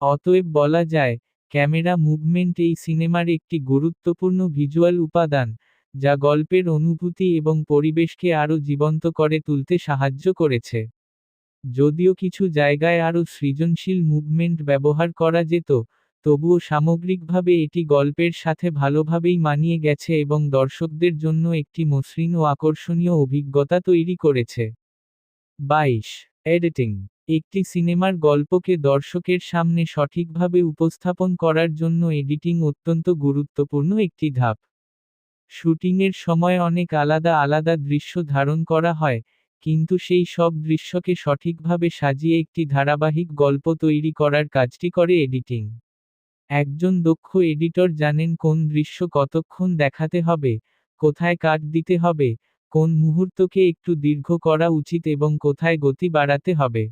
অতএব বলা যায়, ক্যামেরা মুভমেন্ট এই সিনেমার একটি গুরুত্বপূর্ণ ভিজুয়াল উপাদান, যা গল্পের অনুভূতি এবং পরিবেশকে আরও জীবন্ত করে তুলতে সাহায্য করেছে। যদিও কিছু জায়গায় আরও সৃজনশীল মুভমেন্ট ব্যবহার করা যেত, তবুও সামগ্রিকভাবে এটি গল্পের সাথে ভালোভাবেই মানিয়ে গেছে এবং দর্শকদের জন্য একটি মসৃণ ও আকর্ষণীয় অভিজ্ঞতা তৈরি করেছে। 22 এডিটিং একটি সিনেমার গল্পকে দর্শকের সামনে সঠিকভাবে উপস্থাপন করার জন্য এডিটিং অত্যন্ত গুরুত্বপূর্ণ একটি ধাপ। শুটিংয়ের সময় অনেক আলাদা আলাদা দৃশ্য ধারণ করা হয়, কিন্তু সেই সব দৃশ্যকে সঠিকভাবে সাজিয়ে একটি ধারাবাহিক গল্প তৈরি করার কাজটি করে এডিটিং। একজন দক্ষ এডিটর জানেন কোন দৃশ্য কতক্ষণ দেখাতে হবে, কোথায় কাট দিতে হবে, কোন মুহূর্তকে একটু দীর্ঘ করা উচিত এবং কোথায় গতি বাড়াতে হবে।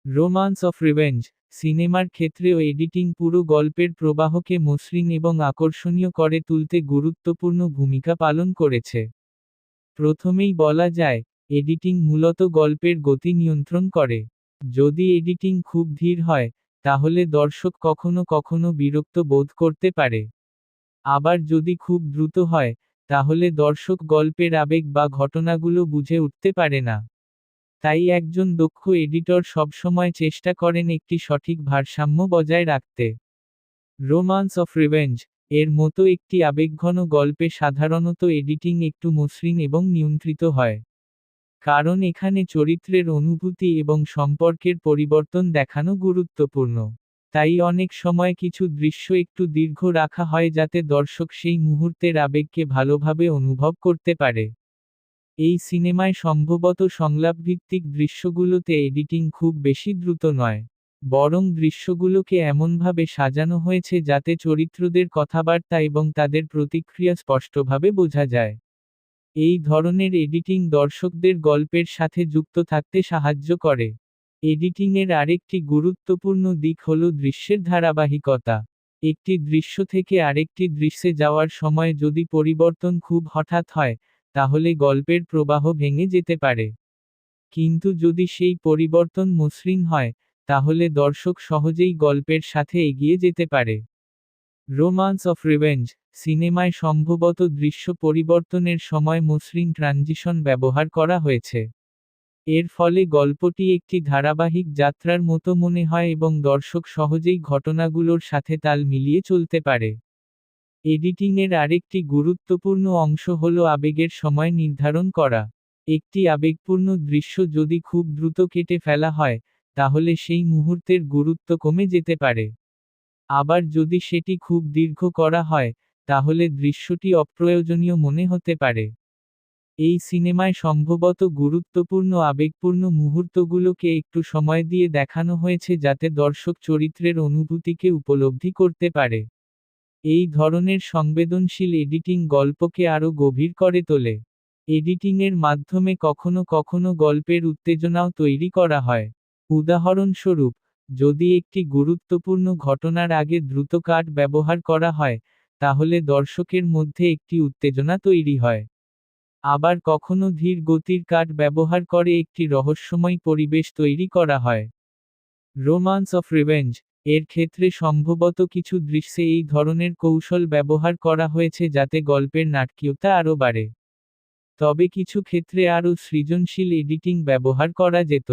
রোমান্স অফ রিভেঞ্জ সিনেমার ক্ষেত্রেও এডিটিং পুরো গল্পের প্রবাহকে মসৃণ এবং আকর্ষণীয় করে তুলতে গুরুত্বপূর্ণ ভূমিকা পালন করেছে। প্রথমেই বলা যায়, এডিটিং মূলত গল্পের গতি নিয়ন্ত্রণ করে। যদি এডিটিং খুব ধীর হয়, তাহলে দর্শক কখনো কখনো বিরক্ত বোধ করতে পারে। আবার যদি খুব দ্রুত হয়, তাহলে দর্শক গল্পের আবেগ বা ঘটনাগুলো বুঝে উঠতে পারে না। তাই একজন দক্ষ এডিটর সবসময় চেষ্টা করেন একটি সঠিক ভারসাম্য বজায় রাখতে। রোমান্স অফ রিভেঞ্জ এর মতো একটি আবেগঘন গল্পে সাধারণত এডিটিং একটু মসৃণ এবং নিয়ন্ত্রিত হয়। কারণ এখানে চরিত্রের অনুভূতি এবং সম্পর্কের পরিবর্তন দেখানো গুরুত্বপূর্ণ। তাই অনেক সময় কিছু দৃশ্য একটু দীর্ঘ রাখা হয় যাতে দর্শক সেই মুহূর্তের আবেগকে ভালোভাবে অনুভব করতে পারে। এই সিনেমায় সম্ভবত সংলাপভিত্তিক দৃশ্যগুলোতে এডিটিং খুব বেশি দ্রুত নয়। বরং দৃশ্যগুলোকে এমনভাবে সাজানো হয়েছে যাতে চরিত্রদের কথাবার্তা এবং তাদের প্রতিক্রিয়া স্পষ্টভাবে বোঝা যায়। এই ধরনের এডিটিং দর্শকদের গল্পের সাথে যুক্ত থাকতে সাহায্য করে। এডিটিংয়ের আরেকটি গুরুত্বপূর্ণ দিক হল দৃশ্যের ধারাবাহিকতা। একটি দৃশ্য থেকে আরেকটি দৃশ্যে যাওয়ার সময় যদি পরিবর্তন খুব হঠাৎ হয়, তাহলে গল্পের প্রবাহ ভেঙে যেতে পারে। কিন্তু যদি সেই পরিবর্তন মসৃণ হয়, তাহলে দর্শক সহজেই গল্পের সাথে এগিয়ে যেতে পারে। রোমান্স অফ রিভেঞ্জ সিনেমায় সম্ভবত দৃশ্য পরিবর্তনের সময় মসৃণ ট্রানজিশন ব্যবহার করা হয়েছে। এর ফলে গল্পটি একটি ধারাবাহিক যাত্রার মতো মনে হয় এবং দর্শক সহজেই ঘটনাগুলোর সাথে তাল মিলিয়ে চলতে পারে। এডিটিংয়ের আরেকটি গুরুত্বপূর্ণ অংশ হল আবেগের সময় নির্ধারণ করা। একটি আবেগপূর্ণ দৃশ্য যদি খুব দ্রুত কেটে ফেলা হয়, তাহলে সেই মুহূর্তের গুরুত্ব কমে যেতে পারে। আবার যদি সেটি খুব দীর্ঘ করা হয়, তাহলে দৃশ্যটি অপ্রয়োজনীয় মনে হতে পারে। এই সিনেমায় সম্ভবত গুরুত্বপূর্ণ আবেগপূর্ণ মুহূর্তগুলোকে একটু সময় দিয়ে দেখানো হয়েছে যাতে দর্শক চরিত্রের অনুভূতিকে উপলব্ধি করতে পারে। এই ধরনের সংবেদনশীল এডিটিং গল্পকে আরও গভীর করে তোলে। এডিটিংয়ের মাধ্যমে কখনো কখনো গল্পের উত্তেজনাও তৈরি করা হয়। উদাহরণস্বরূপ, যদি একটি গুরুত্বপূর্ণ ঘটনার আগে দ্রুত কাট ব্যবহার করা হয়, তাহলে দর্শকের মধ্যে একটি উত্তেজনা তৈরি হয়। আবার কখনো ধীর গতির কাট ব্যবহার করে একটি রহস্যময় পরিবেশ তৈরি করা হয়। রোমান্স অফ রিভেঞ্জ এর ক্ষেত্রে সম্ভবত কিছু দৃশ্যে এই ধরনের কৌশল ব্যবহার করা হয়েছে যাতে গল্পের নাটকীয়তা আরও বাড়ে। তবে কিছু ক্ষেত্রে আরও সৃজনশীল এডিটিং ব্যবহার করা যেত।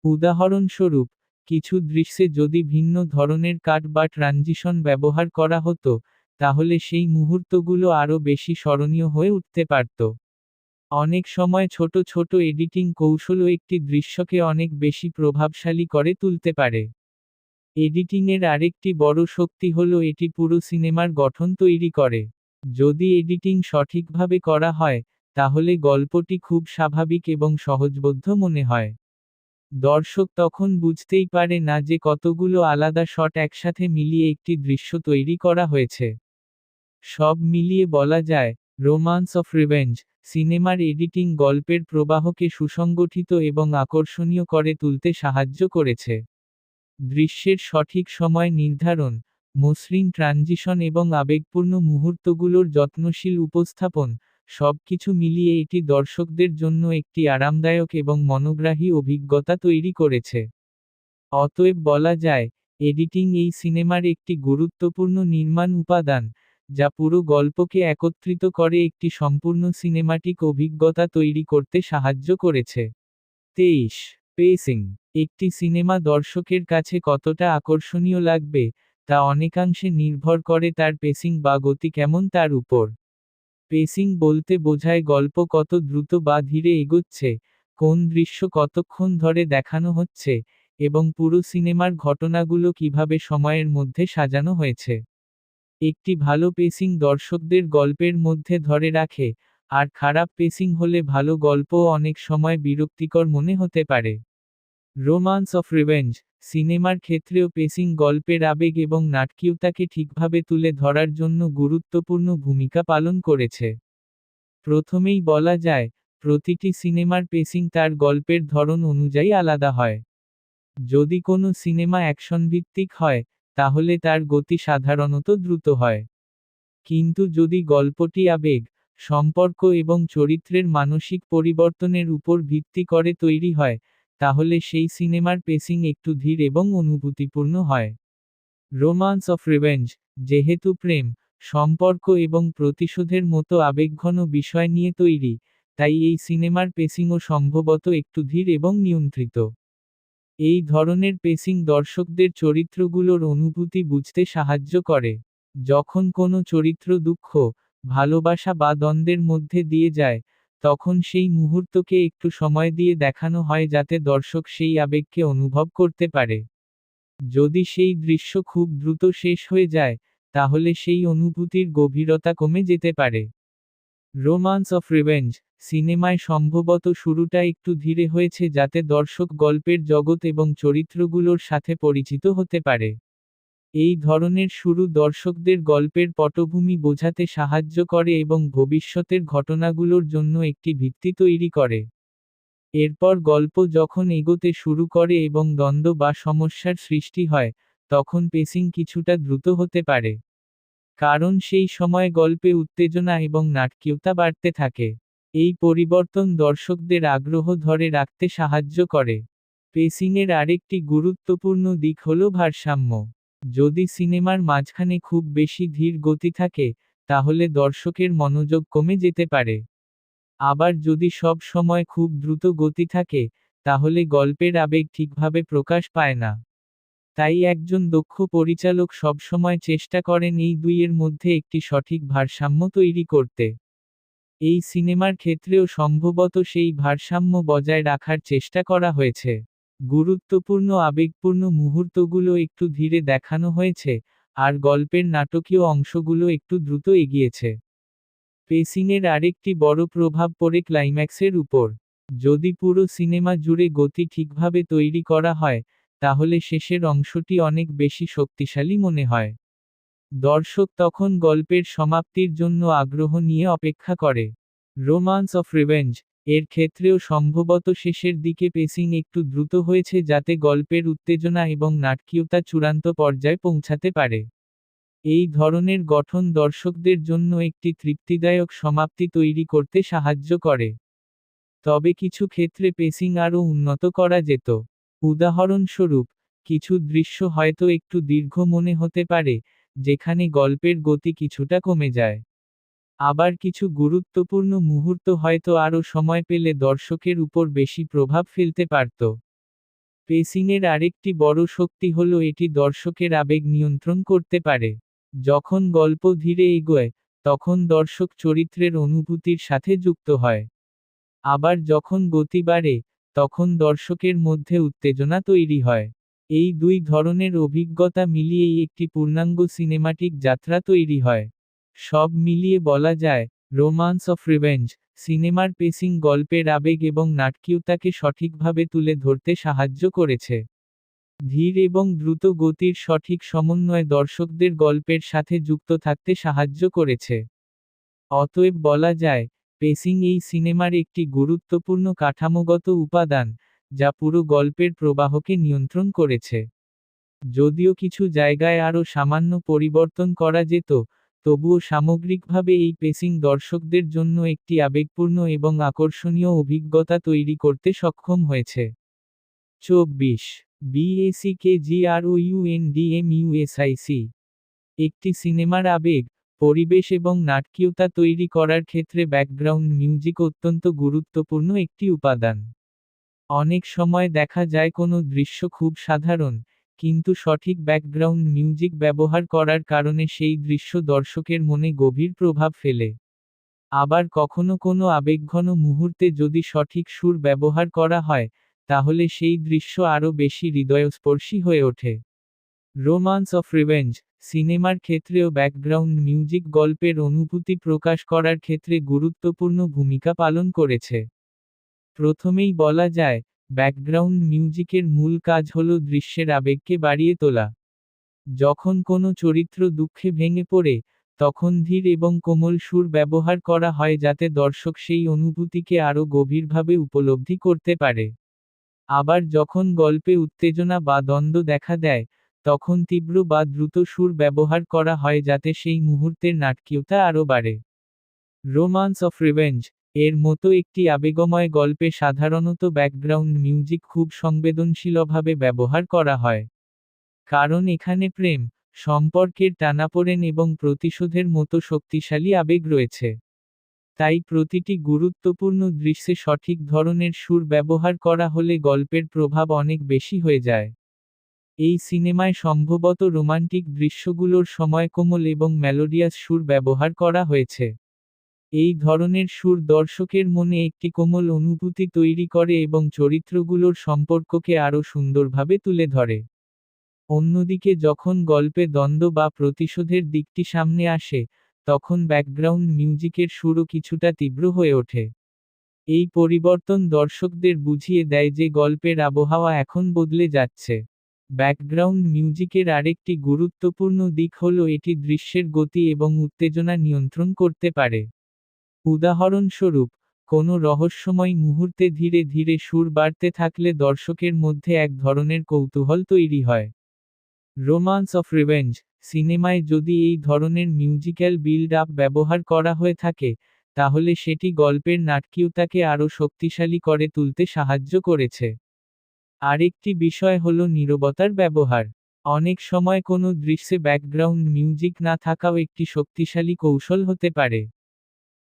উদাহরণস্বরূপ, কিছু দৃশ্যে যদি ভিন্ন ধরনের কাট বা ট্রানজিশন ব্যবহার করা হতো, তাহলে সেই মুহূর্তগুলো আরও বেশি স্মরণীয় হয়ে উঠতে পারত। অনেক সময় ছোট ছোট এডিটিং কৌশলও একটি দৃশ্যকে অনেক বেশি প্রভাবশালী করে তুলতে পারে। এডিটিংয়ের আরেকটি বড় শক্তি হল এটি পুরো সিনেমার গঠন তৈরি করে। যদি এডিটিং সঠিকভাবে করা হয়, তাহলে গল্পটি খুব স্বাভাবিক এবং সহজবোধ্য মনে হয়। দর্শক তখন বুঝতেই পারে না যে কতগুলো আলাদা শট একসাথে মিলিয়ে একটি দৃশ্য তৈরি করা হয়েছে। সব মিলিয়ে বলা যায়, রোমান্স অফ রিভেঞ্জ সিনেমার এডিটিং গল্পের প্রবাহকে সুসংগঠিত এবং আকর্ষণীয় করে তুলতে সাহায্য করেছে। দৃশ্যের সঠিক সময় নির্ধারণ, মসৃণ ট্রানজিশন এবং আবেগপূর্ণ মুহূর্তগুলোর যত্নশীল উপস্থাপন, সবকিছু মিলিয়ে এটি দর্শকদের জন্য একটি আরামদায়ক এবং মনোগ্রাহী অভিজ্ঞতা তৈরি করেছে। অতএব বলা যায়, এডিটিং এই সিনেমার একটি গুরুত্বপূর্ণ নির্মাণ উপাদান, যা পুরো গল্পকে একত্রিত করে একটি সম্পূর্ণ সিনেমাটিক অভিজ্ঞতা তৈরি করতে সাহায্য করেছে। 23 পেসিং একটি সিনেমা দর্শকের কাছে কতটা আকর্ষণীয় লাগবে, তা অনেকাংশে নির্ভর করে তার পেসিং বা গতি কেমন তার উপর। পেসিং বলতে বোঝায় গল্প কত দ্রুত বা ধীরে এগোচ্ছে, কোন দৃশ্য কতক্ষণ ধরে দেখানো হচ্ছে, এবং পুরো সিনেমার ঘটনাগুলো কিভাবে সময়ের মধ্যে সাজানো হয়েছে। একটি ভালো পেসিং দর্শকদের গল্পের মধ্যে ধরে রাখে, আর খারাপ পেসিং হলে ভালো গল্পও অনেক সময় বিরক্তিকর মনে হতে পারে। রোমান্স অফ রিভেঞ্জ সিনেমার ক্ষেত্রেও পেসিং গল্পের আবেগ এবং নাটকীয়তাকে ঠিকভাবে তুলে ধরার জন্য গুরুত্বপূর্ণ ভূমিকা পালন করেছে। প্রথমেই বলা যায়, প্রতিটি সিনেমার পেসিং তার গল্পের ধরন অনুযায়ী আলাদা হয়। যদি কোনো সিনেমা অ্যাকশনভিত্তিক হয়, তাহলে তার গতি সাধারণত দ্রুত হয়। কিন্তু যদি গল্পটি আবেগ, সম্পর্ক এবং চরিত্রের মানসিক পরিবর্তনের উপর ভিত্তি করে তৈরি হয়, তাহলে সেই সিনেমার পেসিং একটু ধীর এবং অনুভূতিপূর্ণ হয়। রোমান্স অফ রিভেঞ্জ যেহেতু প্রেম, সম্পর্ক এবং প্রতিশোধের মতো আবেগঘন বিষয় নিয়ে তৈরি, তাই এই সিনেমার পেসিংও সম্ভবত একটু ধীর এবং নিয়ন্ত্রিত। এই ধরনের পেসিং দর্শকদের চরিত্রগুলোর অনুভূতি বুঝতে সাহায্য করে। যখন কোনো চরিত্র দুঃখ, ভালোবাসা বা দ্বন্দ্বের মধ্যে দিয়ে যায়, তখন সেই মুহূর্তকে একটু সময় দিয়ে দেখানো হয় যাতে দর্শক সেই আবেগকে অনুভব করতে পারে। যদি সেই দৃশ্য খুব দ্রুত শেষ হয়ে যায়, তাহলে সেই অনুভূতির গভীরতা কমে যেতে পারে। রোমান্স অফ রিভেঞ্জ সিনেমায় সম্ভবত শুরুটা একটু ধীরে হয়েছে যাতে দর্শক গল্পের জগৎ এবং চরিত্রগুলোর সাথে পরিচিত হতে পারে। এই ধরনের শুরু দর্শকদের গল্পের পটভূমি বোঝাতে সাহায্য করে এবং ভবিষ্যতের ঘটনাগুলোর জন্য একটি ভিত্তি তৈরি করে। এরপর গল্প যখন এগোতে শুরু করে এবং দ্বন্দ্ব বা সমস্যার সৃষ্টি হয়, তখন পেসিং কিছুটা দ্রুত হতে পারে। কারণ সেই সময় গল্পে উত্তেজনা এবং নাটকীয়তা বাড়তে থাকে। এই পরিবর্তন দর্শকদের আগ্রহ ধরে রাখতে সাহায্য করে। পেসিংয়ের আরেকটি গুরুত্বপূর্ণ দিক হল ভারসাম্য। যদি সিনেমার মাঝখানে খুব বেশি ধীর গতি থাকে, তাহলে দর্শকের মনোযোগ কমে যেতে পারে। আবার যদি সব সময় খুব দ্রুত গতি থাকে, তাহলে গল্পের আবেগ ঠিকভাবে প্রকাশ পায় না। তাই একজন দক্ষ পরিচালক সবসময় চেষ্টা করেন এই দুইয়ের মধ্যে একটি সঠিক ভারসাম্য তৈরি করতে। এই সিনেমার ক্ষেত্রেও সম্ভবত সেই ভারসাম্য বজায় রাখার চেষ্টা করা হয়েছে। গুরুত্বপূর্ণ আবেগপূর্ণ মুহূর্তগুলো একটু ধীরে দেখানো হয়েছে, আর গল্পের নাটকীয় অংশগুলো একটু দ্রুত এগিয়েছে। পেসিংয়ের আরেকটি বড় প্রভাব পড়ে ক্লাইম্যাক্সের উপর। যদি পুরো সিনেমা জুড়ে গতি ঠিকভাবে তৈরি করা হয়, তাহলে শেষের অংশটি অনেক বেশি শক্তিশালী মনে হয়। দর্শক তখন গল্পের সমাপ্তির জন্য আগ্রহ নিয়ে অপেক্ষা করে। রোমান্স অফ রিভেঞ্জ এর ক্ষেত্রেও সম্ভবত শেষের দিকে পেসিং একটু দ্রুত হয়েছে যাতে গল্পের উত্তেজনা এবং নাটকীয়তা চূড়ান্ত পর্যায়ে পৌঁছাতে পারে। এই ধরনের গঠন দর্শকদের জন্য একটি তৃপ্তিদায়ক সমাপ্তি তৈরি করতে সাহায্য করে। তবে কিছু ক্ষেত্রে পেসিং আরও উন্নত করা যেত। উদাহরণস্বরূপ, কিছু দৃশ্য হয়তো একটু দীর্ঘ মনে হতে পারে, যেখানে গল্পের গতি কিছুটা কমে যায়। আবার কিছু গুরুত্বপূর্ণ মুহূর্ত হয়তো আরও সময় পেলে দর্শকের উপর বেশি প্রভাব ফেলতে পারত। পেসিংয়ের আরেকটি বড় শক্তি হল এটি দর্শকের আবেগ নিয়ন্ত্রণ করতে পারে। যখন গল্প ধীরে এগোয়, তখন দর্শক চরিত্রের অনুভূতির সাথে যুক্ত হয়। আবার যখন গতি বাড়ে, তখন দর্শকের মধ্যে উত্তেজনা তৈরি হয়। এই দুই ধরনের অভিজ্ঞতা মিলিয়েই একটি পূর্ণাঙ্গ সিনেমাটিক যাত্রা তৈরি হয়। সব মিলিয়ে বলা যায়, রোমান্স অফ রিভেঞ্জ সিনেমার পেসিং গল্পের আবেগ এবং নাটকীয়তাকে সঠিকভাবে তুলে ধরতে সাহায্য করেছে। ধীর এবং দ্রুত গতির সঠিক সমন্বয় দর্শকদের গল্পের সাথে যুক্ত থাকতে সাহায্য করেছে। অতএব বলা যায়, পেসিং এই সিনেমার একটি গুরুত্বপূর্ণ কাঠামোগত উপাদান, যা পুরো গল্পের প্রবাহকে নিয়ন্ত্রণ করেছে। যদিও কিছু জায়গায় আরও সামান্য পরিবর্তন করা যেত, তবুও সামগ্রিকভাবে এই পেসিং দর্শকদের জন্য একটি আবেগপূর্ণ এবং আকর্ষণীয় অভিজ্ঞতা তৈরি করতে সক্ষম হয়েছে। 24 BACKGROUNDMUSIC একটি সিনেমার আবেগ, পরিবেশ এবং নাটকীয়তা তৈরি করার ক্ষেত্রে ব্যাকগ্রাউন্ড মিউজিক অত্যন্ত গুরুত্বপূর্ণ একটি উপাদান। অনেক সময় দেখা যায় কোনো দৃশ্য খুব সাধারণ, কিন্তু সঠিক ব্যাকগ্রাউন্ড মিউজিক ব্যবহার করার কারণে সেই দৃশ্য দর্শকের মনে গভীর প্রভাব ফেলে। আবার কখনো কোনো আবেগঘন মুহূর্তে যদি সঠিক সুর ব্যবহার করা হয়, তাহলে সেই দৃশ্য আরও বেশি হৃদয়স্পর্শী হয়ে ওঠে। রোমান্স অফ রিভেঞ্জ সিনেমার ক্ষেত্রেও ব্যাকগ্রাউন্ড মিউজিক গল্পের অনুভূতি প্রকাশ করার ক্ষেত্রে গুরুত্বপূর্ণ ভূমিকা পালন করেছে। প্রথমেই বলা যায়, ব্যাকগ্রাউন্ড মিউজিকের মূল কাজ হল দৃশ্যের আবেগকে বাড়িয়ে তোলা। যখন কোনো চরিত্র দুঃখে ভেঙে পড়ে, তখন ধীর এবং কোমল সুর ব্যবহার করা হয় যাতে দর্শক সেই অনুভূতিকে আরও গভীরভাবে উপলব্ধি করতে পারে। আবার যখন গল্পে উত্তেজনা বা দ্বন্দ্ব দেখা দেয়, তখন তীব্র বা দ্রুত সুর ব্যবহার করা হয় যাতে সেই মুহূর্তের নাটকীয়তা আরও বাড়ে। রোমান্স অফ রিভেঞ্জ এর মতো একটি আবেগময় গল্পে সাধারণত ব্যাকগ্রাউন্ড মিউজিক খুব সংবেদনশীলভাবে ব্যবহার করা হয়। কারণ এখানে প্রেম, সম্পর্কের টানাপোড়েন এবং প্রতিশোধের মতো শক্তিশালী আবেগ রয়েছে। তাই প্রতিটি গুরুত্বপূর্ণ দৃশ্যে সঠিক ধরনের সুর ব্যবহার করা হলে গল্পের প্রভাব অনেক বেশি হয়ে যায়। এই সিনেমায় সম্ভবত রোমান্টিক দৃশ্যগুলোর সময় কোমল এবং মেলোডিয়াস সুর ব্যবহার করা হয়েছে। এই ধরনের সুর দর্শকের মনে একটি কোমল অনুভূতি তৈরি করে এবং চরিত্রগুলোর সম্পর্ককে আরও সুন্দরভাবে তুলে ধরে। অন্যদিকে যখন গল্পে দ্বন্দ্ব বা প্রতিশোধের দিকটি সামনে আসে, তখন ব্যাকগ্রাউন্ড মিউজিকের সুরও কিছুটা তীব্র হয়ে ওঠে। এই পরিবর্তন দর্শকদের বুঝিয়ে দেয় যে গল্পের আবহাওয়া এখন বদলে যাচ্ছে। ব্যাকগ্রাউন্ড মিউজিকের আরেকটি গুরুত্বপূর্ণ দিক হল এটি দৃশ্যের গতি এবং উত্তেজনা নিয়ন্ত্রণ করতে পারে। উদাহরণস্বরূপ, কোনো রহস্যময় মুহূর্তে ধীরে ধীরে সুর বাড়তে থাকলে দর্শকের মধ্যে এক ধরনের কৌতূহল তৈরি হয়। রোমান্স অফ রিভেঞ্জ সিনেমায় যদি এই ধরনের মিউজিক্যাল বিল্ড আপ ব্যবহার করা হয়ে থাকে, তাহলে সেটি গল্পের নাটকীয়তাকে আরও শক্তিশালী করে তুলতে সাহায্য করেছে। আরেকটি বিষয় হল নীরবতার ব্যবহার। অনেক সময় কোনো দৃশ্যে ব্যাকগ্রাউন্ড মিউজিক না থাকাও একটি শক্তিশালী কৌশল হতে পারে।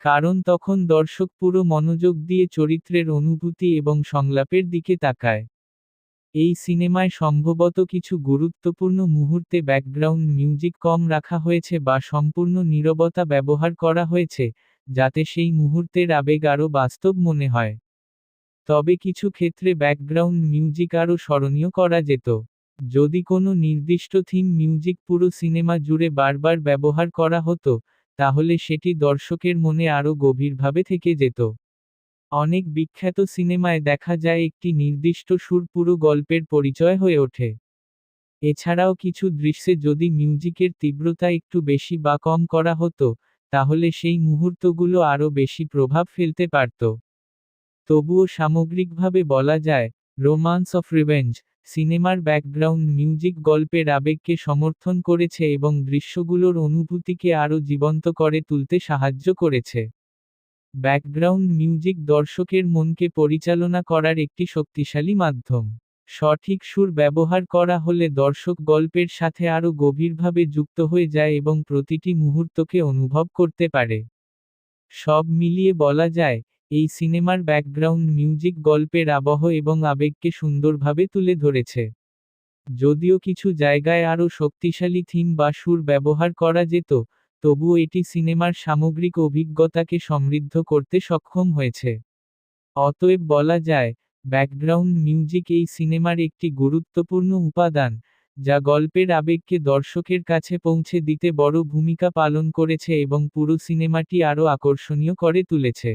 কারণ তখন দর্শক পুরো মনোযোগ দিয়ে চরিত্রের অনুভূতি এবং সংলাপের দিকে তাকায়। এই সিনেমায় সম্ভবত কিছু গুরুত্বপূর্ণ মুহূর্তে ব্যাকগ্রাউন্ড মিউজিক কম রাখা হয়েছে বা সম্পূর্ণ নীরবতা ব্যবহার করা হয়েছে, যাতে সেই মুহূর্তের আবেগ আরও বাস্তব মনে হয়। তবে কিছু ক্ষেত্রে ব্যাকগ্রাউন্ড মিউজিক আরও স্মরণীয় করা যেত। যদি কোনো নির্দিষ্ট থিম মিউজিক পুরো সিনেমা জুড়ে বারবার ব্যবহার করা হতো, তাহলে সেটি দর্শকের মনে আরও গভীরভাবে থেকে যেত। অনেক বিখ্যাত সিনেমায় দেখা যায় একটি নির্দিষ্ট সুর পুরো গল্পের পরিচয় হয়ে ওঠে। এছাড়াও কিছু দৃশ্যে যদি মিউজিকের তীব্রতা একটু বেশি বা কম করা হতো, তাহলে সেই মুহূর্তগুলো আরও বেশি প্রভাব ফেলতে পারত। তবুও সামগ্রিকভাবে বলা যায়, রোমান্স অফ রিভেঞ্জ সিনেমার ব্যাকগ্রাউন্ড মিউজিক গল্পের আবেগকে সমর্থন করেছে এবং দৃশ্যগুলোর অনুভূতিকে আরও জীবন্ত করে তুলতে সাহায্য করেছে। ব্যাকগ্রাউন্ড মিউজিক দর্শকের মনকে পরিচালনা করার একটি শক্তিশালী মাধ্যম। সঠিক সুর ব্যবহার করা হলে দর্শক গল্পের সাথে আরও গভীরভাবে যুক্ত হয়ে যায় এবং প্রতিটি মুহূর্তকে অনুভব করতে পারে। সব মিলিয়ে বলা যায়, এই সিনেমার ব্যাকগ্রাউন্ড মিউজিক গল্পের আবহ এবং আবেগকে সুন্দরভাবে তুলে ধরেছে। যদিও কিছু জায়গায় আরও শক্তিশালী থিম বা সুর ব্যবহার করা যেত, তবুও এটি সিনেমার সামগ্রিক অভিজ্ঞতাকে সমৃদ্ধ করতে সক্ষম হয়েছে। অতএব বলা যায়, ব্যাকগ্রাউন্ড মিউজিক এই সিনেমার একটি গুরুত্বপূর্ণ উপাদান, যা গল্পের আবেগকে দর্শকের কাছে পৌঁছে দিতে বড় ভূমিকা পালন করেছে এবং পুরো সিনেমাটি আরও আকর্ষণীয় করে তুলেছে।